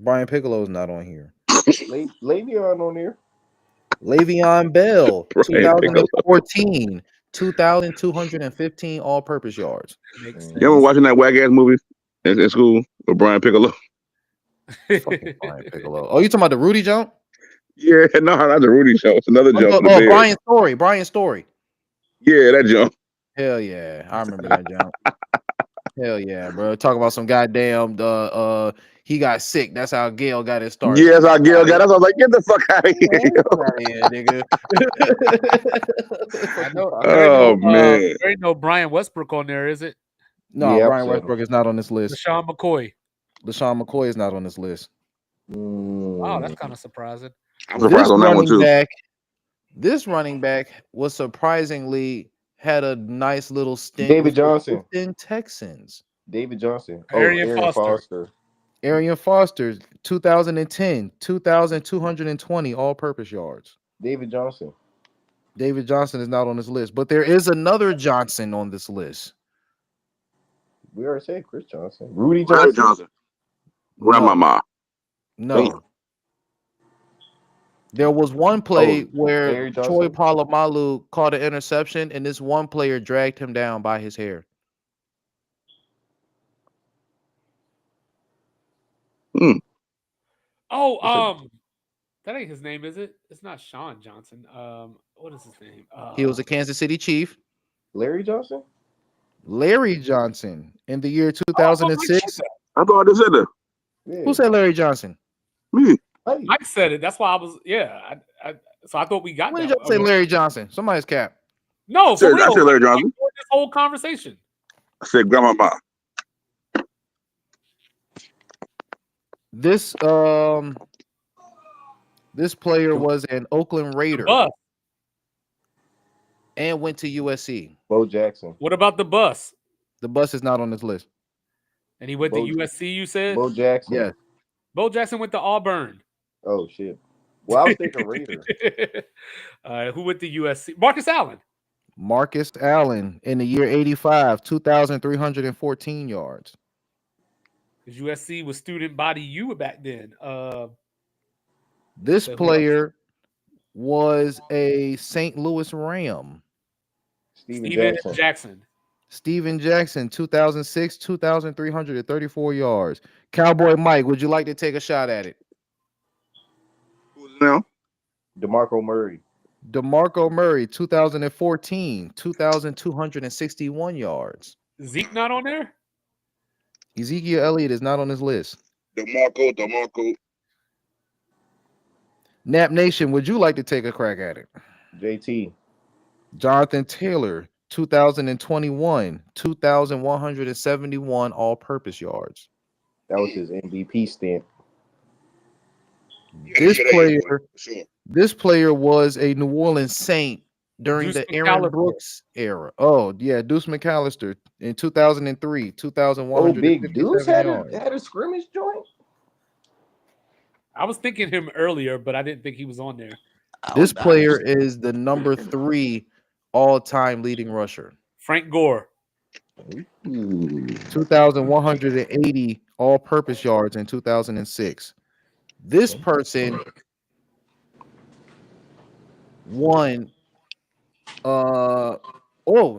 Brian Piccolo is not on here. Le'Veon on there. Le'Veon Bell, Brian Piccolo. 2014, 2,215 all-purpose yards. Makes You ever sense. watching that whack ass movie in school with Brian Piccolo? Fucking Brian Piccolo. Oh, you talking about the Rudy jump? Yeah, no, not the Rudy show. It's another jump for the Bears. Brian Story. Brian Story. Yeah, that jump. Hell yeah, I remember that jump. Hell yeah, bro. Talk about some goddamn he got sick. That's how Gail got his start. Yeah, that's how Gail got us. I was like, get the fuck out of Man, here. get out of here, nigga. I know. Oh, man. There ain't no Brian Westbrook on there, is it? No, Yeah, Brian so. Westbrook is not on this list. LaShawn McCoy. LaShawn McCoy is not on this list. Wow, that's kind of surprising. I'm surprised on that one, too. This running back was surprisingly had a nice little stint. David with the Johnson. Houston Texans. David Johnson. Arian Foster. Arian Foster, 2010, 2,220 all-purpose yards. David Johnson. David Johnson is not on this list, but there is another Johnson on this list. We already said Chris Johnson. Rudy Larry Johnson. Johnson. Grandmama. No. Damn. There was one play where Larry Troy Johnson. Polamalu caught an interception, and this one player dragged him down by his hair. Oh, that ain't his name, is it? It's not Sean Johnson. What is his name? He was a Kansas City Chief. Larry Johnson? Larry Johnson in the year 2006. I thought I just said that. Yeah. Who said Larry Johnson? Me. Hey. Mike said it. That's why I was. Yeah. So I thought we got When that. did y'all say Larry Johnson? Somebody's cap. No, I said Larry Johnson. This whole conversation. I said grandmama. This player was an Oakland Raider Bus. and went to USC. Bo Jackson. What about the bus? The bus is not on this list. And he went to USC. You said. Bo Jackson. Yeah. Bo Jackson went to Auburn. Oh shit. Well, I was thinking Raider. Who went to USC? Marcus Allen. Marcus Allen in the year 85, 2,314 yards. Because USC was student body U back then. This player was a St. Louis Ram. Steven Jackson. Steven Jackson, 2006, 2,334 yards. Cowboy Mike, would you like to take a shot at it? Who's now? DeMarco Murray. DeMarco Murray, 2014, 2,261 yards. Zeke not on there? Ezekiel Elliott is not on this list. DeMarco. Nap Nation, would you like to take a crack at it? JT. Jonathan Taylor, 2021, 2,171 all-purpose yards. That was his MVP stint. This player was a New Orleans Saint during Deuce the Aaron McAllister. Brooks era. Oh, yeah, Deuce McAllister in 2003, 2,157 Oh, Big Deuce had yards. a scrimmage joint? I was thinking him earlier, but I didn't think he was on there. This player is the number 3 all-time leading rusher. Frank Gore. 2,180 all-purpose yards in 2006. This person won.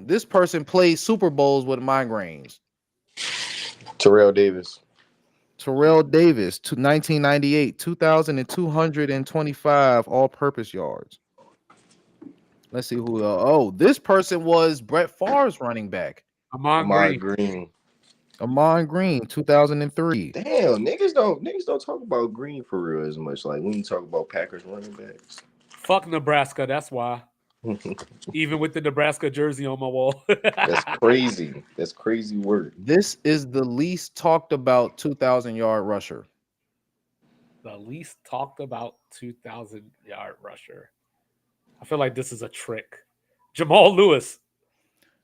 This person played Super Bowls with migraines. Terrell Davis. To 1998, 2,225 all-purpose yards. Let's see who. This person was Brett Favre's running back. Amon Green. Amon Green, 2003. Damn, niggas don't talk about Green for real as much. Like when you talk about Packers running backs. Fuck Nebraska. That's why. Even with the Nebraska jersey on my wall. That's crazy. That's crazy work. This is the least talked about 2,000-yard rusher. The least talked about 2,000-yard rusher. I feel like this is a trick. Jamal Lewis.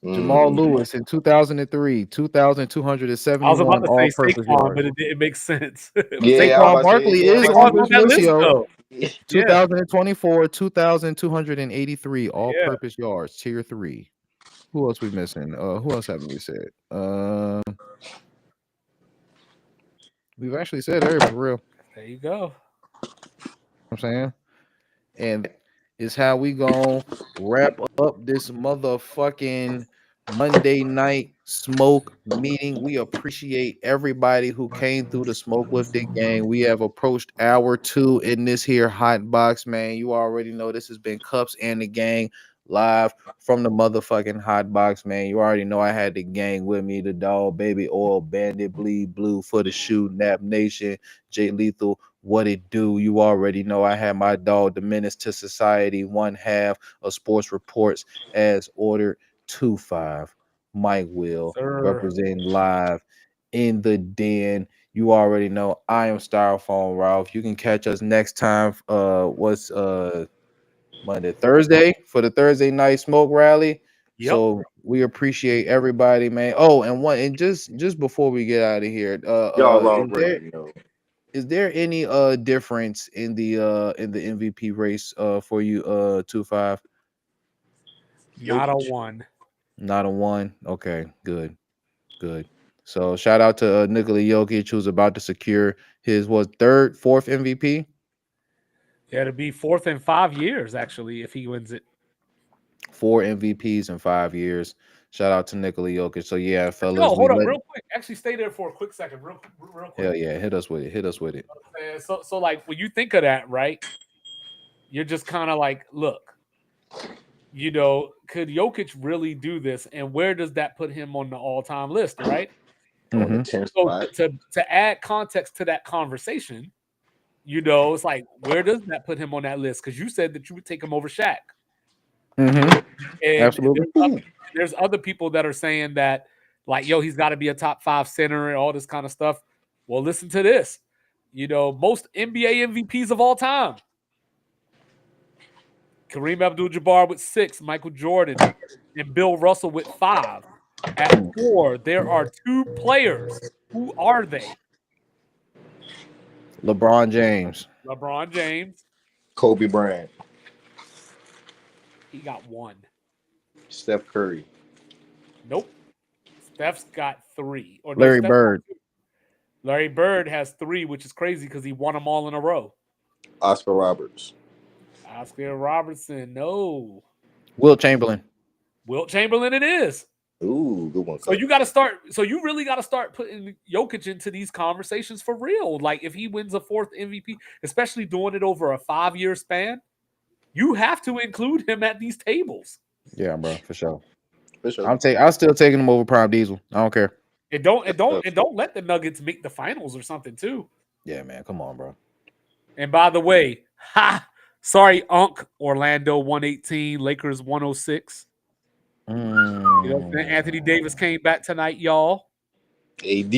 Jamal Mhm. Lewis in 2003, I was 2,271 about to say all-purpose Saquon, yards. but it didn't make sense. Yeah, I was Saquon about to say, Barkley yeah, I'm is about to on say, Saquon's this on that list, list yo. though. Yeah, 2024, 2,283 yeah. all-purpose yards, tier 3. Who else we missing? Who else haven't we said? We've actually said everybody for real. There you go. You know what I'm saying, and is how we gonna wrap up this motherfucking Monday night smoke meeting. We appreciate everybody who came through the Smoke with the Gang. We have approached hour 2 in this here hot box, man. You already know this has been Cups and the Gang live from the motherfucking hot box, man. You already know I had the gang with me, the dog, Baby Oil, Bandit, Bleed Blue, For the Shoe, Nap Nation, Jay Lethal, what it do. You already know I had my dog, the Menace to Society, one half of Sports Reports as ordered, 2-5. Mike Will Sir. representing live in the den. You already know I am Styrofoam Ralph. You can catch us next time. What's Monday, Thursday for the Thursday night smoke rally. Yep. So we appreciate everybody, man. Oh, and just before we get out of here, y'all already know. is there any difference in the MVP race for you 2-5? Not a one. Not a one. Okay, good. So shout out to Nikola Jokic, who's about to secure his fourth MVP. Yeah, it'll be 4th in 5 years actually if he wins it. 4 MVPs in 5 years. Shout out to Nikola Jokic. So yeah, fellas, No, hold up, real quick. Actually, stay there for a quick second, real quick. Hell yeah, hit us with it. So like when you think of that, right? You're just kind of like, look, you know, could Jokic really do this, and where does that put him on the all-time list, right? On the 10th So spot. to add context to that conversation, you know, it's like, where does that put him on that list? Because you said that you would take him over Shaq. And Absolutely. There's other people that are saying that, like, yo, he's got to be a top 5 center and all this kind of stuff. Well, listen to this. You know, most NBA MVPs of all time. Kareem Abdul-Jabbar with 6, Michael Jordan, and Bill Russell with 5. At 4, there are 2 players. Who are they? LeBron James. Kobe Bryant. He got 1. Steph Curry. Nope. Steph's got 3. Or no, Larry Steph Bird. got 2. Larry Bird has 3, which is crazy because he won them all in a row. Oscar Robertson. No. Wilt Chamberlain it is. Ooh, good one. So you got to start. So you really got to start putting Jokic into these conversations for real. Like if he wins a 4th MVP, especially doing it over a 5-year span, you have to include him at these tables. Yeah, bro, for sure. I'm still taking him over Prime Diesel. I don't care. And don't let the Nuggets make the finals or something too. Yeah, man, come on, bro. And by the way, sorry, Unc. Orlando 118, Lakers 106. You know, Anthony Davis came back tonight, y'all. AD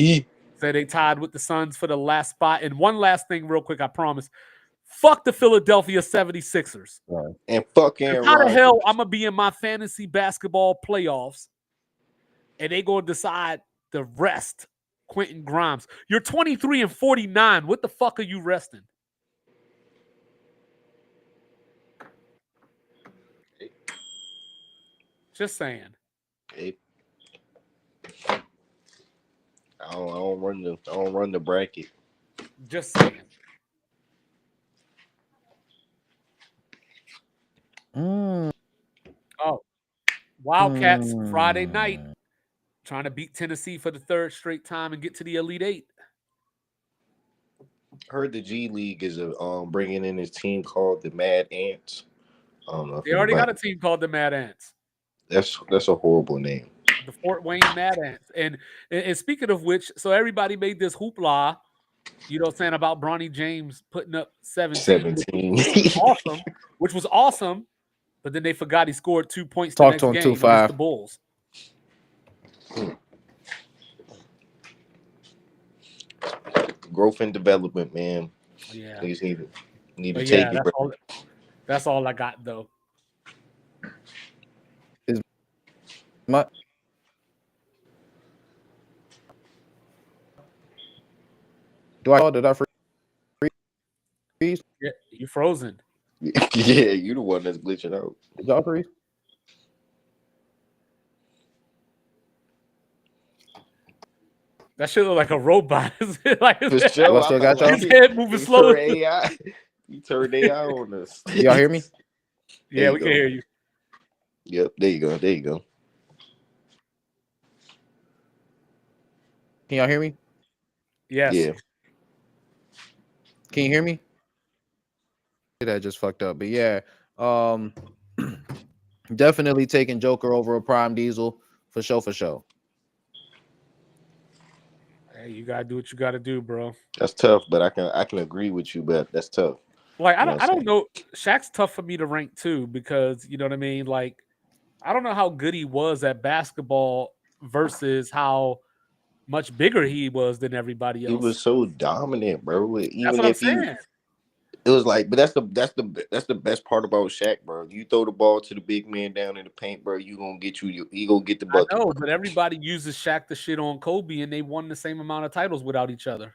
said they tied with the Suns for the last spot. And one last thing, real quick, I promise. Fuck the Philadelphia 76ers. Right. And fuck Aaron How the Rodgers. hell I'm gonna be in my fantasy basketball playoffs and they gonna decide to rest Quentin Grimes? You're 23 and 49. What the fuck are you resting? Just saying. Hey. I don't run the bracket. Just saying. Oh, Wildcats Friday night, trying to beat Tennessee for the 3rd straight time and get to the Elite 8. Heard the G League is bringing in his team called the Mad Ants. I don't know if They already got a team called the Mad Ants. That's a horrible name. The Fort Wayne Mad Ants. And speaking of which, so everybody made this hoopla, you know what I'm saying, about Bronny James putting up 17. Which was awesome. But then they forgot he scored 2 points the next game against the Bulls. Growth and development, man. Yeah. These need to take it. That's all I got, though. My did I freeze? Yeah, you frozen. Yeah, you the one that's glitching out. Did y'all freeze? That shit look like a robot. Like For his sure, I still got y'all? head moving you slow. turn AI. You turned AI on us. Y'all hear me? Yeah, you we go. can hear you. Yep, there you go. There you go. Can y'all hear me? Yes. Yeah. Can you hear me? That just fucked up. But yeah, definitely taking Joker over a Prime Diesel for sure, for sure. Hey, you gotta do what you gotta do, bro. That's tough, but I can agree with you, but that's tough. Like You know I what I'm don't know. Shaq's tough for me to rank too because you know what I mean. Like I don't know how good he was at basketball versus how much bigger he was than everybody He else. was so dominant, bro. That's Even what I'm if he, saying. it was like, but that's the best part about Shaq, bro. You throw the ball to the big man down in the paint, bro. You gonna get he gonna get the I bucket. know, Bro. but everybody uses Shaq to shit on Kobe, and they won the same amount of titles without each other.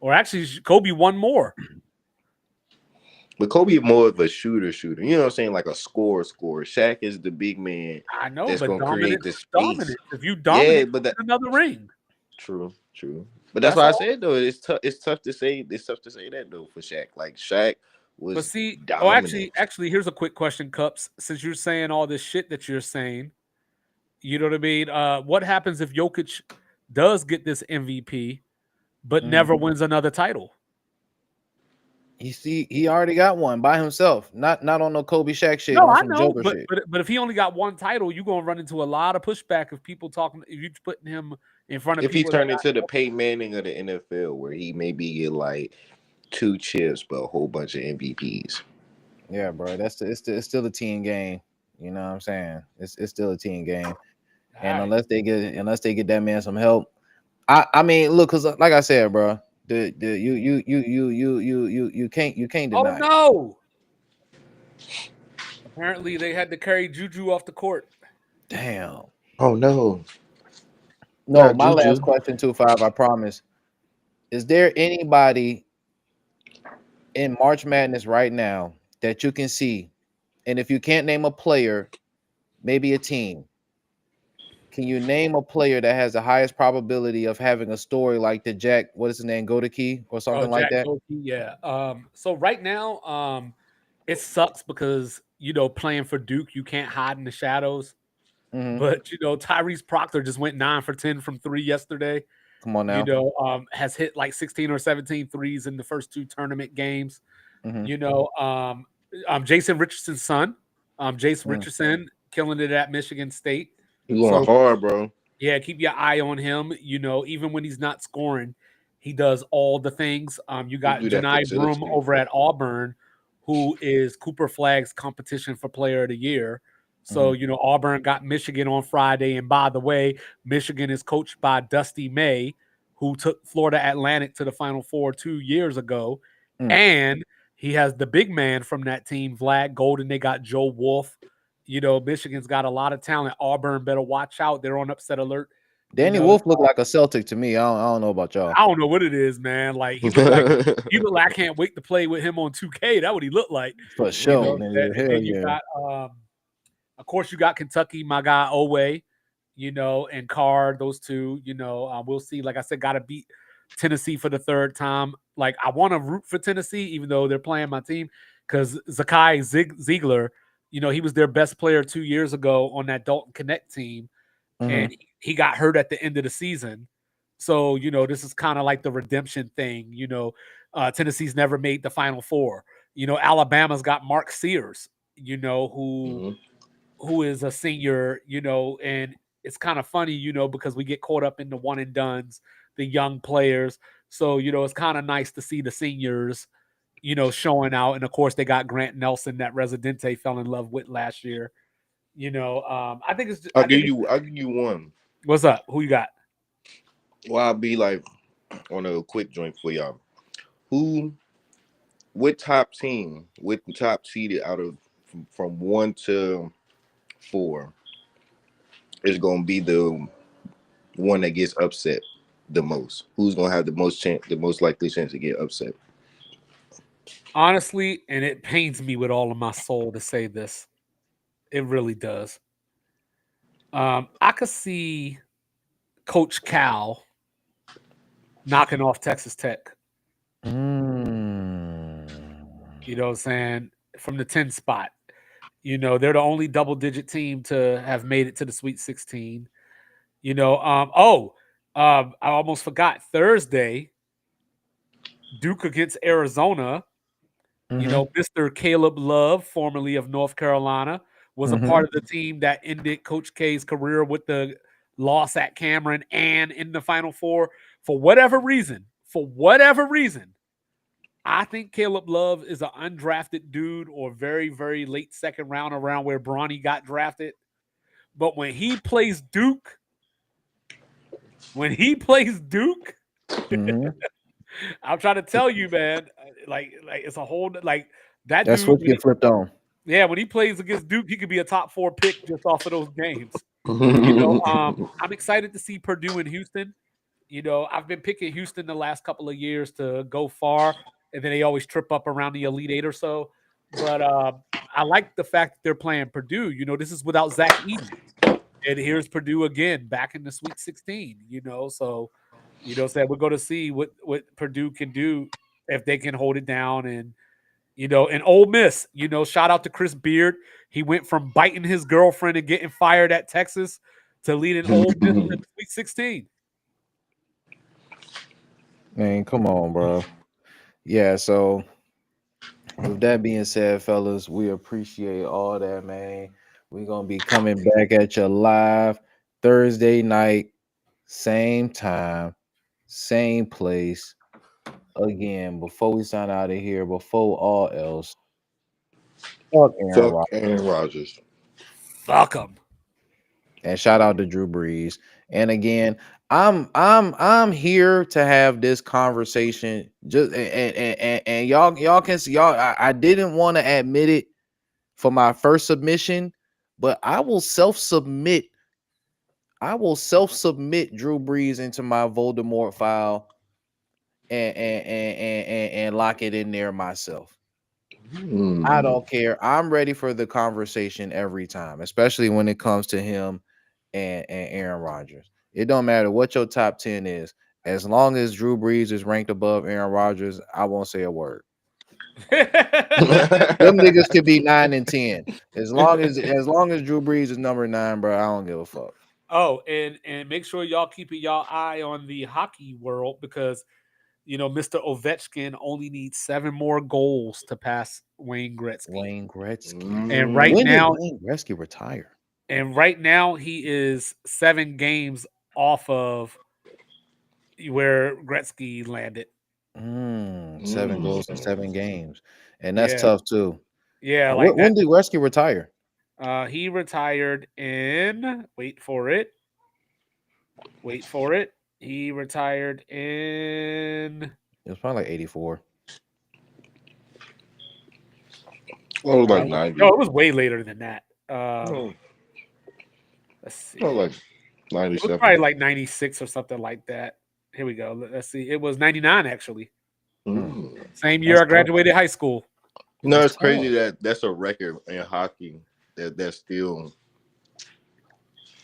Or actually, Kobe won more. But Kobe more of a shooter. You know what I'm saying? Like a scorer. Shaq is the big man I know, that's but gonna create the space. dominant. If you dominate, Yeah, but that another ring. true. But that's That's why I all. said though, it's tough. It's tough to say that though for Shaq. Like Shaq But was see, dominant. actually, here's a quick question, Cups. Since you're saying all this shit that you're saying, you know what I mean? What happens if Jokic does get this MVP, but never wins another title? He already got one by himself. Not on no Kobe Shaq shit. No, On I some know, Joker but, shit. but if he only got one title, you're gonna run into a lot of pushback of people talking. If you're putting him in front of If he people, turned into the Peyton Manning of the NFL, where he maybe get like 2 chips but a whole bunch of MVPs. Yeah, bro. It's still a team game. You know what I'm saying? It's still a team game. And unless they get that man some help, I mean, look, cause like I said, bro, you can't deny. Oh no! Apparently, they had to carry Juju off the court. Damn. Oh no. No, Not my Juju. last question, 2-5, I promise. Is there anybody in March Madness right now that you can see? And if you can't name a player, maybe a team. Can you name a player that has the highest probability of having a story like the Jack, what is his name, Godeke or something like Jack that? Goldke, yeah. So right now, it sucks because playing for Duke, you can't hide in the shadows. Mhm. But Tyrese Proctor just went 9 for 10 from 3 yesterday. Come on now. Has hit like 16 or 17 threes in the first 2 tournament games. Mhm. Jason Richardson's son, Jason Richardson, killing it at Michigan State. He going hard, bro. Yeah, keep your eye on him. Even when he's not scoring, he does all the things. You got Janai Broom over at Auburn, who is Cooper Flagg's competition for Player of the Year. So, Auburn got Michigan on Friday. And by the way, Michigan is coached by Dusty May, who took Florida Atlantic to the Final Four 2 years ago. And he has the big man from that team, Vlad Golden. They got Joe Wolf. Michigan's got a lot of talent. Auburn better watch out. They're on upset alert. Danny Wolf looked like a Celtic to me. I don't know about y'all. I don't know what it is, man. Like he looked like I can't wait to play with him on 2K. That what he looked like. For sure. You got of course you got Kentucky, my guy Owe, and Card, those two, we'll see. Like I said, gotta beat Tennessee for the 3rd time. Like I want to root for Tennessee, even though they're playing my team, because Zakai Ziegler, he was their best player 2 years ago on that Dalton Connect team, and he got hurt at the end of the season. So, this is kind of like the redemption thing. Tennessee's never made the Final Four. Alabama's got Mark Sears, who is a senior, and it's kind of funny, because we get caught up in the one and dones, the young players. So, it's kind of nice to see the seniors, showing out. And of course, they got Grant Nelson that Residente fell in love with last year. I think it's. I'll give you one. What's up? Who you got? Well, I'll be like on a quick joint for y'all. What top team, with the top seeded out of from 1 to 4, is going to be the one that gets upset the most? Who's going to have the most likely chance to get upset? Honestly, and it pains me with all of my soul to say this. It really does. I could see Coach Cal knocking off Texas Tech. You know what I'm saying? From the 10 spot. You know, they're the only double-digit team to have made it to the Sweet 16. You know, I almost forgot. Thursday, Duke against Arizona. You know, Mr. Caleb Love, formerly of North Carolina, was a part of the team that ended Coach K's career with the loss at Cameron and in the Final Four. For whatever reason, I think Caleb Love is an undrafted dude or very, very late second round around where Bronny got drafted. But when he plays Duke, I'm trying to tell you, man, like it's a whole like that That's dude. what get flipped on. Yeah, when he plays against Duke, he could be a top 4 pick just off of those games. You know, I'm excited to see Purdue and Houston. You know, I've been picking Houston the last couple of years to go far, and then they always trip up around the Elite Eight or so. But I like the fact that they're playing Purdue. You know, this is without Zach Edey. And here's Purdue again back in the Sweet 16, you know. So, you know, we're going to see what Purdue can do if they can hold it down. And, you know, and Ole Miss, you know, shout out to Chris Beard. He went from biting his girlfriend and getting fired at Texas to leading Ole Miss to the Sweet 16. Man, come on, bro. Yeah, so with that being said, fellas, we appreciate all that, man. We're going to be coming back at you live Thursday night, same time, same place. Again, before we sign out of here, before all else, fuck Aaron Rodgers. Aaron Rodgers. Fuck him. And shout out to Drew Brees. And again, I'm here to have this conversation. Just and y'all can see I didn't want to admit it for my first submission, but I will self-submit Drew Brees into my Voldemort file and lock it in there myself. I don't care. I'm ready for the conversation every time, especially when it comes to him and Aaron Rodgers. It don't matter what your top 10 is. As long as Drew Brees is ranked above Aaron Rodgers, I won't say a word. Them niggas could be 9 and 10. As long as Drew Brees is number 9, bro, I don't give a fuck. Oh, and make sure y'all keeping y'all eye on the hockey world because you know Mr. Ovechkin only needs 7 more goals to pass Wayne Gretzky. And right now, Wayne Gretzky retire. And right now he is 7 games off of where Gretzky landed. 7 goals in 7 games. And that's tough too. Yeah. Like when did Gretzky retire? He retired in wait for it. He retired in it was probably like 84. Oh, like 90. No, it was way later than that. Let's see. Oh, like 97. It was probably like 96 or something like that. Here we go. Let's see. It was 99 actually. Same year I graduated high school. You know, it's crazy that that's a record in hockey that's still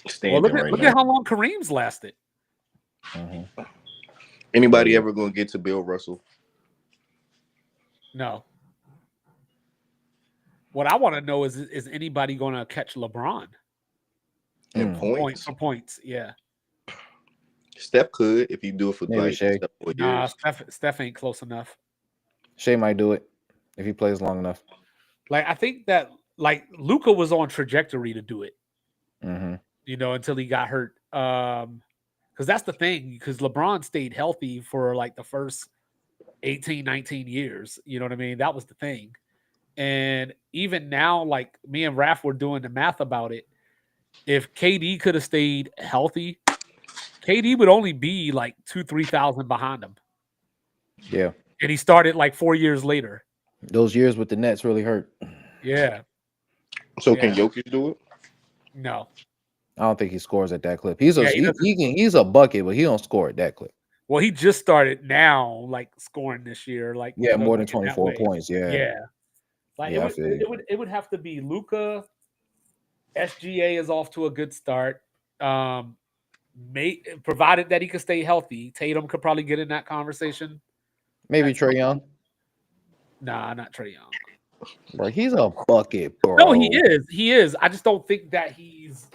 standing Well, right look now. at how long Kareem's lasted. Anybody ever going to get to Bill Russell? No. What I want to know is anybody going to catch LeBron? In points? For points, yeah. Steph could if you do it for Maybe like Shea. 4 Nah, years. Steph ain't close enough. Shea might do it if he plays long enough. Like I think that like Luka was on trajectory to do it. You know, until he got hurt. Because that's the thing. Because LeBron stayed healthy for like the first 18, 19 years. You know what I mean? That was the thing. And even now, like me and Raph were doing the math about it. If KD could have stayed healthy, KD would only be like 2,000-3,000 behind him. Yeah. And he started like 4 years later. Those years with the Nets really hurt. Yeah. So can Jokic do it? No. I don't think he scores at that clip. He's a Yeah, he he's a bucket, but he don't score at that clip. Well, he just started now, like scoring this year, like Yeah, more than like, in that 24 way. points. Yeah. Yeah, like Yeah, I feel you. it would have to be Luka. SGA is off to a good start. Provided that he could stay healthy, Tatum could probably get in that conversation. Maybe Trae Young. Nah, not Trae Young. Bro, he's a bucket, bro. No, he is. He is. I just don't think that he's.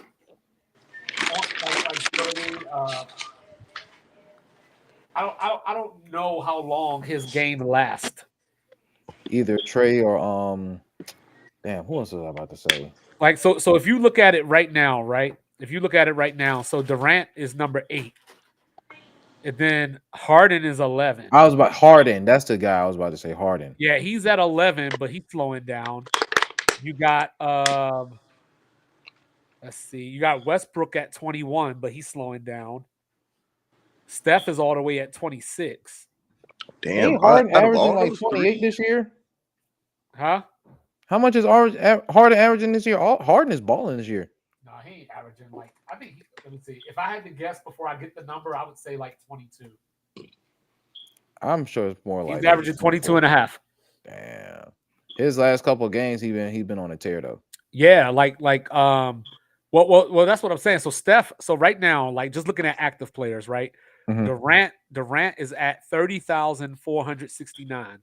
I don't know how long his game lasts. Either Trae or damn, who else was I about to say? Like so if you look at it right now, right? If you look at it right now, so Durant is number 8. And then Harden is 11. I was about Harden. That's the guy I was about to say. Harden. Yeah, he's at 11, but he's slowing down. You got let's see. You got Westbrook at 21, but he's slowing down. Steph is all the way at 26. Damn, Ain't Harden out of averaging all like those 28 three? this year? Huh? How much is Harden averaging this year? Harden is balling this year. No, he ain't averaging like I think let me see. If I had to guess before I get the number, I would say like 22. I'm sure it's more like He's averaging 22 and a half. Damn. His last couple of games, he been on a tear though. Yeah, well, that's what I'm saying. So Steph, so right now, like just looking at active players, right? Mhm. Durant is at 30,469.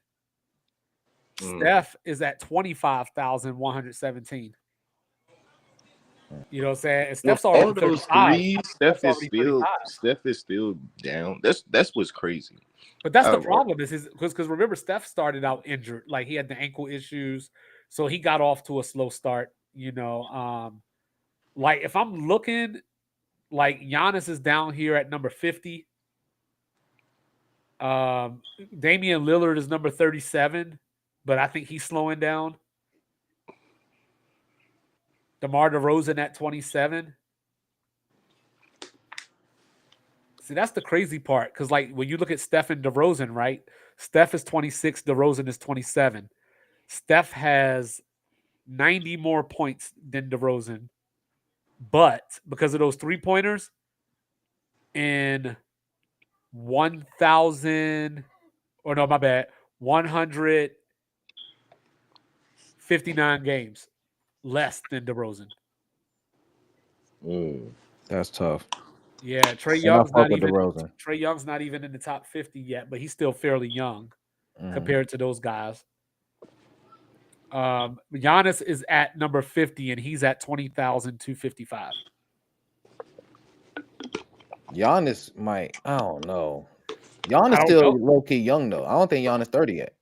Steph is at 25,117. You know what I'm saying? And Steph's already all those 35. three, Steph's already 35. Steph is still down. That's what's crazy. But that's the problem is because remember Steph started out injured, like he had the ankle issues, so he got off to a slow start. You know, like if I'm looking, like Giannis is down here at number 50. Damian Lillard is number 37, but I think he's slowing down. DeMar DeRozan at 27. See, that's the crazy part because, like, when you look at Steph and DeRozan, right? Steph is 26, DeRozan is 27. Steph has 90 more points than DeRozan, but because of those 3-pointers in 159 games, less than DeRozan. That's tough. Yeah, Trae Young's not even in the top 50 yet, but he's still fairly young compared to those guys. Giannis is at number 50 and he's at 20,255. Giannis might, I don't know. Giannis still low-key young though. I don't think Giannis 30 yet.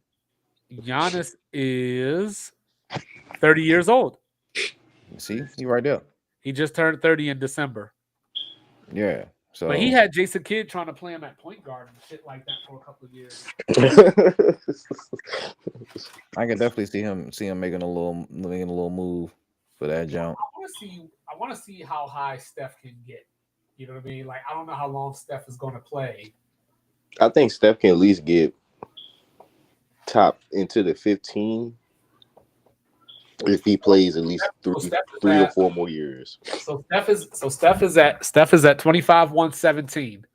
Giannis is 30 years old. See, he right there. He just turned 30 in December. Yeah. So, but he had Jason Kidd trying to play him at point guard and shit like that for a couple of years. I can definitely see him making a little move for that jump. I want to see how high Steph can get. You know what I mean? Like I don't know how long Steph is going to play. I think Steph can at least get top into the 15 if he plays at least three or 4 more years. So Steph is at 25,117.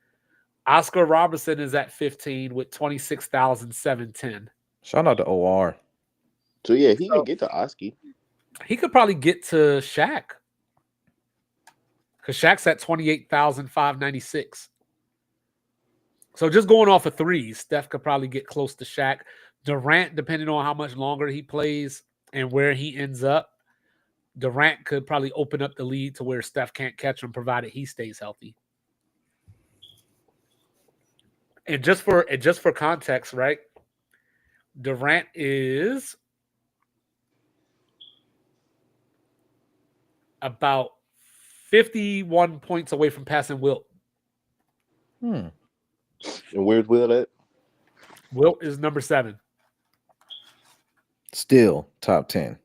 Oscar Robertson is at 15 with 26,710. Shout out to OR. So yeah, he can get to Oski. He could probably get to Shaq. Because Shaq's at 28,596. So just going off of threes, Steph could probably get close to Shaq. Durant, depending on how much longer he plays and where he ends up, Durant could probably open up the lead to where Steph can't catch him, provided he stays healthy. And just for context, right? Durant is about 51 points away from passing Wilt. And where's Wilt at? Wilt is number 7. Still top 10.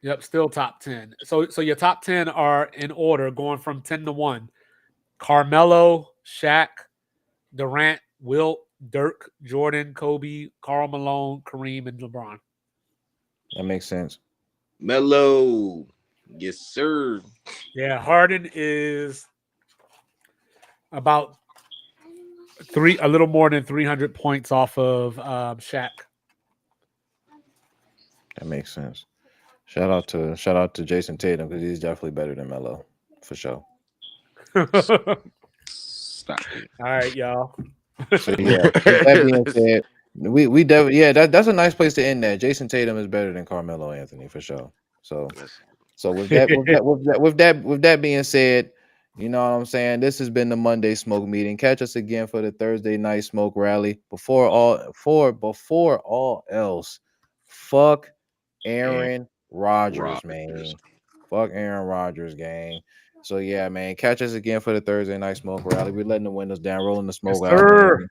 Yep, still top 10. So your top 10 are in order, going from 10 to 1. Carmelo, Shaq, Durant, Wilt, Dirk, Jordan, Kobe, Karl Malone, Kareem, and LeBron. That makes sense. Melo. Yes, sir. Yeah, Harden is about a little more than 300 points off of Shaq. That makes sense. Shout out to Jason Tatum because he's definitely better than Melo for sure. All Stop it. right, y'all. So yeah, with that being said, we definitely that's a nice place to end that. Jason Tatum is better than Carmelo Anthony for sure. So with that being said, you know what I'm saying? This has been the Monday Smoke Meeting. Catch us again for the Thursday night smoke rally. Before all else, fuck Aaron Rodgers, man. Fuck Aaron Rodgers, gang. So yeah, man. Catch us again for the Thursday night smoke rally. We're letting the windows down, rolling the smoke Yes, out, sir. man.